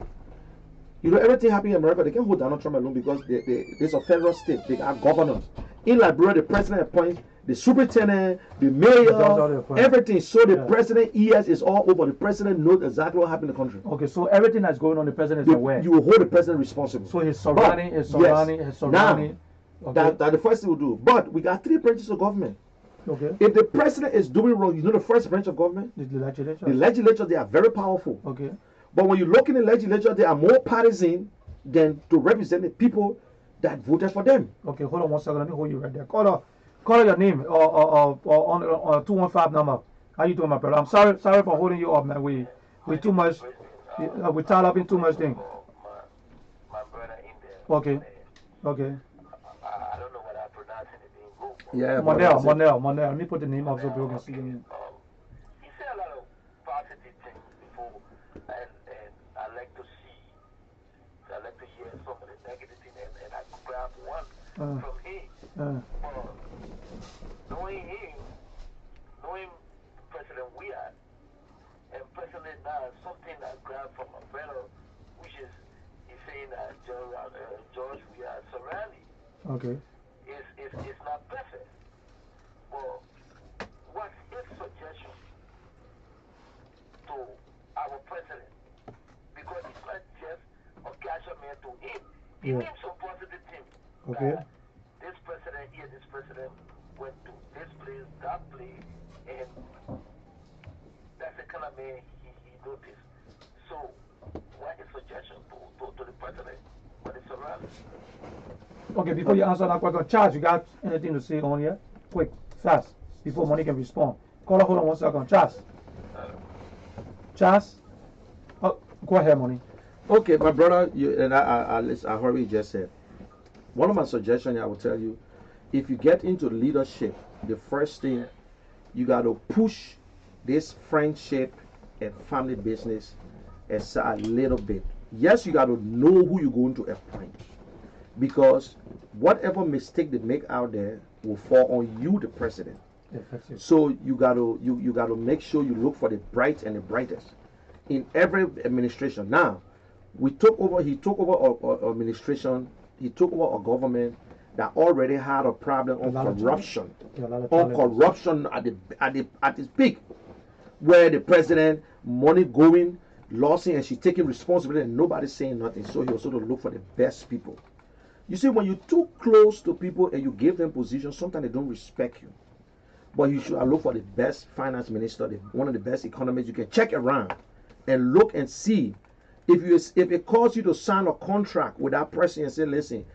you know, everything happening in America, they can't hold Donald Trump alone because there's a federal state. They are governors. In Liberia, the president appoints the superintendent, the mayor, everything. So the president ears is all over. The president knows exactly what happened in the country. Okay, so everything that's going on, the president is aware. You will hold the president responsible. So his surrounding. Now, that's the first thing we do. But we got 3 branches of government. Okay. If the president is doing wrong, you know the first branch of government? The legislature. The legislature, they are very powerful. Okay. But when you look in the legislature, they are more partisan than to represent the people that voted for them. Okay, hold on one second. Let me hold you right there. Call your name or on 215 number. How you doing, my brother? I'm sorry for holding you up, man. We too much. We tied up in too much thing. My brother in there. Okay. I don't know what I pronounce anything wrong. Yeah, Monel. Let me put the name up so people can see the name. He said a lot of positive things before, and I like to hear some of the negative things, and I grab one from him. Knowing President Weah, and President now, something I grabbed from my brother, which is he's saying that George Weah surrounding. Okay. It's not perfect. Well, what's his suggestion to our president? Because it's not just a casual man to him. He needs some positive things. Okay. This president went to this place, that place, and that's the kind of man he noticed. So, what is suggestion to the president when it's around? Okay, before you answer that question, Charles, you got anything to say on here? Quick, fast, before Money can respond. Hold on 1 second. Charles? Oh, go ahead, Money. Okay, my brother, I heard what you just said. One of my suggestions I will tell you, if you get into leadership, the first thing, you got to push this friendship and family business aside a little bit. Yes, you got to know who you're going to appoint. Because whatever mistake they make out there will fall on you, the president. Effective. So you gotta make sure you look for the bright and the brightest in every administration. Now, we took over. He took over our administration. He took over a government that already had a problem on corruption. On corruption at its peak, where the president money going, losing, and she's taking responsibility, and nobody's saying nothing. So he also to look for the best people. You see, when you're too close to people and you give them positions, sometimes they don't respect you. But you should look for the best finance minister, one of the best economists. You can check around and look and see if it calls you to sign a contract with that person and say, listen,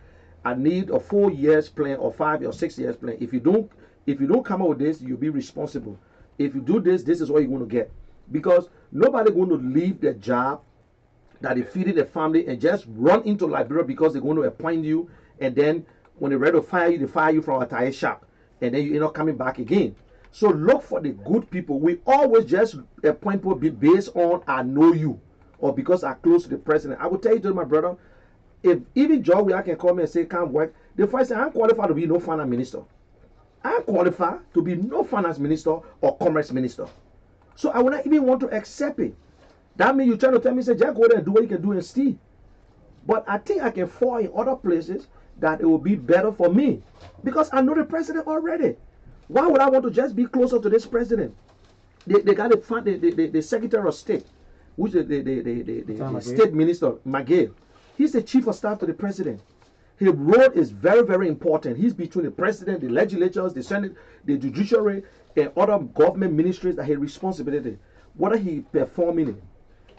I need a 4 years plan or 5 or 6 years plan. If you don't come up with this, you'll be responsible. If you do this, this is what you're going to get. Because nobody going to leave their job that they feeding their family and just run into Liberia because they're going to appoint you, and then when they're ready to fire you, they fire you from a tire shop, and then you're not coming back again. So look for the good people. We always just appoint people based on I know you or because I'm close to the president. I will tell you, to my brother, if even John Weah can call me and say can't work, the first thing I'm qualified to be no finance minister. I'm qualified to be no finance minister or commerce minister. So I will not even want to accept it. That means you're trying to tell me, say, Jack, go there and do what you can do and steal. But I think I can fall in other places that it will be better for me because I know the president already. Why would I want to just be closer to this president? They got the Secretary of State, which is the State Minister, McGill. He's the Chief of Staff to the president. His role is very, very important. He's between the president, the legislatures, the Senate, the judiciary, and other government ministries that he responsibility. What are he performing it?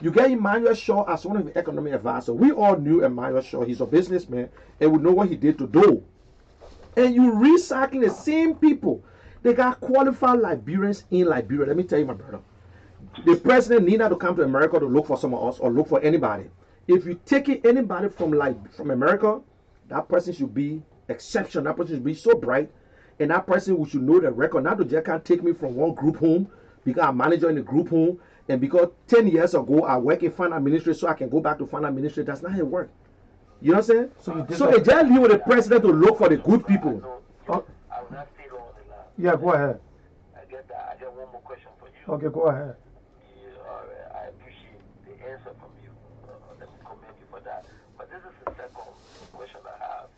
You get Emmanuel Shaw as one of the economic advisors. We all knew Emmanuel Shaw. He's a businessman, and we know what he did to do. And you recycling the same people. They got qualified Liberians in Liberia. Let me tell you, my brother. The president need not to come to America to look for someone else or look for anybody. If you take anybody from America, that person should be exceptional. That person should be so bright, and that person we should know the record. Not to just can't take me from one group home because I'm manager in the group home, and because 10 years ago I work in finance ministry, so I can go back to finance ministry. That's not how it works. You know what I'm saying? So they just leave with the president to look for the good people. Oh. I will not stay long enough. Yeah, go ahead. I get that. I got one more question for you. Okay, go ahead. I appreciate the answer from you. Let me commend you for that. But this is the second question I have.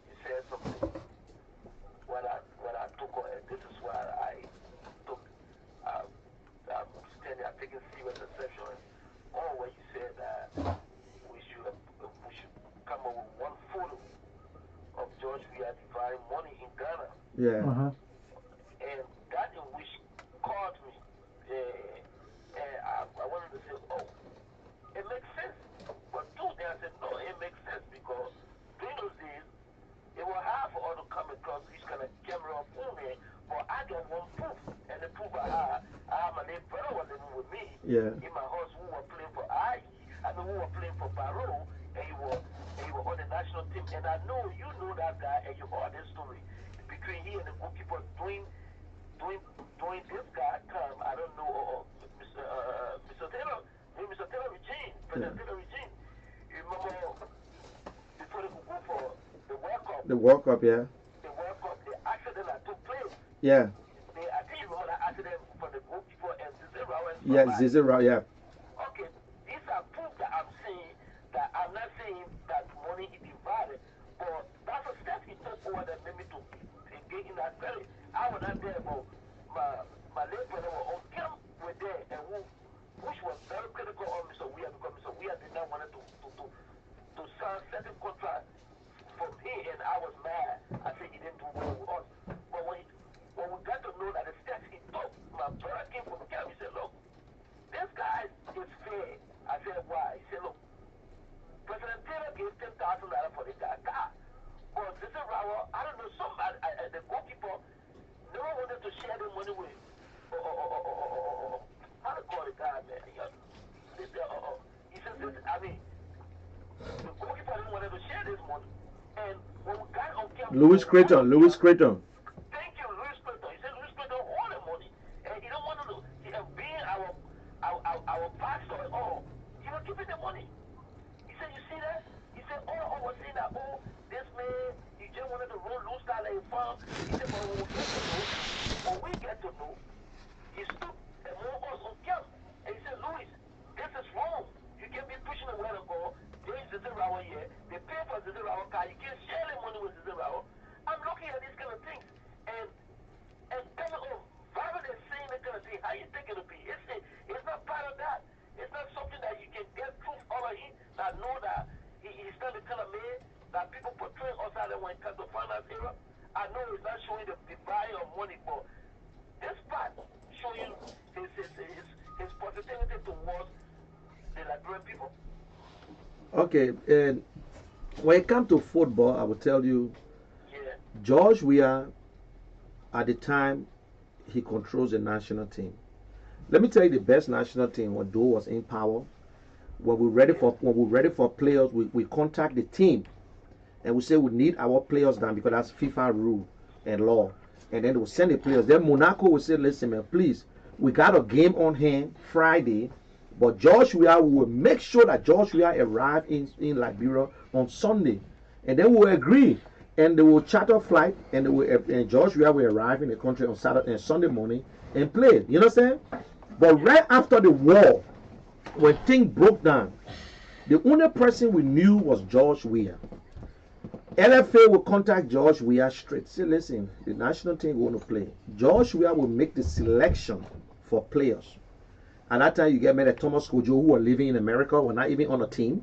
You said something. When I took on, and this is why I took, I'm standing, I'm taking serious exception. Or when you said that we should come up with one photo of George Weah dividing money in Ghana. Yeah. And that in which caught me. And I wanted to say, oh, it makes sense. But two days I said, no, it makes sense because during those days, it was hard for all to come across which kind of camera phone me. But I got one proof. And the proof I had my little brother was living with me in my house who were playing for IE. I mean, who were playing for Barrow. And he was on the national team. And I know you know that guy and you heard this story. Between he and the goalkeeper doing this guy come, I don't know, Mr. Taylor, Mr. Taylor Regine, President Taylor Regine. You remember before they could go for the World Cup? The World Cup, yeah. The World Cup, the accident that took place. Yeah. I think you remember that accident for the goalkeeper and Zizera and yeah, Zizera, yeah. Okay, these are proof that I'm saying that I'm not saying that money is divided, but that's a step he took over that made me to get in that very. I was not there, but my late brother was on camp with there, and which was very critical on Mr. Weah because Mr. Weah did not want to sign certain contract from him, and I was mad. I said he didn't do well with us. But when we got to know that the steps he took, my brother came from camp, he said, look, this guy is fair. I said, why? He said, look, President Taylor gave $10,000 for the guy car. But this is I don't know, somebody, the goalkeeper, no one wanted to share the money with, how to call the guy, man? He said, I mean, the goalkeeper didn't want to share this money. And when we got on camera, Louis Creighton. Thank you, Louis Creighton. He said Louis Creighton all the money. And he don't want to, being our pastor and all, he was giving the money. He said, you see that? He said, I was saying that, this man, he just wanted to roll loose style like a farm. He said, but when we get to car, you can share the money with the zero. I'm looking at these kind of things. And coming on, rather than saying that kind of thing, how you think it'll be? It's not part of that. It's not something that you can get proof over him that know that he's not the kind of man that people portray outside when it comes to finance era. I know he's not showing the value of money, but this part showing his positivity towards the Liberian people. Okay, and when it comes to football, I will tell you, George Weah, at the time, he controls the national team. Let me tell you the best national team when Doe was in power. When we're ready for players, we contact the team and we say we need our players down because that's FIFA rule and law. And then they will send the players. Then Monaco will say, listen, man, please, we got a game on hand Friday, but George Weah will make sure that George Weah arrive in Liberia on Sunday. And then we'll agree. And they will charter a flight and George Weah will arrive in the country on Saturday and Sunday morning and play. You know what I'm saying? But right after the war, when things broke down, the only person we knew was George Weah. LFA will contact George Weah straight. Say, listen, the national team want to play. George Weah will make the selection for players. At that time, you get met at Thomas Kojo, who were living in America, were not even on a team.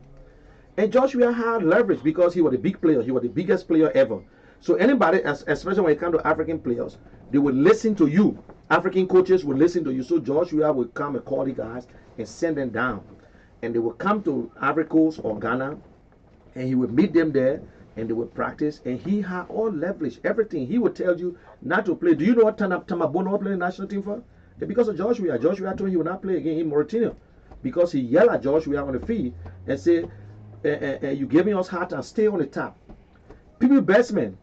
And George Weah had leverage because he was a big player. He was the biggest player ever. So anybody, especially when it comes to African players, they would listen to you. African coaches would listen to you. So George Weah would come and call the guys and send them down. And they would come to Ivory Coast or Ghana, and he would meet them there, and they would practice. And he had all leverage, everything. He would tell you not to play. Do you know what Tamabono played in the national team for? Because of George Weah. George Weah told him he would not play again in Mauritania because he yelled at George Weah on the field and said, you gave me us heart and stay on the top. People Bestman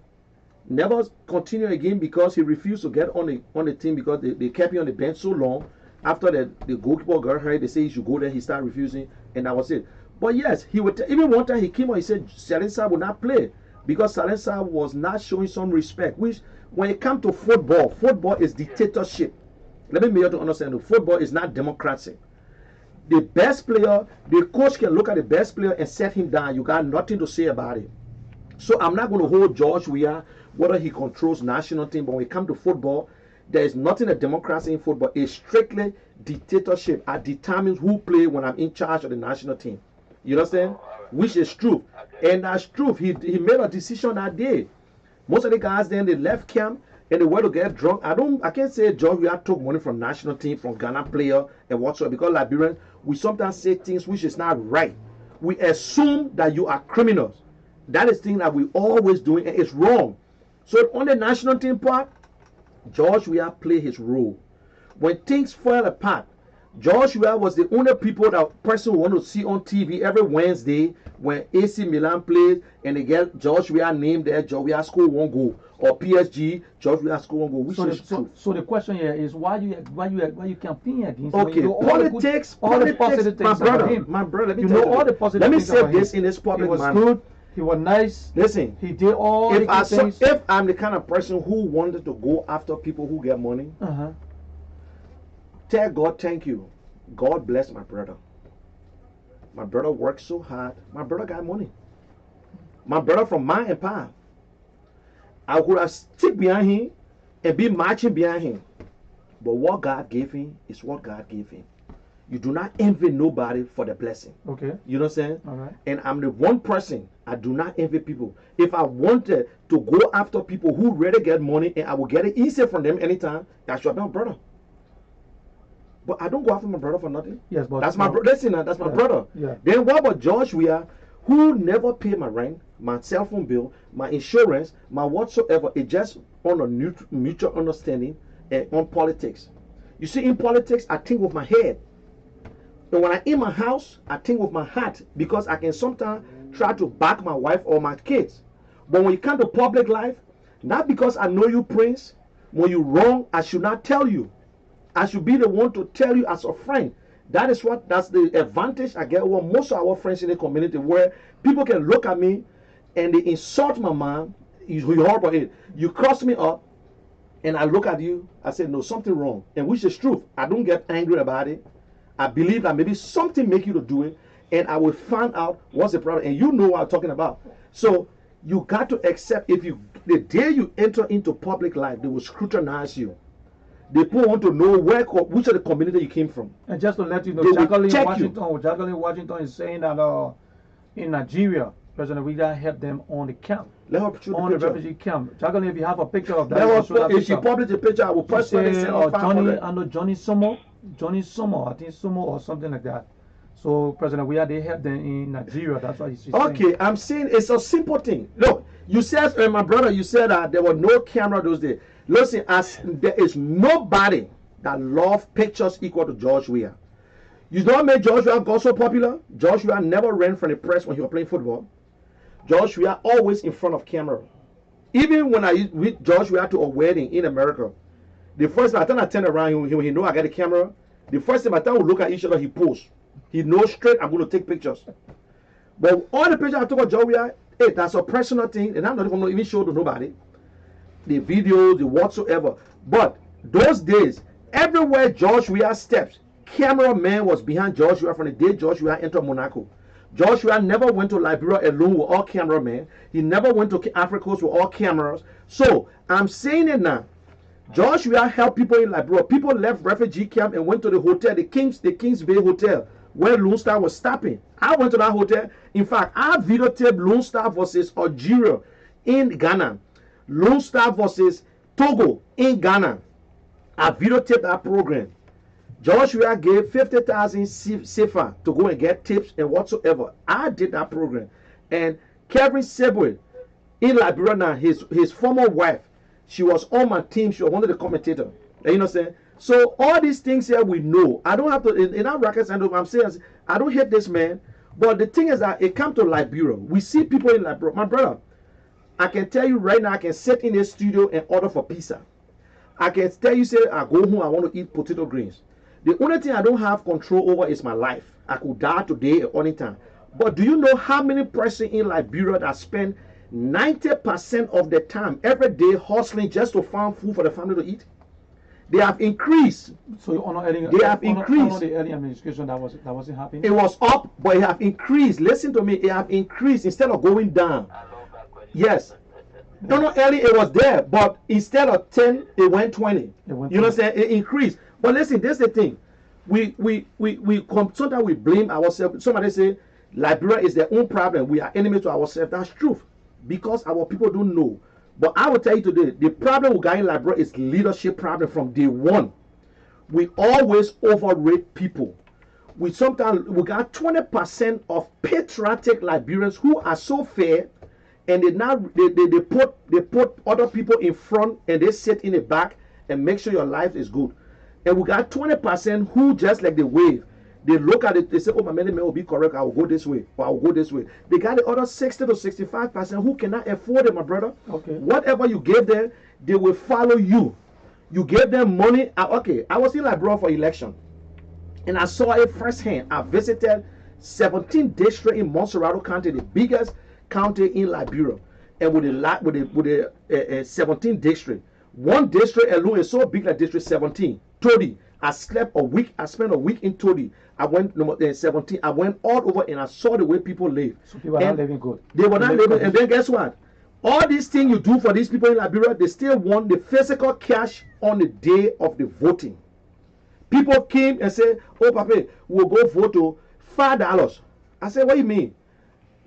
never continue again because he refused to get on the team because they kept him on the bench so long. After the goalkeeper got hurt, they say he should go there. He started refusing, and that was it. But yes, he would even one time he came out. He said Salensa would not play because Salensa was not showing some respect. Which, when it comes to football is dictatorship. Let me make you to understand. Football is not democracy. The best player, the coach can look at the best player and set him down. You got nothing to say about it. So I'm not going to hold George Weah whether he controls national team, but when it comes to football, there is nothing a democracy in football. It's strictly dictatorship. I determine who play when I'm in charge of the national team. You understand? Which is true. And that's true. He made a decision that day. Most of the guys then they left camp and they went to get drunk. I can't say George Weah took money from national team, from Ghana player and whatsoever, because Liberians, we sometimes say things which is not right. We assume that you are criminals. That is thing that we always doing and it's wrong. So on the national team part, George Weah played his role. When things fell apart, George Weah was the only person who want to see on TV every Wednesday when AC Milan plays and they get George Weah named there. George Weah score one goal, or PSG George Weah score one goal. Which is true. So the question here is why you campaign against? Okay, you know politics. All the positive things my brother. Let me you tell know you all the positive. Let me things say about this him. in this public He was manner. good. He was nice. Listen, he did all the good things. If I'm the kind of person who wanted to go after people who get money, tell God thank you. God bless my brother. My brother worked so hard. My brother got money. My brother from my empire. I would have stick behind him and be marching behind him. But what God gave him is what God gave him. You do not envy nobody for the blessing. Okay. You know what I'm saying? All right. And I'm the one person, I do not envy people. If I wanted to go after people who really get money and I will get it easy from them anytime, that should be my brother. But I don't go after my brother for nothing. Yes, but that's my brother. Listen, that's my brother. Yeah. Then what about George Weah, who never paid my rent, my cell phone bill, my insurance, my whatsoever? It just on a mutual understanding and on politics. You see, in politics, I think with my head. And when I'm in my house, I think with my heart because I can sometimes try to back my wife or my kids. But when you come to public life, not because I know you, Prince, when you're wrong, I should not tell you. I should be the one to tell you as a friend. That's the advantage I get over most of our friends in the community, where people can look at me and they insult my mom. You horrible it. You cross me up and I look at you, I say, no, something wrong. And which is truth. I don't get angry about it. I believe that maybe something make you to do it, and I will find out what's the problem. And you know what I'm talking about. So You got to accept the day you enter into public life, they will scrutinize you. The people want to know which of the community you came from. And just to let you know, They will Jacqueline check Washington is saying that in Nigeria, President Wida helped them on the camp. Let her show on the the picture. refugee camp. Jacqueline, if you have a picture of that, Let you her can show that if she picture. publish the picture, I will She personally say, send her 500. I know Johnny Sumo, I think Sumo or something like that. So President Wida, they helped them in Nigeria. That's why she's saying. Okay, I'm saying it's a simple thing. Look, you said, my brother, you said that there were no camera those days. Listen, as there is nobody that love pictures equal to George Weah. You know what made George Weah got so popular? George Weah never ran from the press when he was playing football. George Weah always in front of camera. Even when I with George Weah to a wedding in America, the first time I turn around, he know I got a camera. The first time I we look at each other, he pose. He knows straight I'm going to take pictures. But all the pictures I took of George Weah, hey, that's a personal thing, and I'm not going to even show to nobody. The videos, the whatsoever. But those days, everywhere George Weah steps, cameraman was behind George Weah from the day George Weah entered Monaco. George Weah never went to Liberia alone with all cameramen. He never went to Africa with all cameras. So I'm saying it now. George Weah helped people in Liberia. People left refugee camp and went to the hotel, the Kings Bay Hotel, where Lone Star was stopping. I went to that hotel. In fact, I videotaped Lone Star versus Algeria in Ghana. Lone Star versus Togo in Ghana. I videotaped that program. George Weah gave 50,000 CFA to go and get tips and whatsoever. I did that program. And Kevin Sebwe in Liberia now, his former wife, she was on my team. She was one of the commentators. You know what I'm saying? So all these things here we know. I don't have to, in our records, I'm saying, I don't hate this man. But the thing is that it comes to Liberia. We see people in Liberia. My brother, I can tell you right now, I can sit in a studio and order for pizza. I can tell you, say, I go home, I want to eat potato greens. The only thing I don't have control over is my life. I could die today at any time. But do you know how many person in Liberia that spend 90% of the time every day hustling just to find food for the family to eat? They have increased. So they have increased. The early administration that wasn't happening. It was up, but it have increased. Listen to me, it have increased instead of going down. Yes. No, early it was there, but instead of 10, it went 20. You know what I'm saying? It increased. But listen, this is the thing. We sometimes we blame ourselves. Somebody say Liberia is their own problem. We are enemies to ourselves. That's truth. Because our people don't know. But I will tell you today, the problem we got in Liberia is leadership problem from day one. We always overrate people. We got 20% of patriotic Liberians who are so fair, and they put other people in front and they sit in the back and make sure your life is good. And we got 20% who just like the wave. They look at it, they say, oh, my man will be correct, I will go this way, or I will go this way. They got the other 60 to 65% who cannot afford it, my brother. Okay. Whatever you give them, they will follow you. You gave them money. Okay, I was in Liberia for election, and I saw it firsthand. I visited 17 districts in Montserrat County, the biggest county in Liberia, and with the 17 district. One district alone is so big like District 17, Todi. I slept a week. I spent a week in Todi. I went 17. I went all over and I saw the way people live. So people are not living good. They were not living. And then guess what? All these things you do for these people in Liberia, they still want the physical cash on the day of the voting. People came and said, "Oh, Papa, we'll go vote to $5." I said, "What do you mean?"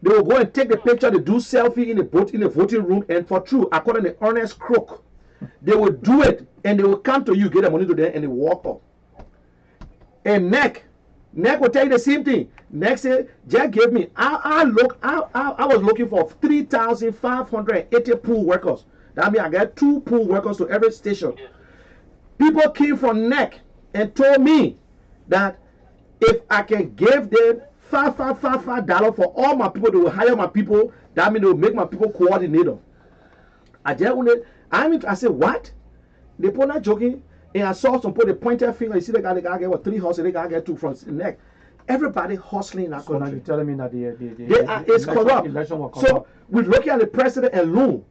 They will go and take the picture. They do selfie in the voting room, and for true, according to Ernest Crook, they will do it and they will come to you, get the money to them, and they walk up. And Neck will tell you the same thing. Neck said, Jack gave me, I was looking for 3,580 pool workers. That means I got 2 pool workers to every station. People came from Neck and told me that if I can give them $5 for all my people, they will hire my people. That means they will make my people coordinator. I said, what? They put not joking. And I saw some put a pointer finger. You see the guy get what 3 horses, the guy get 2 from the neck. Everybody hustling in that country. So now you're telling me that it's corrupt. So we're looking at the president alone.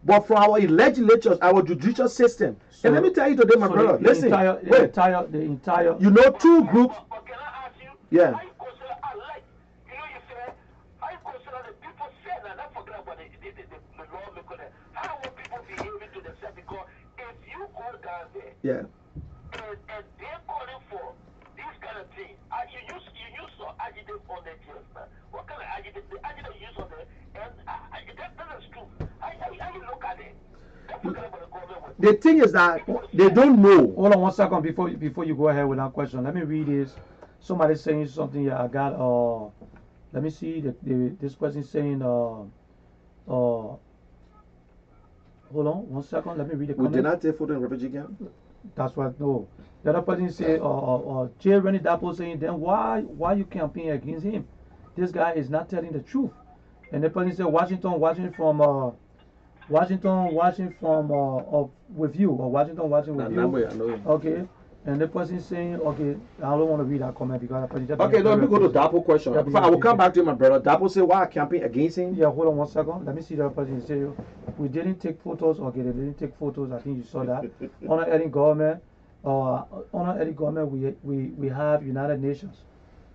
But for our legislatures, our judicial system. So, and let me tell you today, my brother, listen. The entire. You know, 2 groups. But can I ask you? Yeah. How you consider alike? You know, you said, how you consider the people said, and I forget about the Yeah. And they're calling for this kind of thing. You use so agitate on the just what kind of agitate? The agitate you use on the and that is true. I you look at it. That's what kind of government with. The thing is that they don't know. Hold on 1 second before you go ahead with that question. Let me read this. Somebody saying something here. I got let me see this person saying hold on 1 second. Let me read the We comment. did not take photo in refugee camp. That's what no. The other person say J. Rennie Dapo saying then why you campaigning against him? This guy is not telling the truth. And the person said Washington watching from with you or Washington watching with you. I know him. Okay. And the person saying, okay, I don't want to read that comment because the person Okay, let me go to Dapo question. Yeah, I will come back to you, my brother. Dapo say why campaign against him? Yeah, hold on 1 second. Let me see the other person say we didn't take photos. Okay, they didn't take photos. I think you saw that. Honor any government. Honor any government. We have United Nations.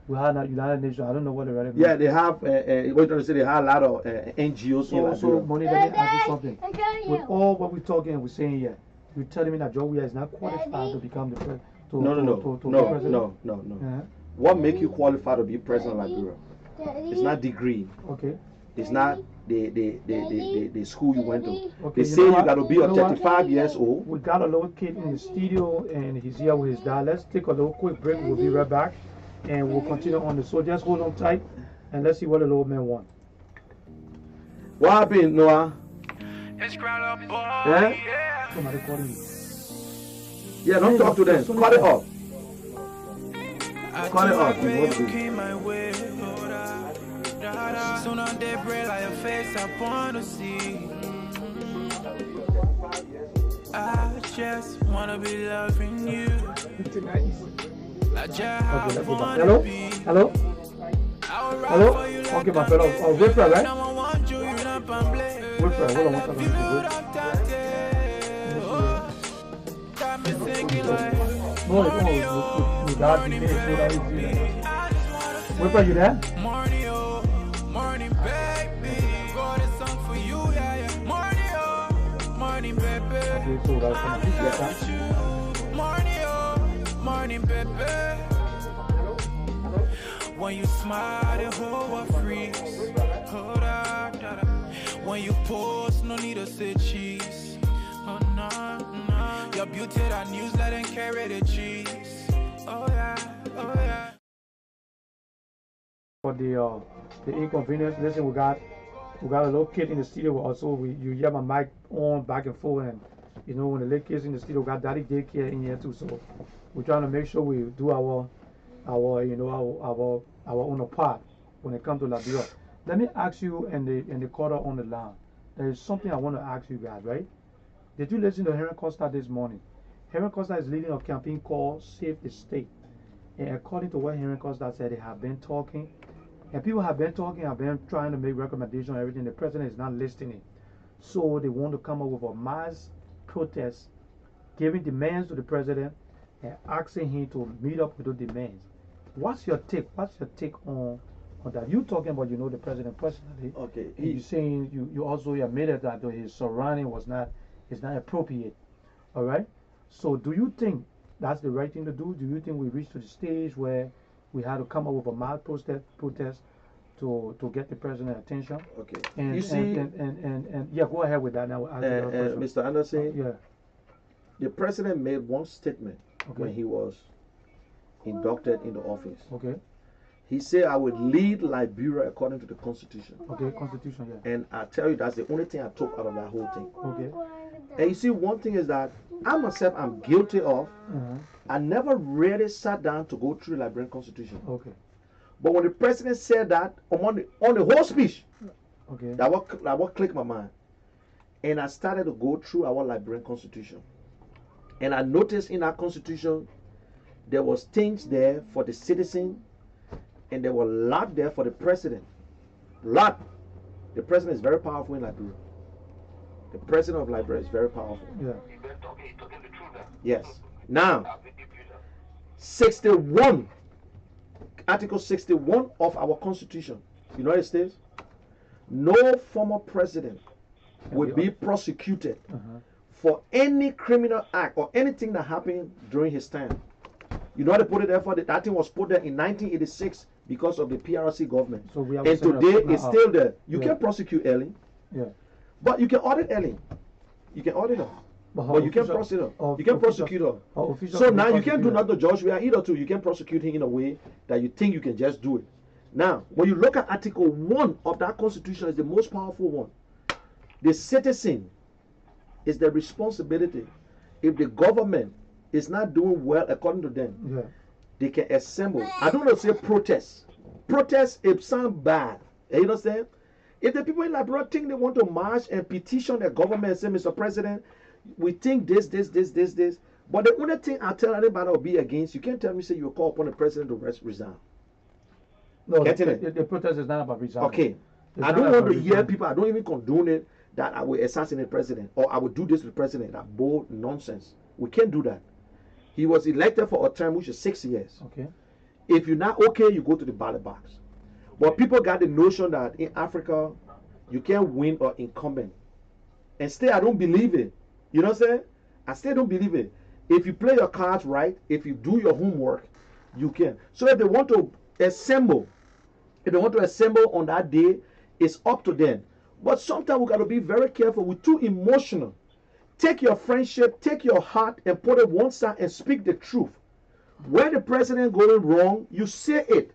We have United Nations. I don't know what the relevant. Yeah, they have. What you trying to say? They have a lot of NGOs. So money. Let me ask you something. With all what we're talking and we're saying here, you're telling me that Joe Weah is not qualified to become the president. No. What make you qualified to be president of Liberia? It's not degree. Okay. It's not the school you went to. Okay, they say you got to be 35 years old. We got a little kid in the studio and he's here with his dad. Let's take a little quick break. We'll be right back and we'll continue on the show. Just hold on tight and let's see what the little man wants. What happened, Noah? It's crown up, boy. Yeah? Somebody calling you. Yeah, don't talk to them. Cut it off. Cut it off. Soon on day bread like your face, I wanna see. I just wanna be loving you. I just wanna be. Hello? Okay, my fellow. Oh, Whipper, right? Whipper, hold on 1 second. Whipper, you there? Morning, baby. Got a song for you, yeah. Morning, baby. Okay, so that's Morning, baby. When you smile, the whole world freeze. Hold on. When you post, no need to say cheese. Oh no. Your beauty, that newsletter and carry the cheese. Oh yeah. For the inconvenience, listen, we got a little kid in the studio. Also, you hear my mic on back and forth, and you know when the little kids in the studio, we got daddy daycare in here too. So we're trying to make sure we do our own part when it comes to Liberia. Let me ask you and the caller on the line. There is something I want to ask you guys, right? Did you listen to Henry Costa this morning? Henry Costa is leading a campaign called Save the State. And according to what Henry Costa said, they have been talking. And people have been talking, have been trying to make recommendations on everything. The president is not listening. So they want to come up with a mass protest, giving demands to the president and asking him to meet up with those demands. What's your take? What's your take on that? You talking about the president personally. Okay. And you saying you also admitted that his surrounding is not appropriate. All right. So do you think that's the right thing to do? Do you think we reached to the stage where we had to come up with a mass protest to get the president's attention? Okay. And you see, and yeah, go ahead with that now. Mr. Anderson. Yeah. The president made one statement when he was inducted into office. Okay. He said, "I will lead Liberia according to the Constitution." Okay, Constitution, yeah. And I tell you, that's the only thing I took out of that whole thing. Okay. And you see, one thing is that I myself am guilty of. I never really sat down to go through the Liberian Constitution. Okay. But when the president said that on the whole speech, okay, that what clicked my mind, and I started to go through our Liberian Constitution, and I noticed in our Constitution there was things there for the citizen, and there were a lot there for the president. Lot. The president is very powerful in Liberia. The president of Liberia is very powerful. Yeah. Yes. Now, 61, Article 61 of our Constitution, United States, no former president will be prosecuted for any criminal act or anything that happened during his time. You know how they put it there for? That thing was put there in 1986 because of the PRC government. So we have and today it's still there. You Yeah. can prosecute early, Yeah. but you can audit early. You can audit her. But you can't prosecute her. You can prosecute her. So now you can't do nothing to Josh Weah either too. You can prosecute him in a way that you think you can just do it. Now, when you look at Article 1 of that Constitution, is the most powerful one. The citizen is the responsibility. If the government is not doing well according to them, Yeah. they can assemble. I don't know say protest. Protest it sound bad. You understand? If the people in Liberia think they want to march and petition the government and say, Mr. President, we think this. But the only thing I tell anybody will be against, you can't tell me say you call upon the president to resign. No, Getting it? the protest is not about resigning. Okay. It's I not don't about want to hear resigning. people, I don't even condone it that I will assassinate the president or I will do this to the president. That bold nonsense. We can't do that. He was elected for a term which is 6 years. Okay. If you're not okay, you go to the ballot box. But people got the notion that in Africa, you can't win or incumbent. And still, I don't believe it. You know what I'm saying? I still don't believe it. If you play your cards right, if you do your homework, you can. So if they want to assemble, on that day, it's up to them. But sometimes we got to be very careful. We're too emotional. Take your friendship, take your heart, and put it one side and speak the truth. Where the president going wrong, you say it.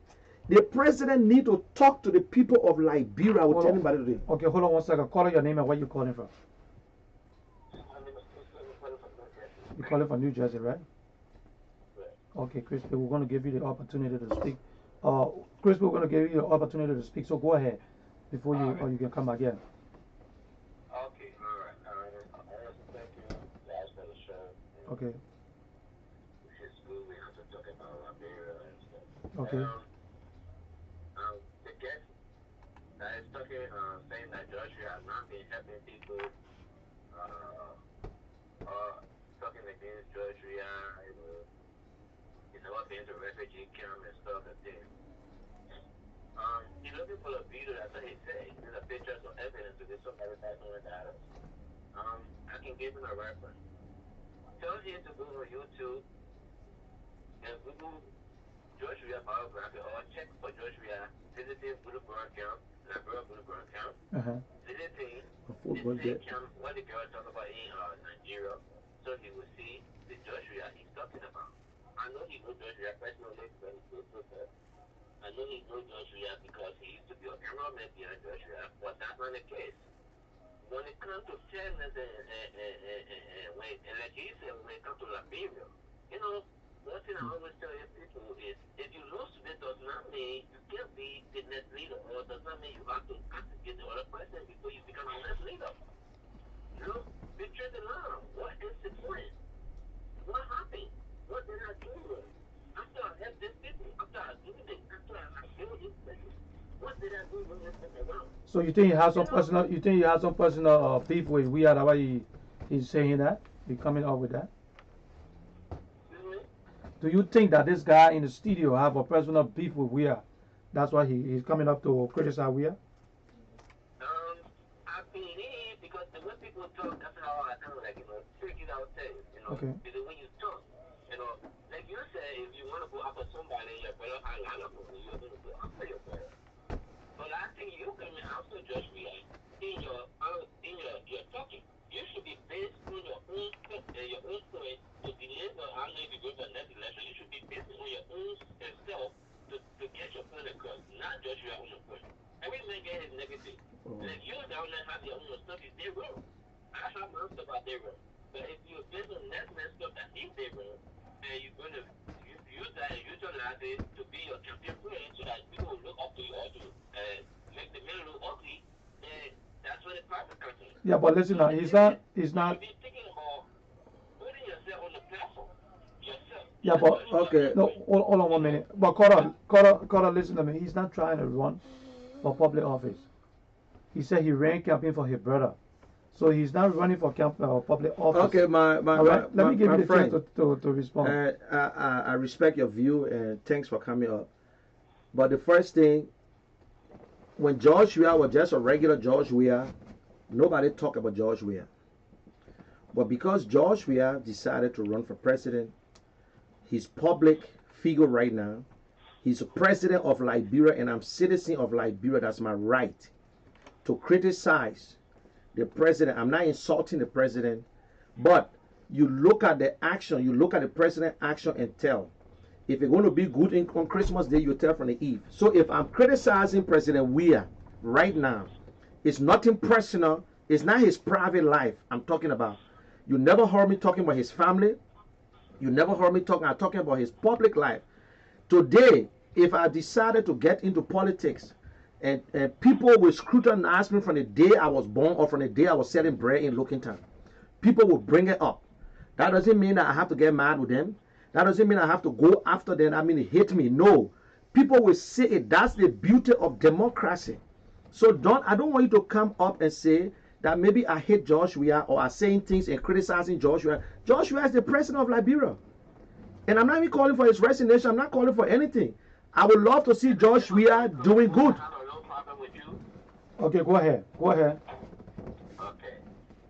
The president need to talk to the people of Liberia. I will tell anybody today. Okay, hold on one second. Call out your name and where you calling from. You calling from New Jersey, right? Okay, Crispy, we're going to give you the opportunity to speak. Crispy, we're going to give you the opportunity to speak. So go ahead before you or you can come again. Okay, all right. I want to thank you guys for the show. Okay. It's good. We have to talk about Liberia and stuff. Okay. The guest that is talking, saying that Joshua has not been helping people, talking against Joshua, he's never been to refugee camp and stuff and things. He's looking for a video, that's what he said. There's a picture of evidence to get somebody back on the data. I can give him a reference. Tell him to go on YouTube and Google Joshua biography or check for Joshua visiting Bluebird Camp, Liberia Bluebird Camp, visiting the same camp what the girl talk about in Nigeria, so he will see the Joshua he's talking about. I know he knows Joshua personally because he goes with her. I know he knows Joshua because he used to be a cameraman behind Joshua, but that's not the case. When it comes to fairness and like he said, when it comes to Liberia, you know, one thing I always tell people is, if you lose today does not mean you can't be the next leader, or does not mean you have to get the other person before you become the next leader. You know, betray the law. What is the point? What happened? What did I do wrong? After I helped these people, after I do this, after I do this, what did I do wrong this time around? So you think he has some personal? You think he has some personal beef with we are why he's saying that? He coming up with that? Do you think that this guy in the studio have a personal beef with we are? That's why he's coming up to criticize we are? I believe because the way people talk, that's how I kind of like, take it out there, Okay. Because when you talk, like you say, if you want to go after somebody, your brother has a lot of money, you're going to go after your brother. But I think you can also just be in your talking. You should be based on your own story to deliver. I know if you go for the next election, you should be based on your own self to get your point across, not just your own point. Every man get his negative. Like you down there have your own stuff, if they're wrong. I have my stuff out there wrong. But if you're based on that man's stuff that if they're wrong, and you're going to use that and utilize it to be your campaign plan so that people will look up to you or to make the man look ugly, then that's where the problem comes in. Yeah, but listen now, he's not. You be thinking about putting yourself on the platform. Yourself. Yeah, but Okay. no, hold on 1 minute. But Carter, listen to me. He's not trying to run for public office. He said he ran campaign for his brother, so he's not running for public office. Okay, Let me give you the friend, chance to respond. I respect your view and thanks for coming up. But the first thing, when George Weah was just a regular George Weah, nobody talked about George Weah. But because George Weah decided to run for president, he's public figure right now. He's a president of Liberia, and I'm citizen of Liberia. That's my right to criticize the president. I'm not insulting the president, but you look at the action, you look at the president action and tell. If it's going to be good on Christmas Day, you tell from the eve. So if I'm criticizing President Weah right now, it's nothing personal. It's not his private life I'm talking about. You never heard me talking about his family. You never heard me I'm talking about his public life. Today, if I decided to get into politics, and people will scrutinize me from the day I was born or from the day I was selling bread in Lookington, people will bring it up. That doesn't mean that I have to get mad with them. That doesn't mean I have to go after them. I mean, hate me. No. People will say it. That's the beauty of democracy. So I don't want you to come up and say that maybe I hate George Weah or are saying things and criticizing George Weah. George Weah is the president of Liberia. And I'm not even calling for his resignation. I'm not calling for anything. I would love to see George Weah doing good. Okay, go ahead. Go ahead. Okay.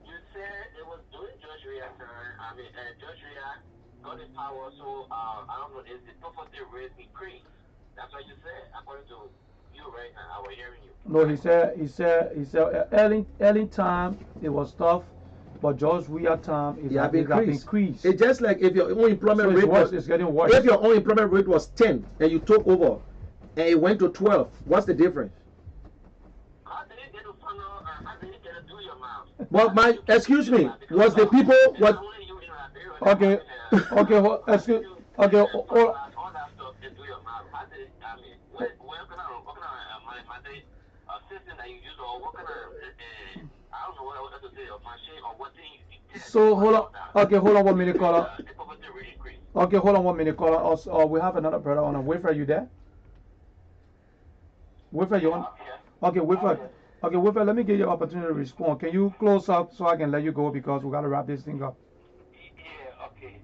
You said it was during George Weah's time. I mean, George Weah got his power, so I don't know, is the poverty rate increased? That's what you said, according to you right now. I was hearing you. No, he said early time it was tough, but George Weah time it have increased. It's just like if your unemployment rate was, it's getting worse. If your unemployment rate was 10 and you took over and it went to 12, what's the difference? How did you get to find out? How did you get to do your mouth? Well, excuse me, was the people was okay, excuse, okay, all that stuff into your mouth. How did I mean? What kind of system that you use, or what kind of I don't know what to say, or machine, or what thing you test? So hold on. Okay, hold on 1 minute, caller. Okay, hold on 1 minute, caller. Also, we have another brother on. Wilfred, you there? Wilfred, you on? Okay, Wilfred. Okay, Wilfred, let me give you an opportunity to respond. Can you close up so I can let you go because we got to wrap this thing up? Yeah, okay.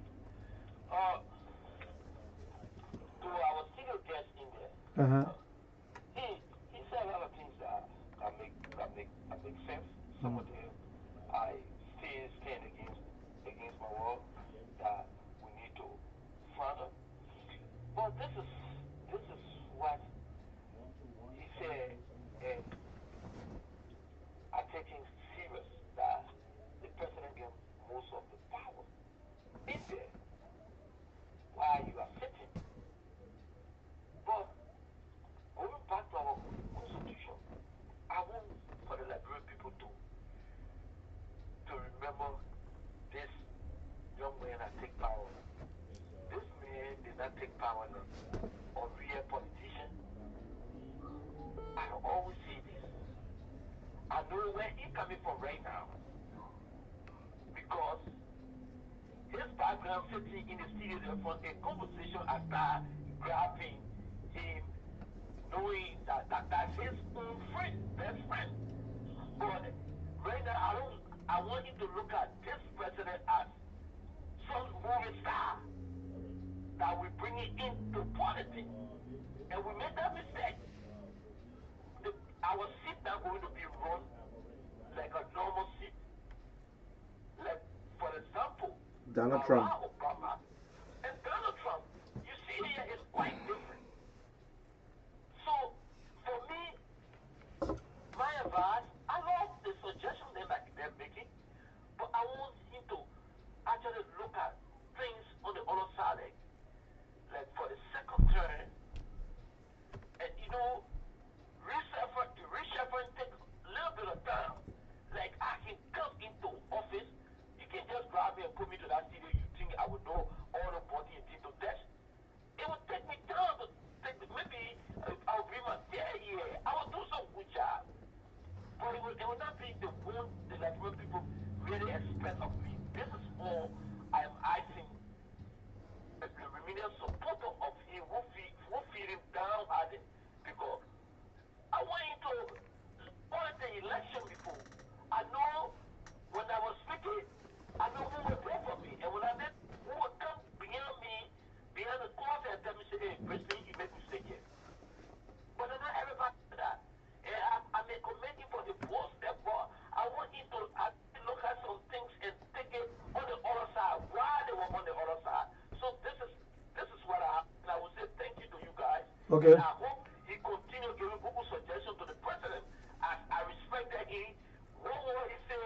To our single guest in there, he said a lot of things that make sense. Some of them I still stand against my wall that we need to follow. But this is what he said, and I take him serious that the president gets most of the power in there while you are sitting. But going back to our constitution, I want for the Liberian people to remember this young man that take power. This man did not take power on real politician. I always say this. I know where he's coming from right now. Because his background sitting in the studio for a conversation I start grabbing him, knowing that that's his own friend, best friend. But right now I want him to look at this president as some movie star that we bring it into politics. And we made that mistake. Our seat not going to be run like a normal seat. Like, for example, Donald Trump. Obama and Donald Trump, you see here is quite different. So, for me, my advice, I love the suggestion they're making, but I want him to actually look at things on the other side. Like for the second term, and reshuffle take a little bit of time. Like I can come into office, you can just grab me and put me to that studio. You think I I Okay. hope he continue giving good suggestions to the president. As I respect that he, one more he say,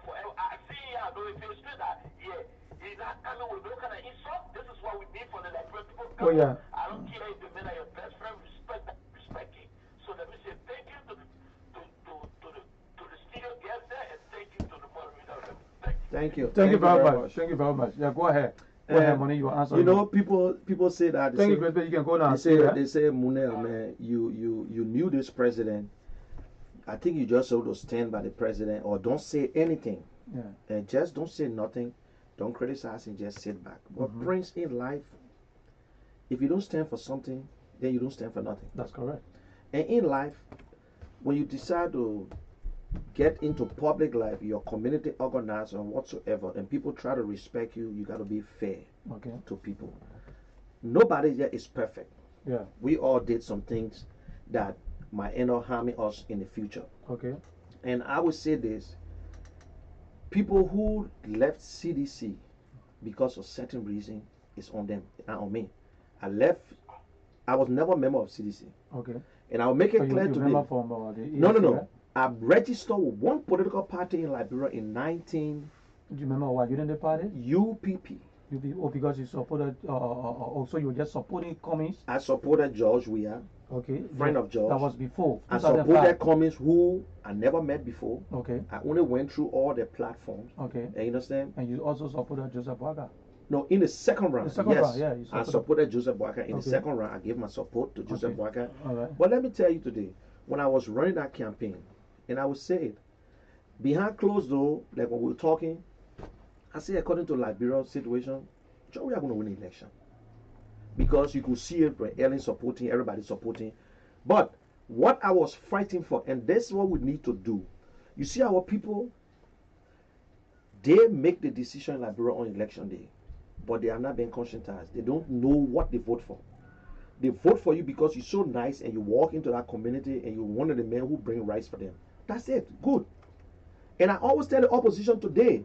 forever. I see, I know if you speak that, yeah, he's not coming with no kind of insult. This is what we need for the Liberian people. Oh yeah. I don't care if the man are your best friend, respect that, respect him. So let me say thank you to the studio guests there, and thank you to the moderator. Thank you. Thank you. Thank you very much. Thank you very much. Yeah, go ahead. Go ahead, Money. You answer. You know, people say that. Thank you, Chris. You can go now. They say, Munel, man, you knew this president. I think you just ought to stand by the president, or don't say anything. Yeah. And just don't say nothing. Don't criticize and just sit back. What brings in life, if you don't stand for something, then you don't stand for nothing. That's correct. And in life, when you decide to get into public life, your community organizer and whatsoever, and people try to respect you, you got to be fair to people. Nobody here is perfect. Yeah. We all did some things that might end up harming us in the future. Okay. And I would say this: people who left CDC because of certain reason is on them, not on me. I was never a member of CDC. Okay. And I'll make it So clear you today. remember from the No. I registered with one political party in Liberia in 19. Do you remember what Unity Party? UPP. Oh, because you supported. Also, you were just supporting communists. I supported George Weah. Okay. Friend of George. That was before. I 2005. supported communists who I never met before. Okay. I only went through all their platforms. Okay. You understand? And you also supported Joseph Waka. No, in the second round. The second round, yeah. You I supported Joseph Boakai. In the second round, I gave my support to Joseph Boakai. All right. But let me tell you today, when I was running that campaign, and I would say it, behind closed door, like when we were talking, I say according to Liberia's situation, Joe, we are going to win the election. Because you could see it when Ellen supporting, everybody supporting. But what I was fighting for, and this is what we need to do. You see our people, they make the decision in Liberia on election day, but they are not being conscientized. They don't know what they vote for. They vote for you because you're so nice and you walk into that community and you're one of the men who bring rights for them. That's it. Good. And I always tell the opposition today,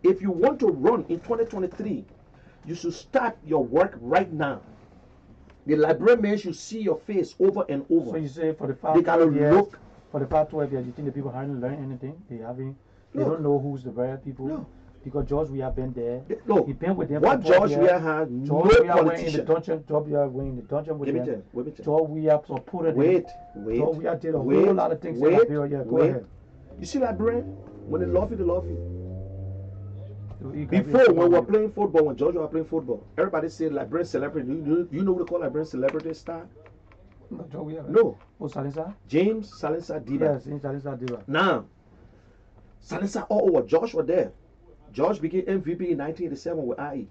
if you want to run in 2023, you should start your work right now. The Liberian men should see your face over and over. So you say for the past they gotta 12 years, look. For the past 12 years, you think the people haven't learned anything? They don't know who's the real people? No. Because George Weah been there. No. He been with them What for 12 George years. Weah had, no George Weah went in the politician. dungeon. George Weah went in the dungeon with them. Let me tell George Weah supported Wait. George Weah did a whole lot of things in Liberia. Yeah, go ahead. You see Liberian, when they love you, they love you. So you can Before, be- when we were playing football, when George was playing football, everybody said Liberian celebrity. You know what they call Liberian celebrity star? No, George Weah, right? No. Oh, Salisa? James Salisa Diba. Yes, in Salisa Diba. Now, Salisa all over. George was there. George became MVP in 1987 with IE.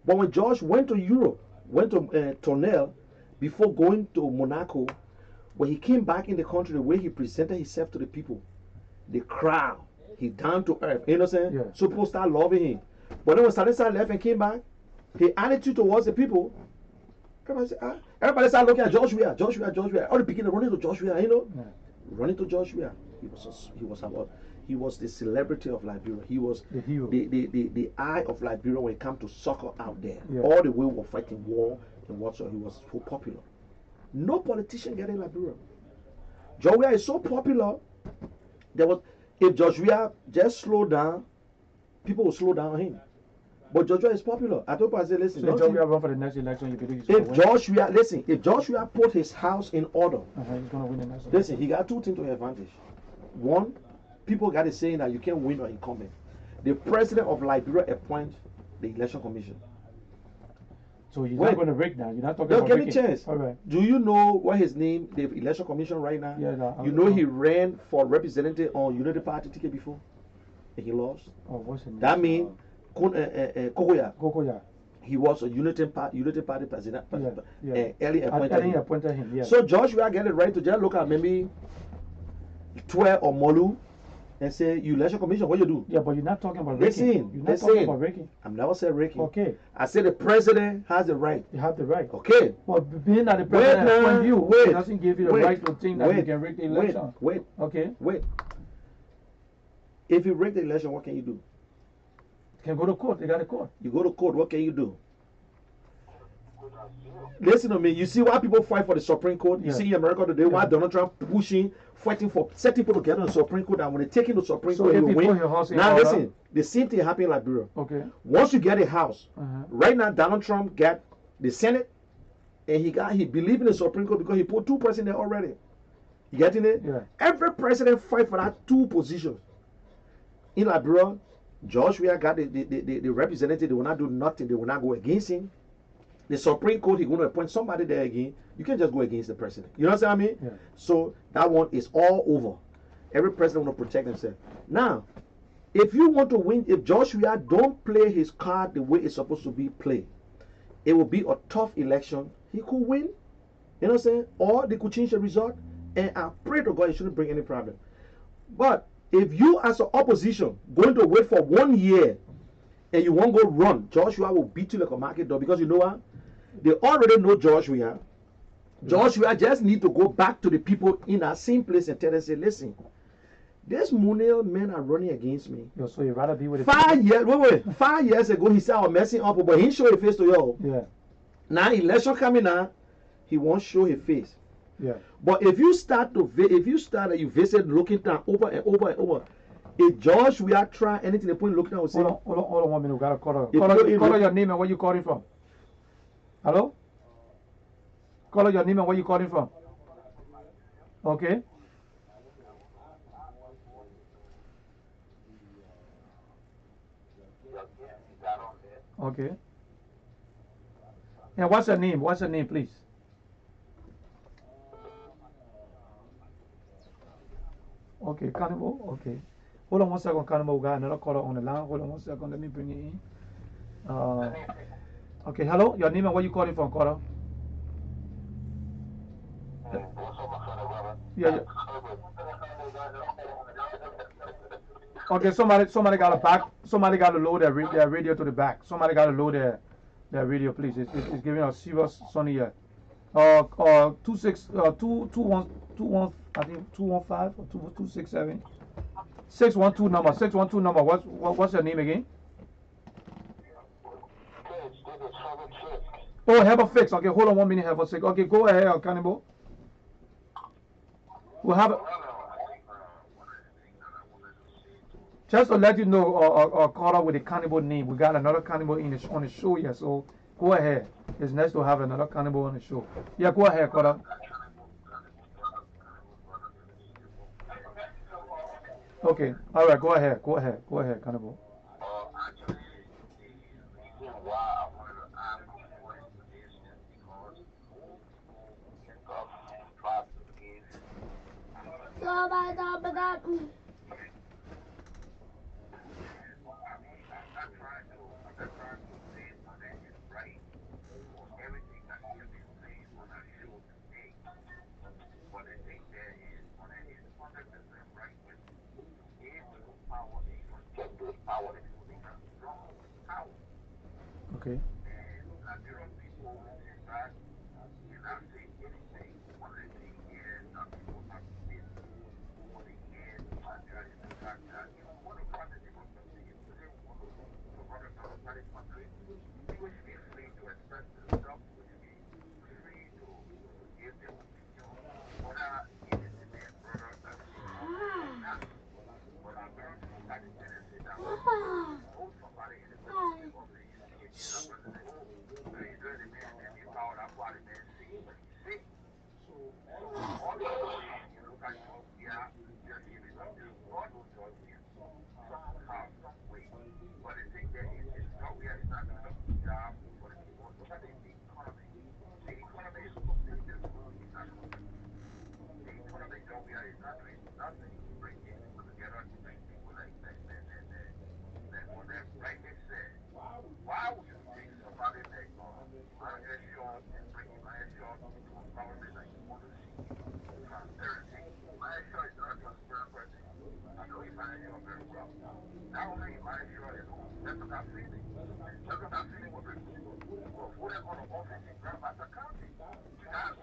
But when George went to Europe, went to Tournelle, before going to Monaco, when he came back in the country, the way he presented himself to the people, the crowd, he down to earth. You know what I'm saying? Yeah. So people start loving him. But then when Salisa left and came back, his attitude towards the people, everybody started looking at George Weah. All the beginning running to George Weah, you know? Yeah. Running to George Weah. He was the celebrity of Liberia. He was The hero. the eye of Liberia when it comes to soccer out there. Yeah. All the way we were fighting war and whatsoever. He was so popular. No politician get in Liberia. George Weah is so popular. If George Weah just slow down, people will slow down on him. But George Weah is popular. I told people, I said, listen, So if George Weah run for the next election, you believe he's if going to win? If George Weah put his house in order, He's going to win the next election. listen, he got two things to his advantage. One, people got it saying that you can't win or incumbent. The president of Liberia appoints the election commission. So you're Wait. not going to rig now. You're not talking No, about give me rigging. a chance. All right. Do you know what his name, the election commission right now? Yeah, no, you know he ran for representative on Unity Party ticket before, and he lost. Oh, what's his name? That means Kokoya, Gokoya. he was a Unity Party president. Early appointed Early him. appointed him, yeah. So George Weah get it right to just look at maybe 12 or Molu and say, you election commission, what you do? Yeah, but you're not talking about rigging. Listen, You're not talking about rigging. I'm never said Ricky. Okay. I said the president has the right. You have the right. Okay. But being that the president appointed you, wait, it doesn't give you the wait, right to think that you wait, can rig the election. Wait. Okay. If you rig the election, what can you do? Can go to court. They got a court. You go to court, what can you do? Court has zero. Listen to me. You see why people fight for the Supreme Court? You see in America today why Donald Trump pushing, fighting for setting people to get on the Supreme Court, and when they take in the Supreme Court, you win. Now listen, the same thing happened in Liberia. Okay. Once you get a house, right now Donald Trump got the Senate, and he believed in the Supreme Court because he put two presidents there already. You getting it? Yeah. Every president fight for that two positions. In Liberia, George Weah got the representative. They will not do nothing. They will not go against him. The Supreme Court, he's going to appoint somebody there again. You can't just go against the president. You know what I mean? Yeah. So that one is all over. Every president want to protect himself. Now, if you want to win, if George Weah don't play his card the way it's supposed to be played, it will be a tough election. He could win. You know what I'm saying? Or they could change the result. And I pray to God it shouldn't bring any problem. But if you as an opposition going to wait for 1 year and you won't go run, Joshua will beat you like a market dog, because you know what? They already know Joshua. Joshua just need to go back to the people in that same place and tell them, say, listen, these Munel men are running against me. Yo, so you rather be with 5 years, wait, 5 years ago he said I was messing up, but he didn't show his face to you. Yeah. Now election coming now, he won't show his face. Yeah. But if you start and you visit looking down over and over and over, if George we are trying anything they put looking down, say, hold on 1 minute, we gotta call your name and where you calling from. Hello? Call your name and where you calling from. Okay. Okay. And what's your name? What's your name, please? Okay, Cannibal. Okay. Hold on 1 second, Cannibal. We got another caller on the line. Hold on 1 second. Let me bring it in. Okay, hello. Your name and where you calling from, caller? Yeah. Okay, somebody got to back. Somebody got to load their radio to the back. Somebody got to load their radio, please. It's giving us serious sunny here. 21, I think 215 or 267. 612 number. 612 number. What's your name again? Oh, have a fix. Okay, hold on 1 minute. Have a fix. Okay, go ahead, Cannibal. We'll have a. Just to let you know, caller with the Cannibal name, we got another Cannibal on the show here. So go ahead. It's nice to have another Cannibal on the show. Yeah, go ahead, caller. Okay, all right, go ahead, Cannibal. Actually, the reason why I wanted to ask for information is because tried to give. I'm not trying to say what that is right or everything that he has been saying on that show today. But the thing there is, when it is 100% right with gave those power and protect those power that people think are strong power. Okay. And Nigerian people will sit back and not say anything for the 10 years that people have been over the years in Nigeria. The fact that if we want to run the democracy, if we really want to run a democratic country, people should be free to express themselves, people should be free to give their opinion, whether it is a man, brother, everything or not. But Nigerian people got the tendency that when you know somebody in the president office, you see it in that president, oh, he's doing the man, and you power that part of the man say what he say. So all the other way, you look at George Weah, just give it up. God knows George Weah somehow, some way. But the thing there is George Weah is not doing a good job for the people. Look at the economy. The economy is completely destroyed in that country. The economy in George Weah is not doing nothing to bring these people together, to bring people like Monette rightly said. Why would you take somebody like Emmanuel Shaw and bring Emmanuel Shaw into a government that you want to see transparency? Emmanuel Shaw is not a transparent person. I know Emmanuel Shaw very well. Not only Emmanuel Shaw alone, let's look at Phoenix. Let's look at Phoenix was voted on the office in Grand Bassa County. That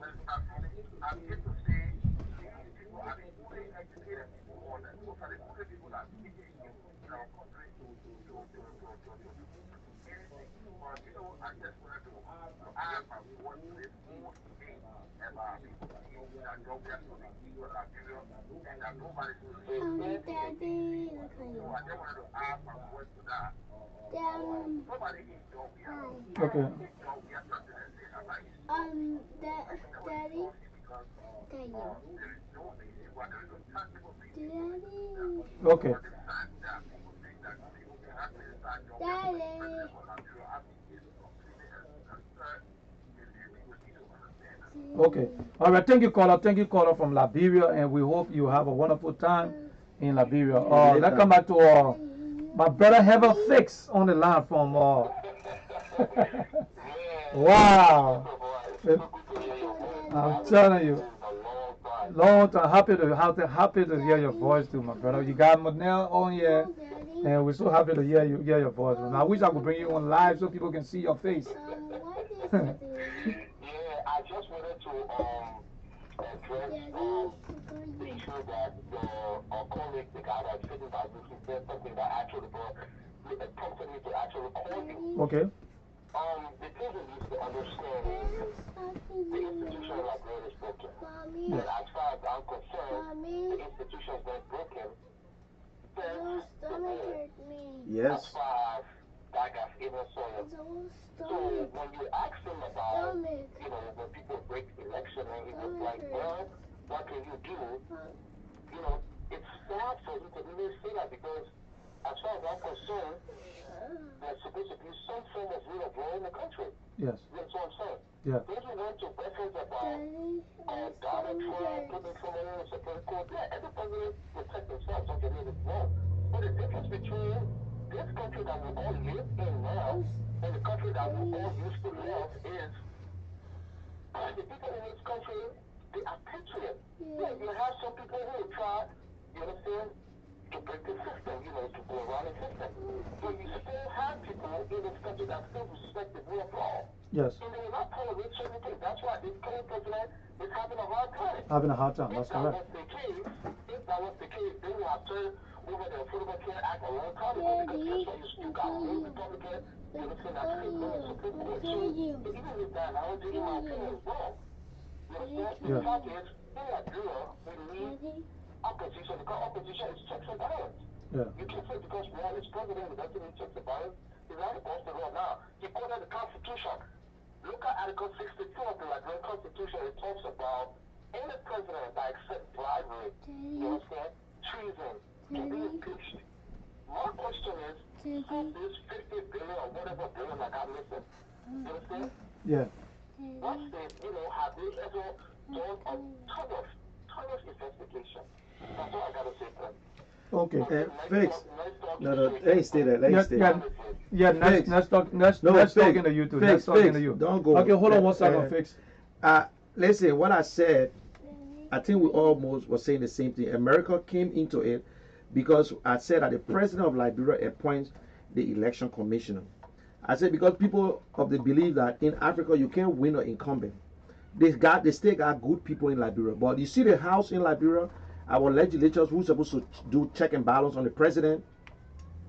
West Phoenix, I'm here to say these people are the only educated people on that. Those are the only people that speak in our country to do anything. But I just wanted to ask my what is who think about people that don't get to the people that Liberia and that nobody to say anything. So I just wanted to ask my voice to that. Nobody in Ethiopia. Okay. Ethiopia president saying about his Daddy. Because there is no reason why there is no tangible reason. Okay. For the fact that people think that people can have criticized Ethiopia president or Liberia, I think is completely absurd. And people need to understand that. Okay. All right. Thank you, caller. Thank you, caller from Liberia, and we hope you have a wonderful time in Liberia. Let's come back to my brother have a fix on the line from. Wow. I'm telling you. Long time. Happy to hear your voice too, my brother. You got Manel on here, and we're so happy to hear your voice. And I wish I could bring you on live so people can see your face. Yeah, I just wanted to address the issue that your colleague, the guy that's sitting by you, he said something that actually brought prompted me to actually call you. Okay. The thing you need to understand is the institution of Liberia is broken. And as far as I'm concerned, the institution is not broken. Since the war, Yes. as far as that guy's inner soil. So when you ask him about, when people break election, and he was like, well, what can you do? It's sad for him to even say that because as far as I'm concerned, there's supposed to be some form of rule of law in the country. Yes. That's what I'm saying. Yeah. Those who want to reference about Donald Trump putting someone in the Supreme Court, yeah, every president protect themselves, don't get me wrong. But the difference between this country that we all live in now and the country that we all used to love is the people in this country, they are patriots. Yeah, you have some people who will try, you understand, to break the system, to go around the system. But you still have people in this country that still respect the rule of law. Yes. And they will not tolerate certain things. That's why this current president is having a hard time. Having a hard time, that's correct. If that was the case, they would have turned over the Affordable Care Act a long time ago because guess what? You still got more Republicans, that sit in the Supreme Court. So even with that, I don't think my opinion is wrong. You understand? The fact is, in Nigeria, we need opposition because opposition is checks and balance. Yeah. You can say because one is president, he doesn't need checks and balance. He's not above the law now. He quoted the Constitution. Look at Article 62 of the Liberian Constitution. It talks about any president that accepts bribery, you understand, treason, to be impeached. My question is, for this 50 billion or whatever billion that got missing, you understand? Yeah. What's the, have they ever done a ton of investigation? That's all I got to say, Clint. Okay. Fix. No, let me stay there. Let me stay there. Yeah, let's talk into you too. Let's talk into you. Don't go. Okay, hold on one second, Fix. Listen, what I said, I think we almost were saying the same thing. America came into it because I said that the president of Liberia appoints the election commissioner. I said because people of the belief that in Africa you can't win an incumbent. They still got good people in Liberia. But you see the house in Liberia, our legislators who's supposed to do check and balance on the president,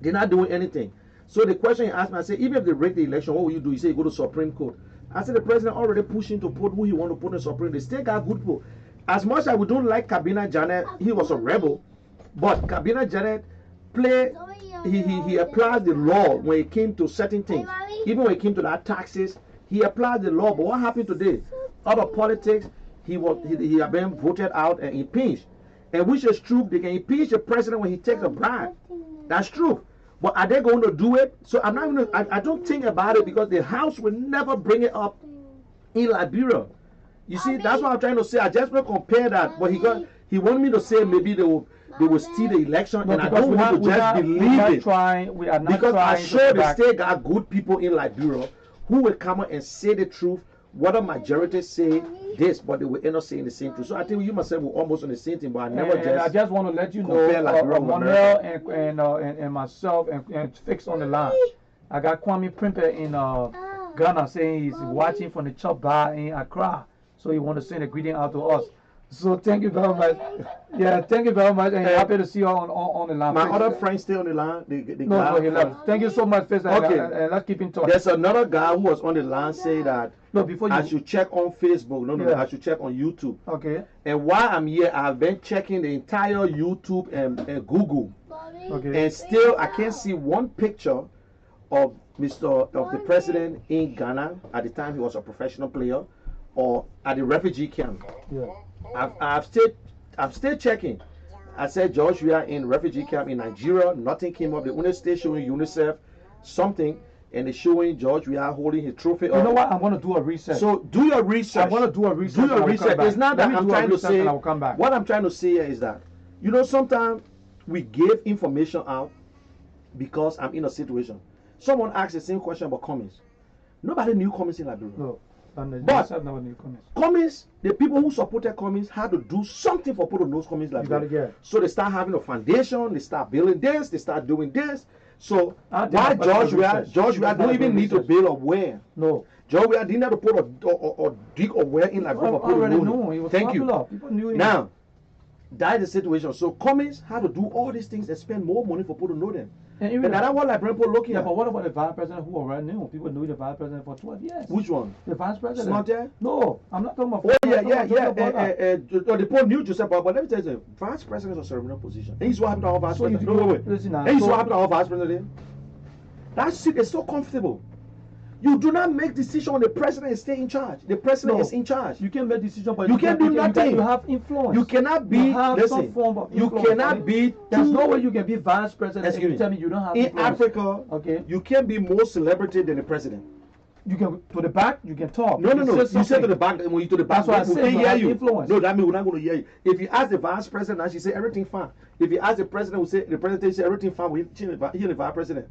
they're not doing anything. So the question he asked me, I said, even if they break the election, what will you do? He said, you go to Supreme Court. I said, the president already pushing to put who he want to put in Supreme. They still got good people. As much as we don't like Kabina Janet, he was a rebel. But Kabina Janet he applied the law when it came to certain things. Even when it came to that taxes, he applied the law. But what happened today? Out of politics, he had been voted out and impeached. And which is true, they can impeach the president when he takes a bribe. That's true. But are they going to do it? So I'm not going to, I don't think about it because the House will never bring it up in Liberia. You see, that's what I'm trying to say. I just want to compare that. But he wanted me to say maybe they will steal the election, and I don't want to just believe it. We are not because trying I'm sure to they still got good people in Liberia who will come out and say the truth. What a majority say this, but they will end up saying the same truth. So I think you myself were almost on the same thing, but I never and I just want to let you know, Monel and myself and Fix on the line. I got Kwame Primpe in Ghana saying he's watching from the chop bar in Accra, so he want to send a greeting out to us. So thank you very much. Yeah, thank you very much, and happy to see you on the line. My other friends stay on the line. No, he left. Thank you so much, Fitz. Okay. And let's keep in touch. There's another guy who was on the line say that I should check on Facebook. No, I should check on YouTube. Okay. And while I'm here, I've been checking the entire YouTube and Google. Okay. And still, I can't see one picture of the president in Ghana at the time he was a professional player, or at the refugee camp. Yeah. I'm still checking. I said George, we are in refugee camp in Nigeria. Nothing came up. The only state showing UNICEF something, and they're showing George we are holding his trophy. You know what? I'm gonna do a research. So do your research. I'm gonna do a research. Do your research. It's not that I'm trying to say. I will come back. What I'm trying to say is that sometimes we give information out because I'm in a situation. Someone asked the same question about Cummings. Nobody knew Cummings in Liberia. No. But Cummings, the people who supported Cummings had to do something for people to know Cummings Liberia. So they start having a foundation, they start building this, they start doing this. So why George Weah don't even need to build a well? No. George Weah didn't have to put or dig a well in Liberia for people to know him. Thank you. People knew him. Now, that is the situation. So Cummings had to do all these things and spend more money for people to know them. And that's what Liberian people looking at. But what about the vice president who already knew? People knew the vice president for 12 years. Which one? The vice president. Not there? No, I'm not talking about. Oh, the people knew Joseph, but let me tell you, vice president is a ceremonial position. And he's what happened to our vice president. Wait. Listen now. And he's what happened to our vice president. That shit is so comfortable. You do not make decision when the president is stay in charge. The president is in charge. You can make decision, but you can't do nothing. You have influence. You cannot be. Some form of you cannot be. There's no way you can be vice president. Excuse me. Tell me you don't have in influence. Africa. Okay. You can be more celebrity than the president. You can to the back. You can talk. No. You say to the back. When you to the back, that's why I say hear you. Influence. No, that means we're not going to hear you. If you ask the vice president, now she say everything fine. If you ask the president, will say the president say everything fine. We hear the vice president.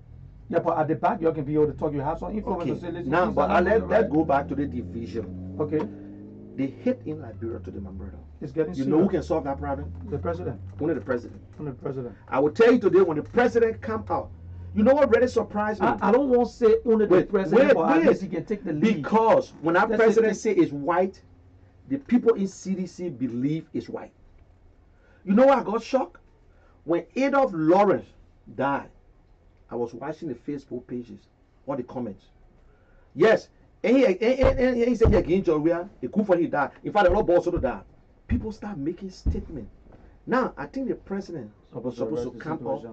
Yeah, but at the back you can be able to talk. You have some influence to say, listen. Now, but let's go back to the division. Okay. The hit in Liberia to my brother. It's getting You know who can solve that problem? The president. Only the president. Only the president. I will tell you today when the president come out. You know what really surprised me? I don't want to say only the president, but at least he can take the lead. Because when our president say it's white, the people in CDC believe it's white. You know what I got shocked? When Adolph Lawrence died, I was watching the Facebook pages, all the comments. Yes, and he said he against George Weah, a coup for he died. In fact, a lot of balls also died. People start making statements. Now, I think the president was supposed to come up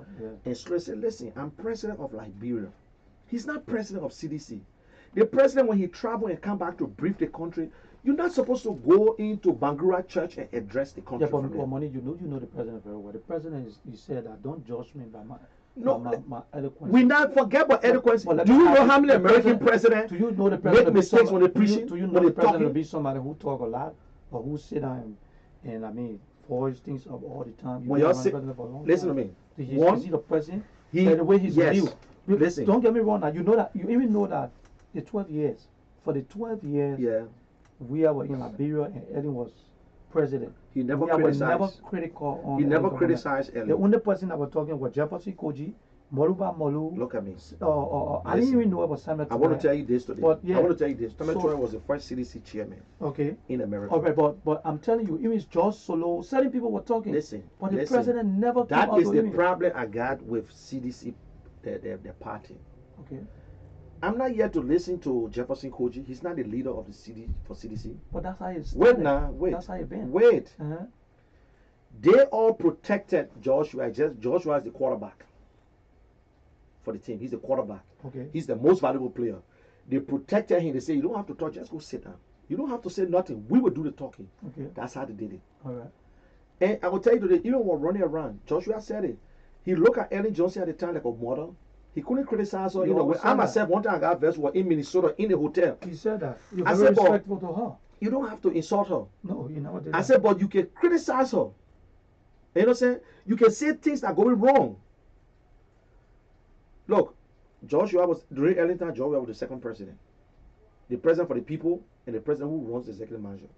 and say, listen, I'm president of Liberia. He's not president of CDC. The president, when he travel and come back to brief the country, you're not supposed to go into Bangura Church and address the country. Yeah, but money, you know the president very well. The president he said that don't judge me by my eloquence. We not forget about eloquence. Do you know how many American presidents do you know the president make mistakes when they preaching? Do you know the president will be somebody who talk a lot or who sit down and I mean voice things up all the time? When y'all sit, listen to me. Is he the president? The way he's reviewed. Listen. Don't get me wrong. Now you know that you even know that the 12 years for the 12 years we were in Liberia and Ellen was president. He never criticized. Never critical on. He never criticized Ellen. The only person that was talking was Jefferson Koji, Moruba Molu. Look at me. I didn't even know about Samuel. I want to tell you this today. But yeah, I want to tell you this. Samuel Ture was the first CDC chairman. Okay. In America. Okay, but I'm telling you, even George Solo, certain people were talking. Listen. But the president never. That is the problem I got with CDC, their party. Okay. I'm not here to listen to Jefferson Koji. He's not the leader of the CDC. But that's how it's. Wait now, wait. That's how it been. Wait. They all protected Joshua. Joshua is the quarterback for the team. He's the quarterback. Okay. He's the most valuable player. They protected him. They say, you don't have to talk. Just go sit down. You don't have to say nothing. We will do the talking. Okay. That's how they did it. All right. And I will tell you today, even while running around, Joshua said it. He looked at Ellen Johnson at the time like a model. He couldn't criticize her. I myself, one time I got vest was in Minnesota in the hotel. He said that. You're very respectful to her. You don't have to insult her. No, you never did. I said, but you can criticize her. You know what I'm saying? You can say things that are going wrong. Look, Joshua was, during Ellen time, Joshua was the second president. The president for the people and the president who runs the executive mansion.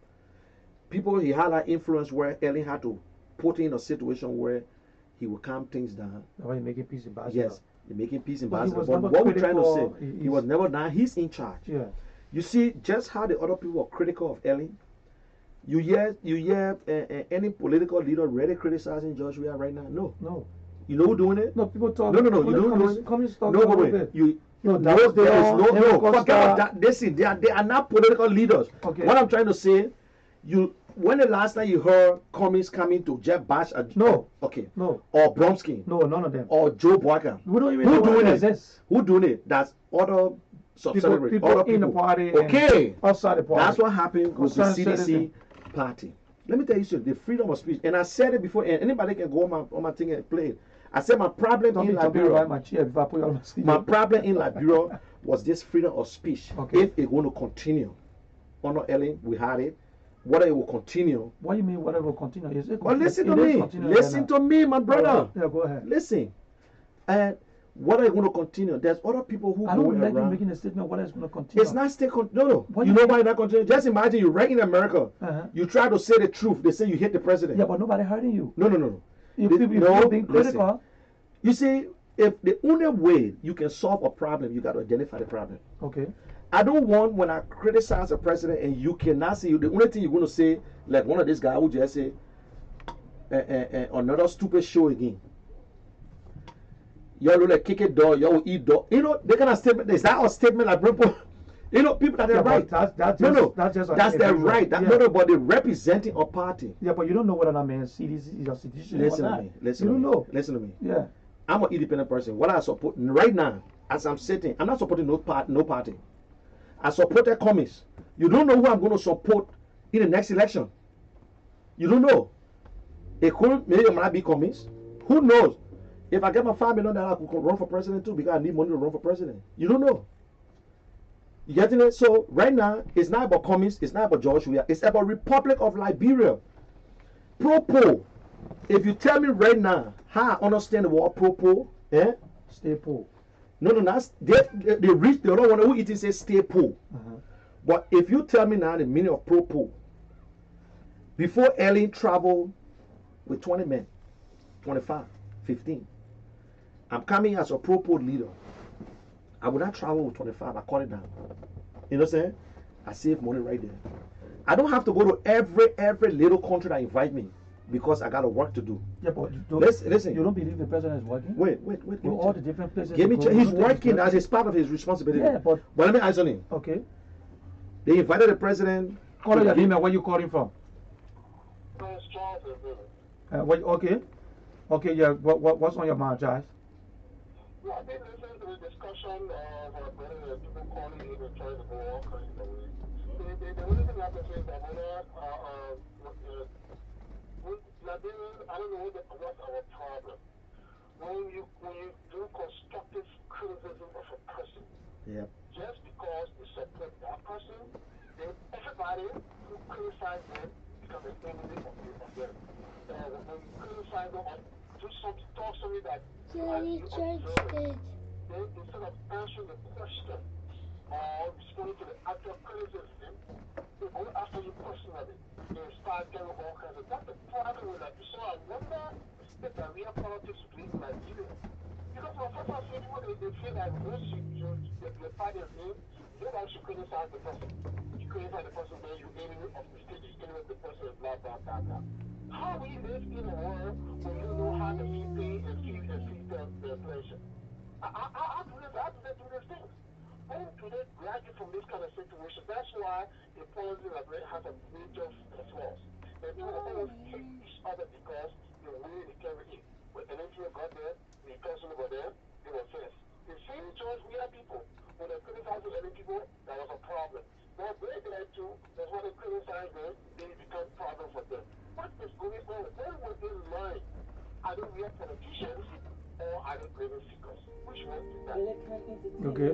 People, he had that influence where Ellen had to put in a situation where he would calm things down. Why making peace in Basel? Yes. They're making peace in Basel. But what we're trying to say, he was never done. He's in charge. Yeah. You see just how the other people were critical of Ellen. You hear any political leader really criticizing George Weah right now? No. No. You know who doing it? No, people talk. No. You know who doing it? Communist talk. No, wait. You. No, No, there is no. Forget that. Listen, they are not political leaders. Okay. What I'm trying to say, when the last time you heard communists coming to Jeff Bash? No. Okay. No. Or Bromsky? No, none of them. Or Joe Boyka? We don't even Who know doing what it? exists. Who doing it? That's other subsidiary. People Other in the people. party. Okay. And outside the party. That's what happened with the Concerned CDC citizen. party. Let me tell you something. The freedom of speech, and I said it before, and anybody can go on my thing and play it. I said my problem Don't in be talking Liberia. about my chair before I put you on my seat. My problem in Liberia was this freedom of speech. Okay. If it's going to continue, Honor Ellen, we had it. Whether it will continue. What do you mean whatever will continue? Is it Well, listen it to is me. continuing Listen right to me, my brother. Yeah, go ahead. Listen. And whether it's going to continue, there's other people who I don't going like you around. making a statement whether it's going to continue. It's not still no. What You do know you why it's not continue? Just imagine you right in America. Uh-huh. You try to say the truth. They say you hate the president. Yeah, but nobody hurting you. No. If The- people no, you're being listen. critical. You see, if the only way you can solve a problem, you got to identify the problem. Okay. I don't want when I criticize a president and you cannot see the only thing you're going to say, like one of these guys who just say another stupid show again. Y'all will like kick it door, y'all will eat door. You know, they kind of statement. Is that a statement like people? You know, people that are right. That's That's just their right. But they're representing a party. Yeah, but you don't know whether that man is CDC or CDC or Listen to not. me. You don't know. Listen to me. Yeah. I'm an independent person. What I support right now, as I'm sitting, I'm not supporting no party. I supported communists. You don't know who I'm going to support in the next election. You don't know. It could maybe it might be communist. Who knows? If I get my $5 million, I could run for president too because I need money to run for president. You don't know. You getting it? So right now, it's not about communists. It's not about George Weah. It's about Republic of Liberia. Pro-po. If you tell me right now how I understand the word pro-po, Stay poor. No, that's they reach the other one who it say stay poor. But if you tell me now the meaning of pro-po, before Ellen traveled with 20 men, 25, 15, I'm coming as a pro-po leader. I would not travel with 25, I cut it down. You know what I'm saying? I save money right there. I don't have to go to every little country that invite me because I got a work to do. Yeah, but you don't, listen. You don't believe the president is working? Wait. In all the different places. Give me you go, he's you don't think working as it's part of his responsibility. Yeah, but let me answer him. okay. They invited the president. Call your name and where you calling from? Okay. Okay, yeah. What's on your mind, Charles? Yeah, I've been listening to the discussion of people calling in and trying to go all kinds of ways. The only thing I can say is that Liberians, I don't know what's our problem. When you do constructive criticism of a person, just because you support that person, then everybody who criticizes them becomes an enemy of them. When you criticize them or do something, talk something that you observe, then instead of answering the question or responding to the actual criticism, they go after you personally. They start getting all kinds of. That's the problem with that. So I wonder if the real politics between Nigeria. Because for first time, people they feel like once your party is in, nobody should criticize the person. You criticize the person, then you enemy of the state, you enemy of the person, blah blah blah blah. How we live in a world where you know how to feel pain and feel their pleasure? How do they do these things? When do they graduate from this kind of situation? That's why the policy has a major flaws. And people always hate each other because they're willing to carry it. When an NGO got there, the person over there, they were first. The same choice we have people. When they criticize other people, that was a problem. What they did too was when they criticize them, they become a problem for them. What is going on? Where were they learn? Are they real politicians or are they greater seekers? Which one is that? Okay.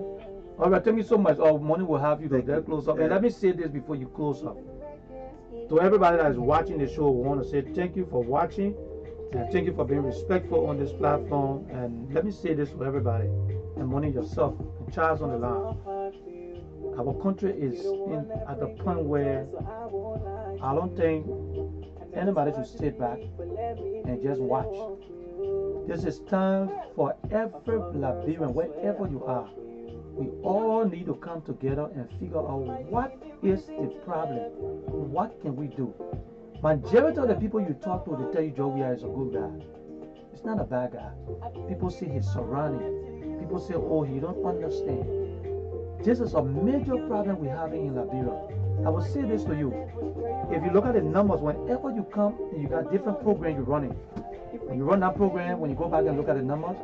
All right, thank you so much. Our money will have you to get close up. And let me say this before you close up. To everybody that is watching the show, we want to say thank you for watching and thank you for being respectful on this platform. And let me say this to everybody, and money yourself, and Charles on the line. Our country is at the point where I don't think anybody should sit back and just watch. This is time for every Liberian, wherever you are, We all need to come together and figure out what is the problem. What can we do? Majority of the people you talk to, they tell you Joe Weah is a good guy. It's not a bad guy. People see his surrounding. People say, oh, he don't understand. This is a major problem we're having in Liberia. I will say this to you. If you look at the numbers, whenever you come and you got different programs you're running, when you run that program, when you go back and look at the numbers,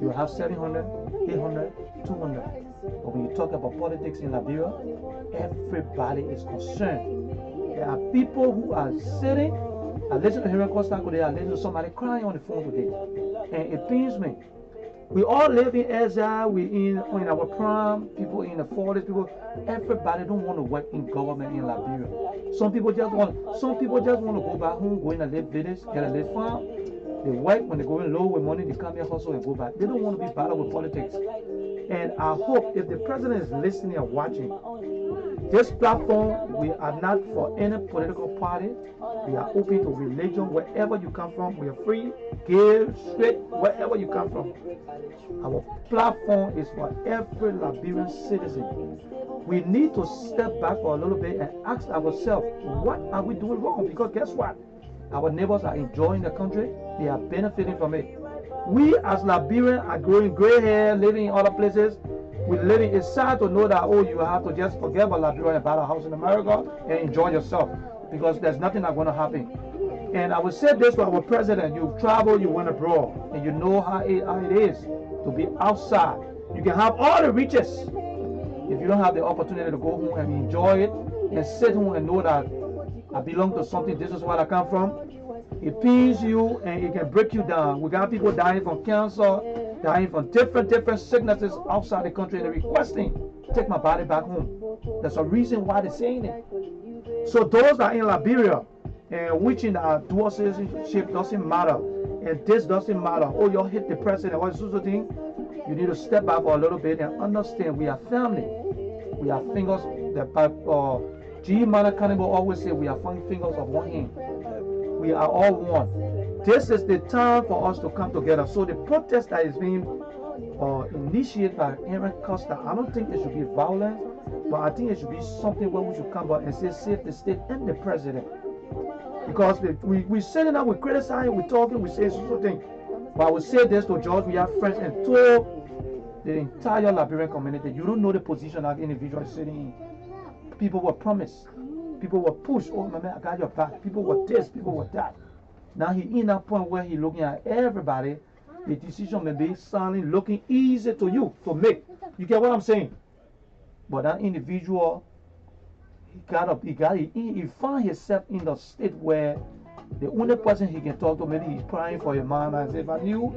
you have 700, 800, 200. But when you talk about politics in Liberia, everybody is concerned. There are people who are sitting. I listened to Henry Costa today. I listened to somebody crying on the phone today, and it pains me. We all live in exile. We in our prime. People in the 40s. People. Everybody don't want to work in government in Liberia. Some people just want. Some people just want to go back home, go in a little village, get a little farm. They work when they go in low with money. They come here hustle and go back. They don't want to be bothered with politics. And I hope if the president is listening and watching, this platform, we are not for any political party. We are open to religion. Wherever you come from, we are free, gay, straight, wherever you come from. Our platform is for every Liberian citizen. We need to step back for a little bit and ask ourselves, what are we doing wrong? Because guess what? Our neighbors are enjoying the country. They are benefiting from it. We as Liberians are growing gray hair, living in other places. We're living. It's sad to know that, oh, you have to just forget about Liberia and buy a house in America and enjoy yourself, because there's nothing that's going to happen. And I will say this to our president: you travel, you went abroad, and you know how it is to be outside. You can have all the riches. If you don't have the opportunity to go home and enjoy it and sit home and know that I belong to something, this is where I come from, it pains you and it can break you down. We got people dying from cancer, dying from different sicknesses outside the country, and they're requesting, take my body back home. There's a reason why they're saying it. So those that are in Liberia and wishing that dual citizenship doesn't matter, and this doesn't matter, oh, you hit the president, what sort of thing, you need to step back for a little bit and understand we are family. We are fingers, G. Mana Cannibal always say we are fingers of one hand. We are all one. This is the time for us to come together. So the protest that is being initiated by Aaron Costa, I don't think it should be violent, but I think it should be something where we should come out and say save the state and the president. Because we sitting up, we criticizing, we talking, we say social thing. But I will say this to George, we have friends and to the entire Liberian community. You don't know the position that individual is sitting in. People were promised. People were pushed. Oh, my man, I got your back. People were this, people were that. Now he in that point where he looking at everybody. The decision may be sounding, looking easy to you to make. You get what I'm saying? But that individual, he found himself in the state where the only person he can talk to, maybe he's crying for your mom and say, if I knew,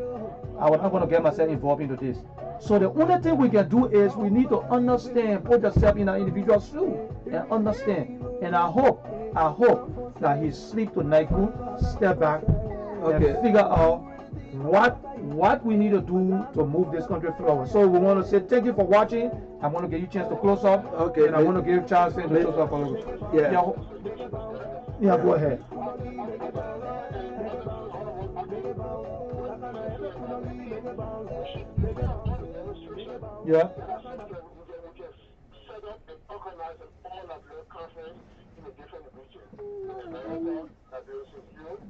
I was not going to get myself involved into this. So the only thing we can do is we need to understand, put yourself in an individual's shoe and understand. And I hope that he sleep tonight good, step back, and figure out what we need to do to move this country forward. So we want to say thank you for watching. I want to give you a chance to close up. Okay. And I want to give Charles to close up a little bit. Yeah, go ahead. Yeah.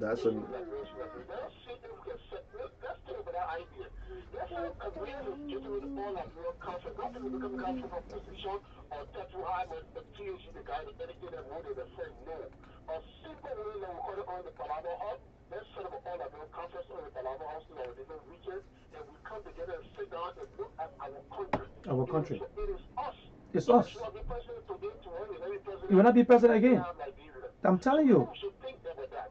That's a let's set up a all Liberia conference on the Palava House in our different regions, and we come together and sit down and look at our country. Our country. So it is us. It's us. You will be president today, tomorrow, you will be president. You will not be president again. I'm telling you. We should think about that.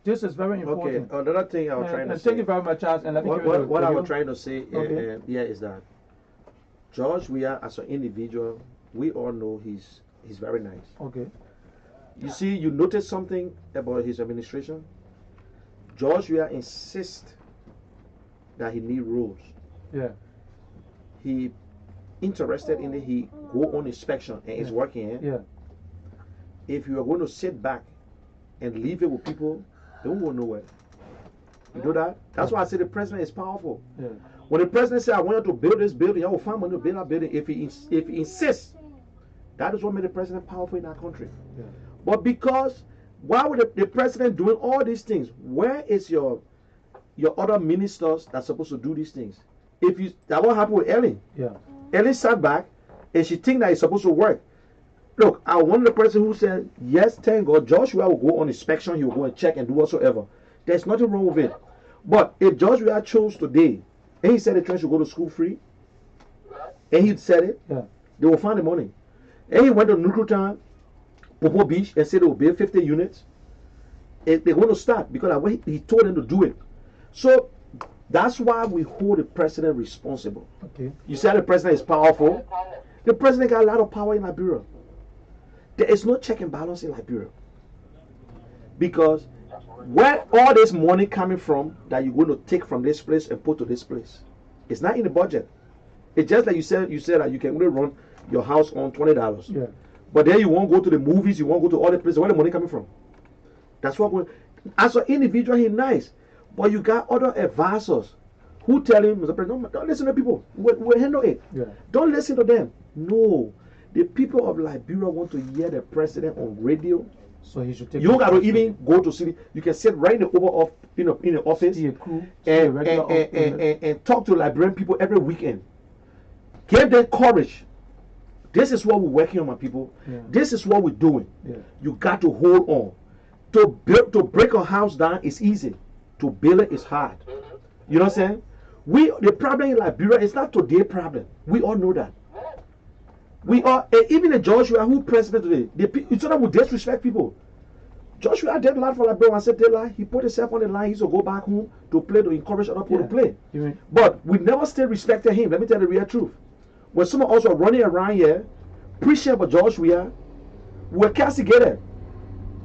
This is very important. Okay, another thing I was trying to say. Thank you very much, Charles. And let me what I was trying to say here is that George Weah, as an individual, we all know he's very nice. Okay. You see, you notice something about his administration. George Weah insists that he need rules. Yeah. He interested in it. He go on inspection and is working. Yeah. If you are going to sit back and leave it with people, they won't go nowhere. You know that? That's why I say the president is powerful. Yeah. When the president said, I want you to build this building, I will find money to build that building. If he insists, that is what made the president powerful in our country. Yeah. But because, why would the president doing all these things? Where is your other ministers that's supposed to do these things? That what happened with Ellen. Yeah. Ellen sat back and she think that it's supposed to work. Look, I one of the person who said, yes, thank God, Joshua will go on inspection, he will go and check and do whatsoever. There's nothing wrong with it. But if Joshua chose today, and he said the children should go to school free, and he said it, yeah, they will find the money. And he went to Nuclear Town, Popo Beach, and said they will build 50 units. And they're going to start because he told them to do it. So that's why we hold the president responsible. Okay. You said the president is powerful. The president got a lot of power in Liberia. There is no check and balance in Liberia. Because where all this money coming from that you're going to take from this place and put to this place, it's not in the budget. It's just like you said that you can only run your house on $20. Yeah. But then you won't go to the movies, you won't go to other places. Where the money coming from? That's what as an individual, he's nice. But you got other advisors who tell him, Mr. President, don't listen to people. We'll handle it. Yeah. Don't listen to them. No. The people of Liberia want to hear the president on radio. So he should take. You got to even go to city. You can sit right in the in the office and talk to Liberian people every weekend. Give them courage. This is what we're working on, my people. Yeah. This is what we're doing. Yeah. You got to hold on. To break a house down is easy. To build it is hard. You know what I'm saying? The problem in Liberia is not today's problem. We all know that. We are, even the Joshua who president today, it's not we disrespect people. Joshua did a lot for Liberia and said he put himself on the line. He used to go back home to play, to encourage other people to play. But we never still respected him. Let me tell you the real truth. When some of us were running around here, preaching about Joshua, we were castigated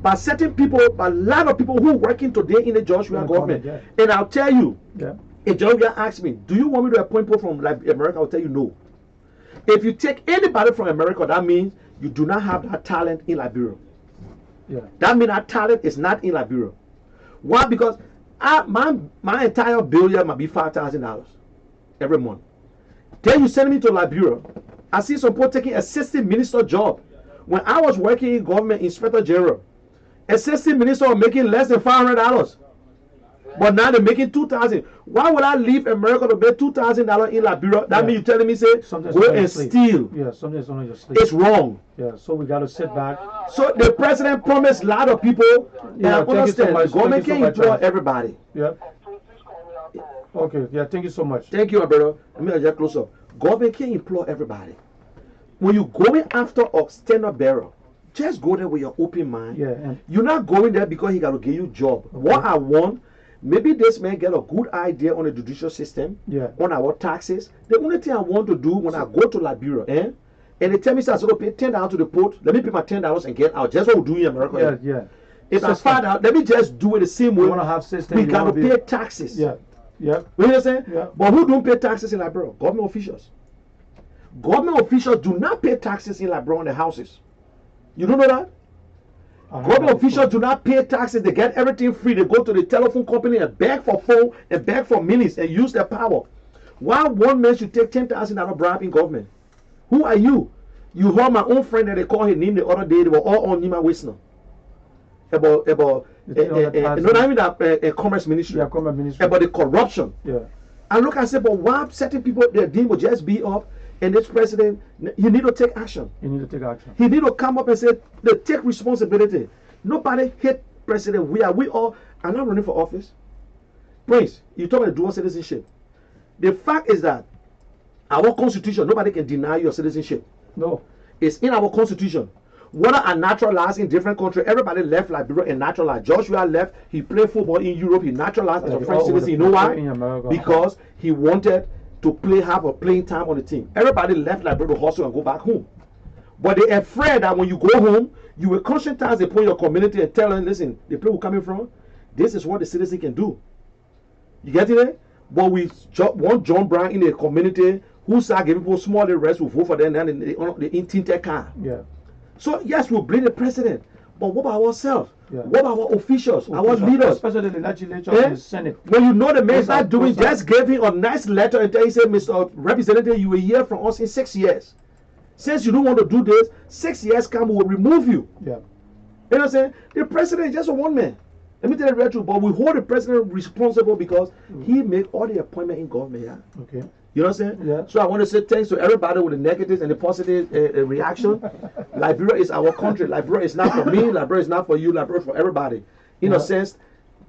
by certain people, by a lot of people who are working today in the Joshua government. Yeah. And I'll tell you, yeah, if Joshua asks me, do you want me to appoint people from America? I'll tell you no. If you take anybody from America, that means you do not have that talent in Liberia. Yeah. That means that talent is not in Liberia. Why? Because my entire bill here might be $5,000 every month. Then you send me to Liberia. I see some people taking assistant minister job. When I was working in government, inspector general, assistant minister was making less than $500. But now they're making $2,000. Why would I leave America to make $2,000 in Liberia? That means you're telling me, say, go and steal. Yeah, something's on your sleep. It's wrong. Yeah, so we got to sit back. So the president promised a lot of people. Yeah, and understand, the government can't employ everybody. Yeah. Okay, yeah, thank you so much. Thank you, my brother. Let me just close up. Government can't employ everybody. When you going after a stand-up bearer, just go there with your open mind. Yeah, and you're not going there because he got to give you a job. Okay. What I want, maybe this man get a good idea on the judicial system, on our taxes. The only thing I want to do when I go to Liberia, and they tell me, I to pay $10 to the port, let me pay my $10 and get out. Just what we do in America. Yeah, yeah. If I find out, let me just do it the same way. You want to have system, we got to pay taxes. Yeah. Yeah. You understand? Yeah. But who don't pay taxes in Liberia? Government officials. Government officials do not pay taxes in Liberia on the houses. You don't know that? Government officials do not pay taxes. They get everything free. They go to the telephone company and beg for phone and beg for minutes and use their power. Why one man should take $10,000 bribe in government? Who are you? You heard my own friend that they called his name the other day. They were all on Nima Wisner. About not even that commerce ministry. Yeah, commerce ministry. About the corruption. Yeah. And look, I said, but why certain people, their deal will just be up, and this president, he need to take action. He need to take action. He need to come up and say, they take responsibility. Nobody hate president. We all are not running for office. Prince, you talk about dual citizenship. The fact is that our constitution, nobody can deny your citizenship. No. It's in our constitution. Whether are naturalized in different countries, everybody left Liberia and naturalized. Joshua left, he played football in Europe, he naturalized as a French citizen. You know why? Because he wanted to have a playing time on the team. Everybody left Liberia to hustle and go back home. But they're afraid that when you go home, you will conscientize the point your community and tell them, listen, the place we're coming from, this is what the citizen can do. You get it? But we want John Brown in the community who start giving people small rest, who vote for them, and they in car. Yeah. So yes, we'll blame the president, But what about ourselves? Yeah. What about our officials, our leaders? Especially the legislature and the Senate. When you know the man Those start are- doing, those are- just gave him a nice letter and tell you, say, Mr. Representative, you will hear from us in 6 years. Since you don't want to do this, 6 years come, we will remove you. Yeah. You know what I'm saying? The president is just a one man. Let me tell you the real truth, but we hold the president responsible because he make all the appointment in government. Yeah. Okay. You know what I'm saying? Yeah. So I want to say thanks to everybody with the negatives and the positive reaction. Liberia is our country. Liberia is not for me. Liberia is not for you. Liberia is for everybody. In a sense,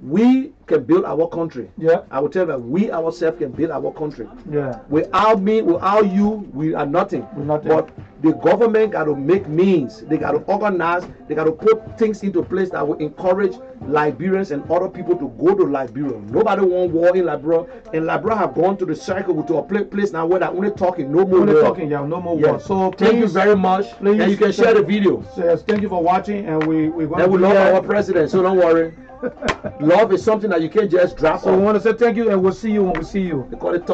we can build our country. Yeah. I will tell you that we ourselves can build our country. Yeah. Without me, without you, we are nothing. We're nothing. But the government got to make means. They got to organize. They got to put things into place that will encourage Liberians and other people to go to Liberia. Nobody want war in Liberia, and Liberia have gone to the circle to a place now where they're only talking, no more Only war. talking, yeah, no more Yeah. war. So Thank you please, very much. please, and you can share the video. Yes, thank you for watching, and we're going And we to love our president, so don't worry. Love is something that you can't just drop So we off. want to say thank you, and we'll see you when we see you. They call it